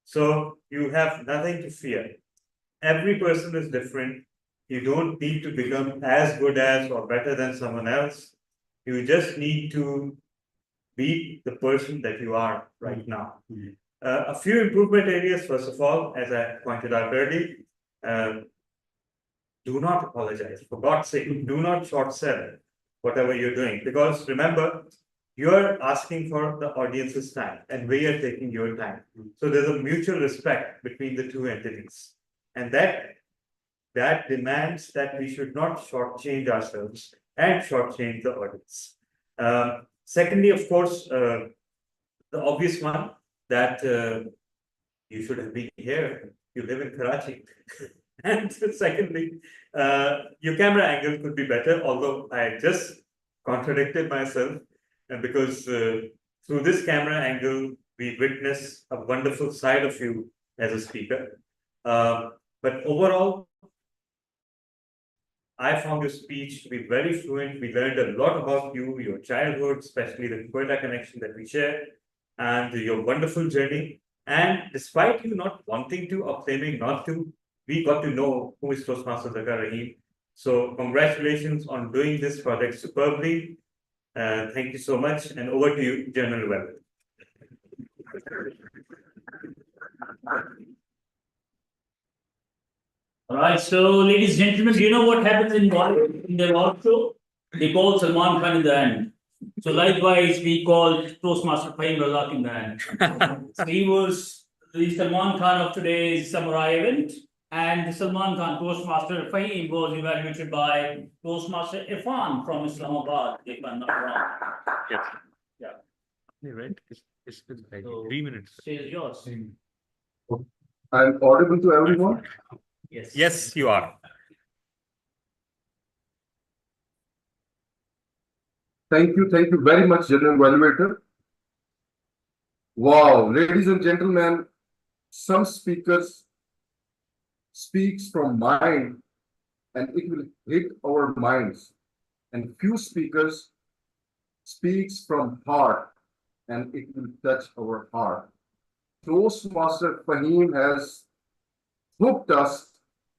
So you have nothing to fear. Every person is different. You don't need to become as good as or better than someone else. You just need to be the person that you are right now. A few improvement areas, first of all, as I pointed out earlier, do not apologize. For God's sake, do not short sell whatever you're doing. Because remember, you're asking for the audience's time and we are taking your time. So there's a mutual respect between the two entities. And that demands that we should not shortchange ourselves and shortchange the audience. Secondly, of course, the obvious one that you should have been here. You live in Karachi. And secondly, your camera angle could be better, although I just contradicted myself because through this camera angle, we witness a wonderful side of you as a speaker. But overall, I found your speech to be very fluent. We learned a lot about you, your childhood, especially the Quetta connection that we share, and your wonderful journey. And despite you not wanting to or claiming not to, we got to know who is Toastmaster Zakir Rahim. So congratulations on doing this project superbly. Thank you so much. And over to you, General Webb. All right, so ladies and gentlemen, do you know what happens in Bollywood in the award show? They call Salman Khan in the end. So likewise, we called Toastmaster Fahim Razak in the end. So he was the Salman Khan of today's Samurai event, and the Salman Khan Toastmaster Fahim was evaluated by Toastmaster Irfan from Islamabad, if I'm not wrong. Yes. Yeah. You're right. It's like So, 3 minutes. Stage is yours. I'm audible to everyone? Yes. Yes, you are. Thank you very much, General Evaluator. Wow, ladies and gentlemen, some speakers speaks from mind and it will hit our minds. And few speakers speaks from heart and it will touch our heart. Toastmaster Fahim has hooked us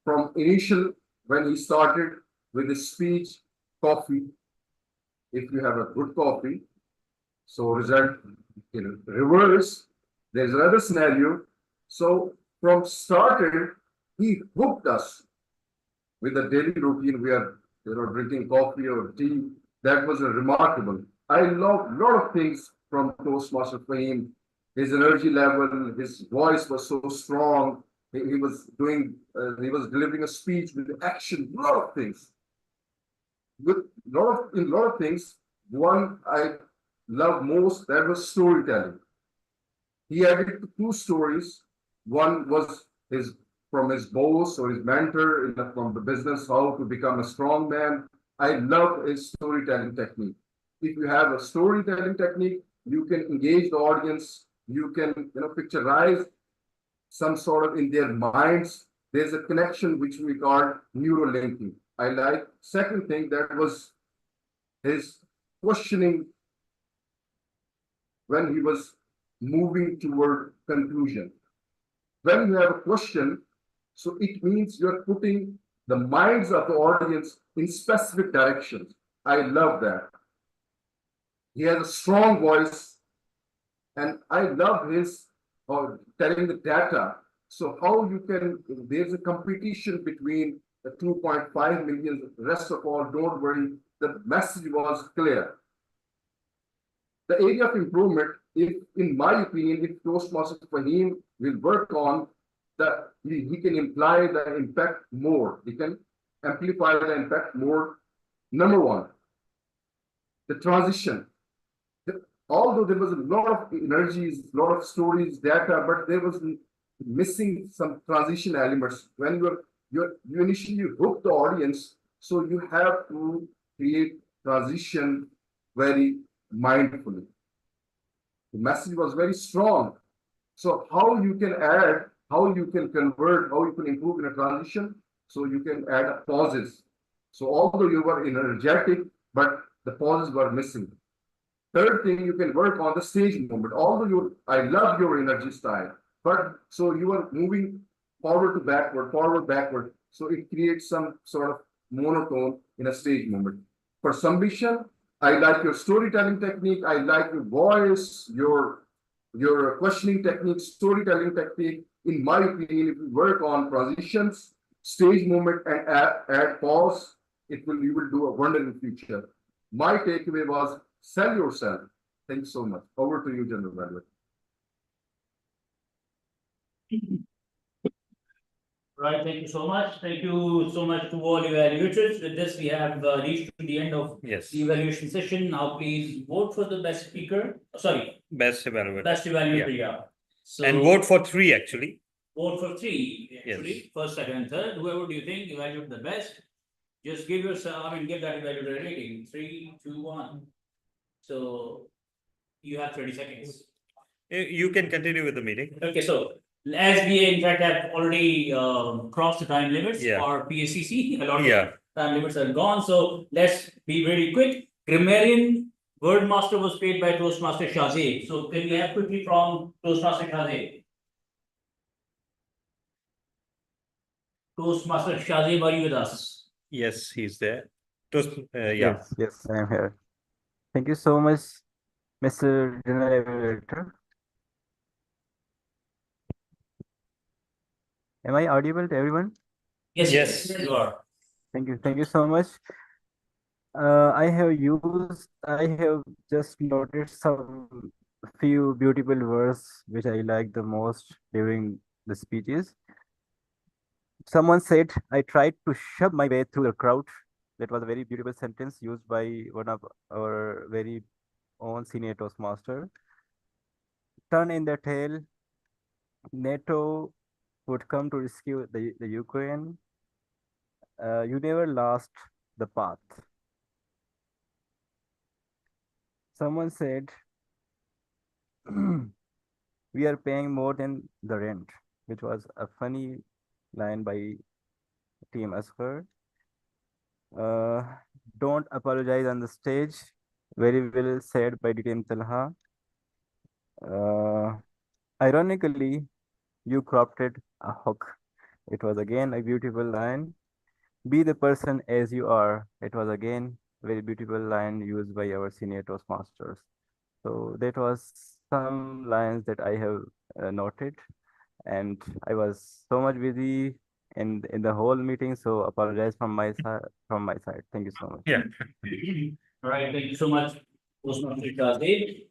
from initial when he started with his speech, coffee. If you have a good coffee, so result in reverse, there's another scenario. So from started, he hooked us with a daily routine. We are drinking coffee or tea. That was a remarkable. I love a lot of things from Toastmaster Fahim. His energy level, his voice was so strong. He was delivering a speech with action, a lot of things. With in a lot of things, one I love most, that was storytelling. He added 2 stories. One was from his boss or his mentor from the business, how to become a strong man. I love his storytelling technique. If you have a storytelling technique, you can engage the audience. You can picturize some sort of in their minds. There's a connection which we call neural linking. I like. Second thing, that was his questioning when he was moving toward conclusion. When you have a question, so it means you're putting the minds of the audience in specific directions. I love that. He has a strong voice, and I love his telling the data. So how you can, there's a competition between the 2.5 million, the rest of all, don't worry, the message was clear. The area of improvement, in my opinion, if Toastmaster Fahim will work on that, he can imply the impact more. He can amplify the impact more. Number one, the transition. Although there was a lot of energies, a lot of stories, data, but there was missing some transition elements. When you initially hook the audience, so you have to create transition very mindfully. The message was very strong. So how you can add, how you can convert, how you can improve in a transition, so you can add pauses. So although you were energetic, but the pauses were missing. Third thing, you can work on the stage movement. Although I love your energy style, but so you are moving forward to backward, forward, backward. So it creates some sort of monotone in a stage movement. For submission, I like your storytelling technique. I like your voice, your questioning technique, storytelling technique. In my opinion, if you work on transitions, stage movement, and add pause, you will do a wonder in the future. My takeaway was sell yourself. Thank you so much. Over to you, General Evaluator. Right, thank you so much. Thank you so much to all evaluators. With this, we have reached to the end of the evaluation session. Now, please vote for the best speaker. Sorry, Best evaluator. best evaluator. Yeah. So, and vote for 3 actually. Vote for 3 actually. First, second, and third. Whoever do you think evaluate the best? Just give yourself. Give that evaluator a rating. 3, 2, 1. So you have 30 seconds. You can continue with the meeting. Okay, so as we in fact have already crossed the time limits for PSCC, a lot of time limits are gone, so let's be very quick. Grammarian word master was paid by Toastmaster Shahzeb. So can we have quickly from Toastmaster Shahzeb? Toastmaster Shahzeb, are you with us? Yes, he's there. Yeah. Yes, I am here. Thank you so much, Mr. General Evaluator. Am I audible to everyone? Yes, you are. Thank you so much. I have just noticed some few beautiful words which I like the most during the speeches. Someone said, I tried to shove my way through the crowd. That was a very beautiful sentence used by one of our very own senior Toastmaster. Turn in the tail, NATO would come to rescue the Ukraine. You never lost the path. Someone said, we are paying more than the rent, which was a funny line by Team Asghar. Don't apologize on the stage. Very well said by DTM Talha. Ironically, you cropped it a hook. It was again a beautiful line. Be the person as you are. It was again very beautiful line used by our senior Toastmasters. So that was some lines that I have noted, and I was so much busy in the whole meeting. So apologize from my side. Thank you so much. Yeah. All right, thank you so much, Toastmaster Shahzeb.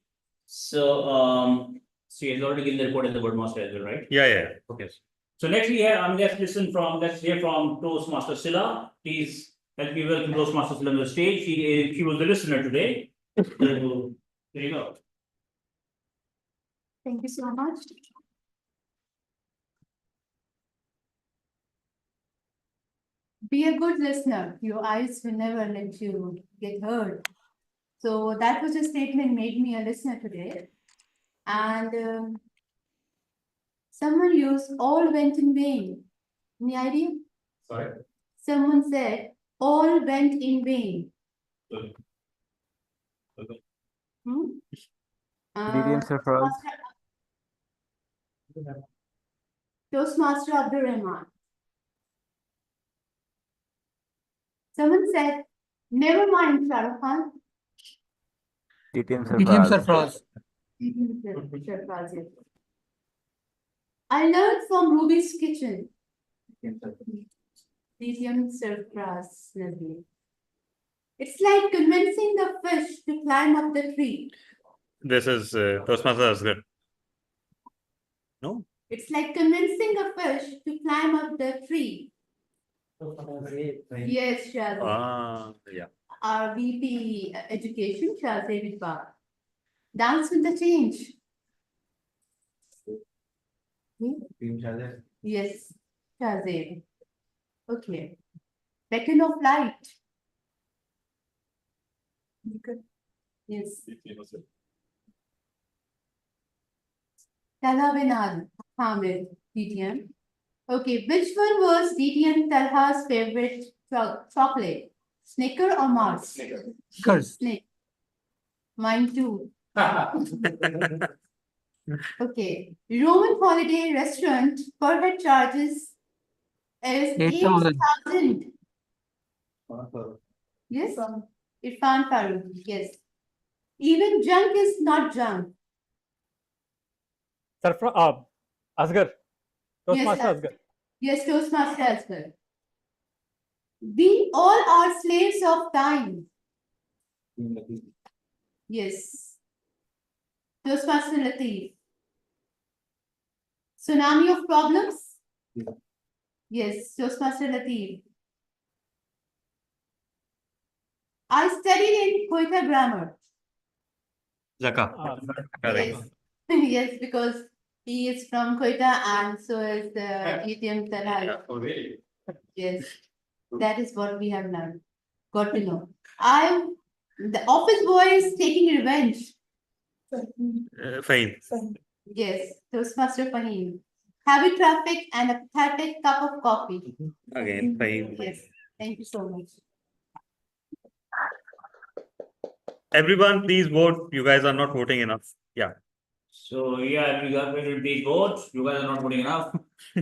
So, so he's already given the report as the word master as well, right? Yeah. Okay. So next we have, let's hear from Toastmaster Silla. Please help me welcome Toastmaster Silla on the stage. She was the listener today. So, there you go. Thank you so much. Be a good listener. Your eyes will never let you get hurt. So that was a statement made me a listener today. And someone used all went in vain. Any idea? Sorry? Someone said all went in vain. DTM Sarfaraz. Toastmaster Abdul Rahman. Someone said, never mind, Shah Rukh Khan. DTM DTM Sarfaraz. Sarfaraz, yes. I learned from Ruby's kitchen. DTM Sarfaraz. It's like convincing the fish to climb up the tree. This is Toastmaster Asghar. No? It's like convincing a fish to climb up the tree. Yes, Shahzeb. Yeah. Our VP Education, Shahzeb Iqbal. Dance with the change. Yes, Shahzeb. Okay. Beacon of light. Yes. Talha Vinal, Hamid, DTM. Okay, which one was DTM Talha's favorite chocolate? Snicker or Mars? Snickers. Snake. Mine too. Okay. Roman holiday restaurant per head charges is 8,000. Yes. Irfan Farooq. Yes. Even junk is not junk. Asghar. Toastmaster Yes, Asghar. yes, Toastmaster Asghar. We all are slaves of time. Yes. Toastmaster Lateef. Tsunami of problems? Yes, Toastmaster Lateef. I studied in Quetta grammar. Zaka. Yes. Yes, because he is from Quetta and so is the DTM Talha. Yes, that is what we have learned. Got to know. The office boy is taking revenge. Fine. Yes, Toastmaster Fahim. Heavy traffic and a pathetic cup of coffee. Again, fine. Yes. Thank you so much. Everyone, please vote. You guys are not voting enough. Yeah. So yeah, we got to please vote. You guys are not voting enough.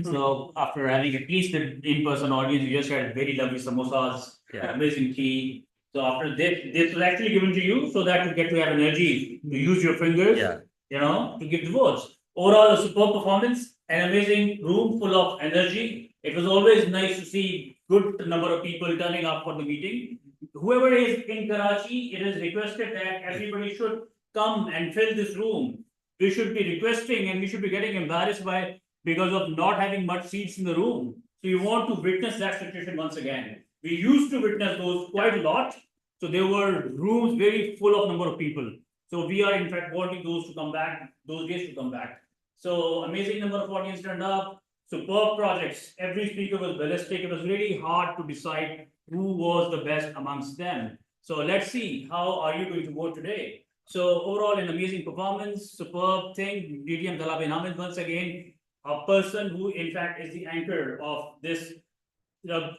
So after having at least an in-person audience, you just had very lovely samosas, amazing tea. So after this was actually given to you so that you get to have energy to use your fingers, to give the votes. Overall, a superb performance, an amazing room full of energy. It was always nice to see good number of people turning up for the meeting. Whoever is in Karachi, it is requested that everybody should come and fill this room. We should be requesting and we should be getting embarrassed by because of not having much seats in the room. So you want to witness that situation once again. We used to witness those quite a lot. So there were rooms very full of number of people. So we are in fact wanting those to come back, those days to come back. So amazing number of audience turned up, superb projects. Every speaker was ballistic. It was really hard to decide who was the best amongst them. So let's see, how are you going to vote today? So overall, an amazing performance, superb thing. DTM Talab Ahmed once again, a person who in fact is the anchor of this. The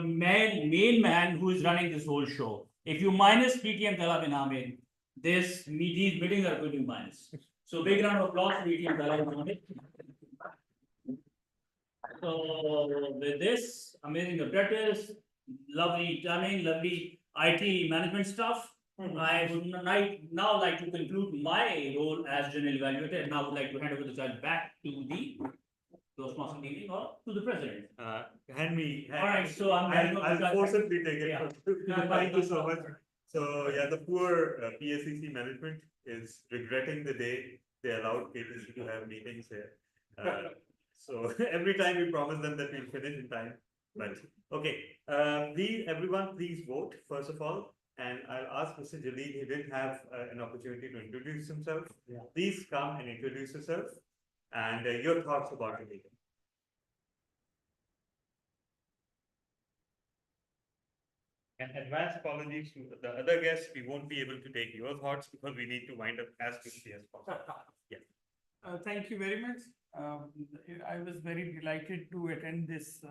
main man who is running this whole show. If you minus DTM Talab Ahmed, these meetings are going to be minus. So big round of applause for DTM Talab Ahmed. So with this amazing objectives, lovely timing, lovely IT management stuff. I would now like to conclude my role as general evaluator, and now would like to hand over the charge back to the Toastmaster meeting or to the president. Hand me. All right, so I'll forcibly take it. Thank you so much. So yeah, the poor PSCC management is regretting the day they allowed KBC to have meetings here. So every time we promise them that we'll finish in time, but okay. Everyone, please vote first of all. And I'll ask Mr. Jalil, he didn't have an opportunity to introduce himself. Please come and introduce yourself and your thoughts about the meeting. And advance apologies to the other guests. We won't be able to take your thoughts because we need to wind up as quickly as possible. Yeah. Thank you very much. I was very delighted to attend this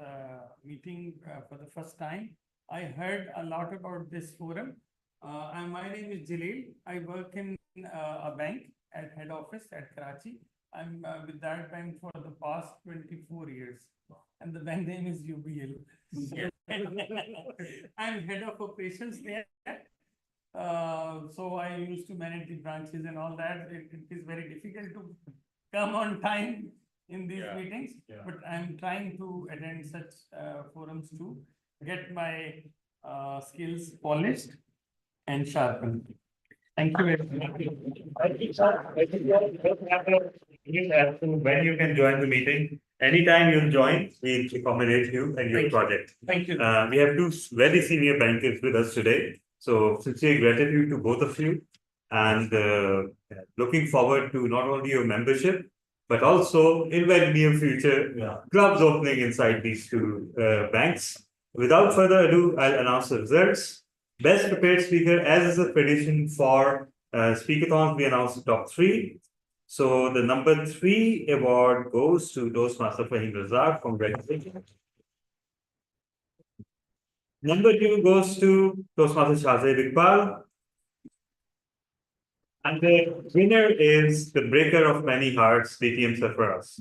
meeting for the first time. I heard a lot about this forum. My name is Jalil. I work in a bank at head office at Karachi. I'm with that bank for the past 24 years. And the bank name is UBL. I'm head of operations there. So I used to manage the branches and all that. It is very difficult to come on time in these meetings, but I'm trying to attend such forums to get my skills polished and sharpened. Thank you very much. When you can join the meeting, anytime you'll join, we'll accommodate you and your project. Thank you. We have two very senior bankers with us today. So sincere gratitude to both of you and looking forward to not only your membership, but also in very near future, clubs opening inside these two banks. Without further ado, I'll announce the results. Best prepared speaker, as is a tradition for speakathons, we announce the top 3. So the number 3 award goes to Toastmaster Fahim Razak. Congratulations. Number 2 goes to Toastmaster Shahzaid Iqbal. And the winner is the breaker of many hearts, DTM Sarfaraz.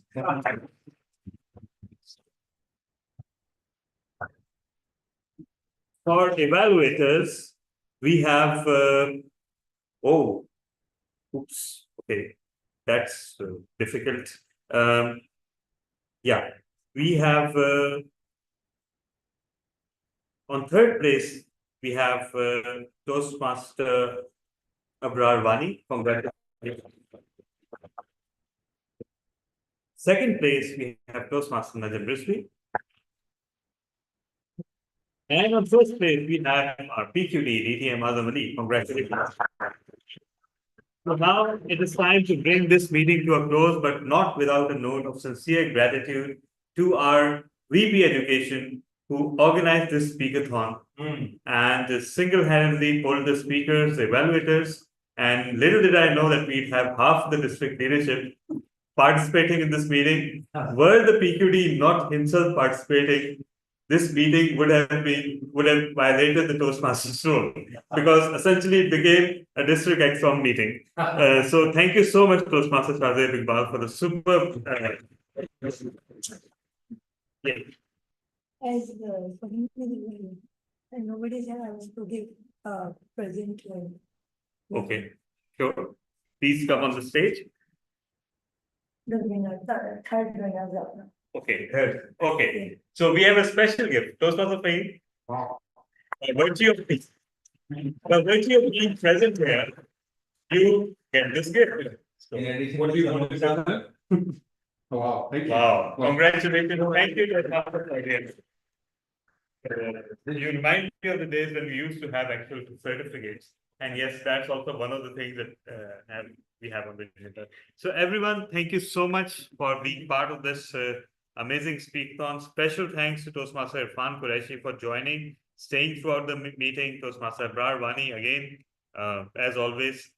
For evaluators, we have, okay, that's difficult. We have, on 3rd place, we have Toastmaster Abrar Wani. Congratulations. 2nd place, we have Toastmaster Najam Rizvi. And on 1st place, we have our PQD, DTM Azam Ali. Congratulations. So now it is time to bring this meeting to a close, but not without a note of sincere gratitude to our VP Education, who organized this speakathon and single-handedly pulled the speakers, the evaluators, and little did I know that we'd have half the district leadership participating in this meeting. Were the PQD not himself participating, this meeting would have violated the Toastmasters rule, because essentially it became a district ExCom meeting. So thank you so much, Toastmasters Shahzeb Iqbal, for the superb. Yeah. As for him, and nobody's asked to give present. Okay, sure. Please come on the stage. The winner, third winner. Okay, okay. So we have a special gift. Toastmasters fame. By virtue of being present here, you get this gift. So, what do you want to say? Wow, thank you. Wow, congratulations. Thank you. You remind me of the days when we used to have actual certificates. And yes, that's also one of the things that we have on the agenda. So everyone, thank you so much for being part of this amazing speakathon. Special thanks to Toastmaster Irfan Qureshi for joining, staying throughout the meeting. Toastmaster Abrar Wani, again, as always,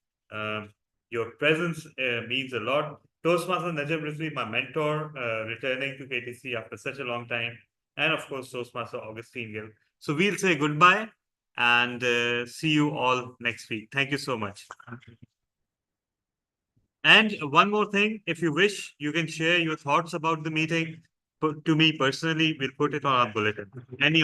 your presence means a lot. Toastmaster Najib Rizvi, my mentor, returning to KTC after such a long time. And of course, Toastmaster Augustine Gill. So we'll say goodbye and see you all next week. Thank you so much. And one more thing, if you wish, you can share your thoughts about the meeting to me personally. We'll put it on our bulletin. Any of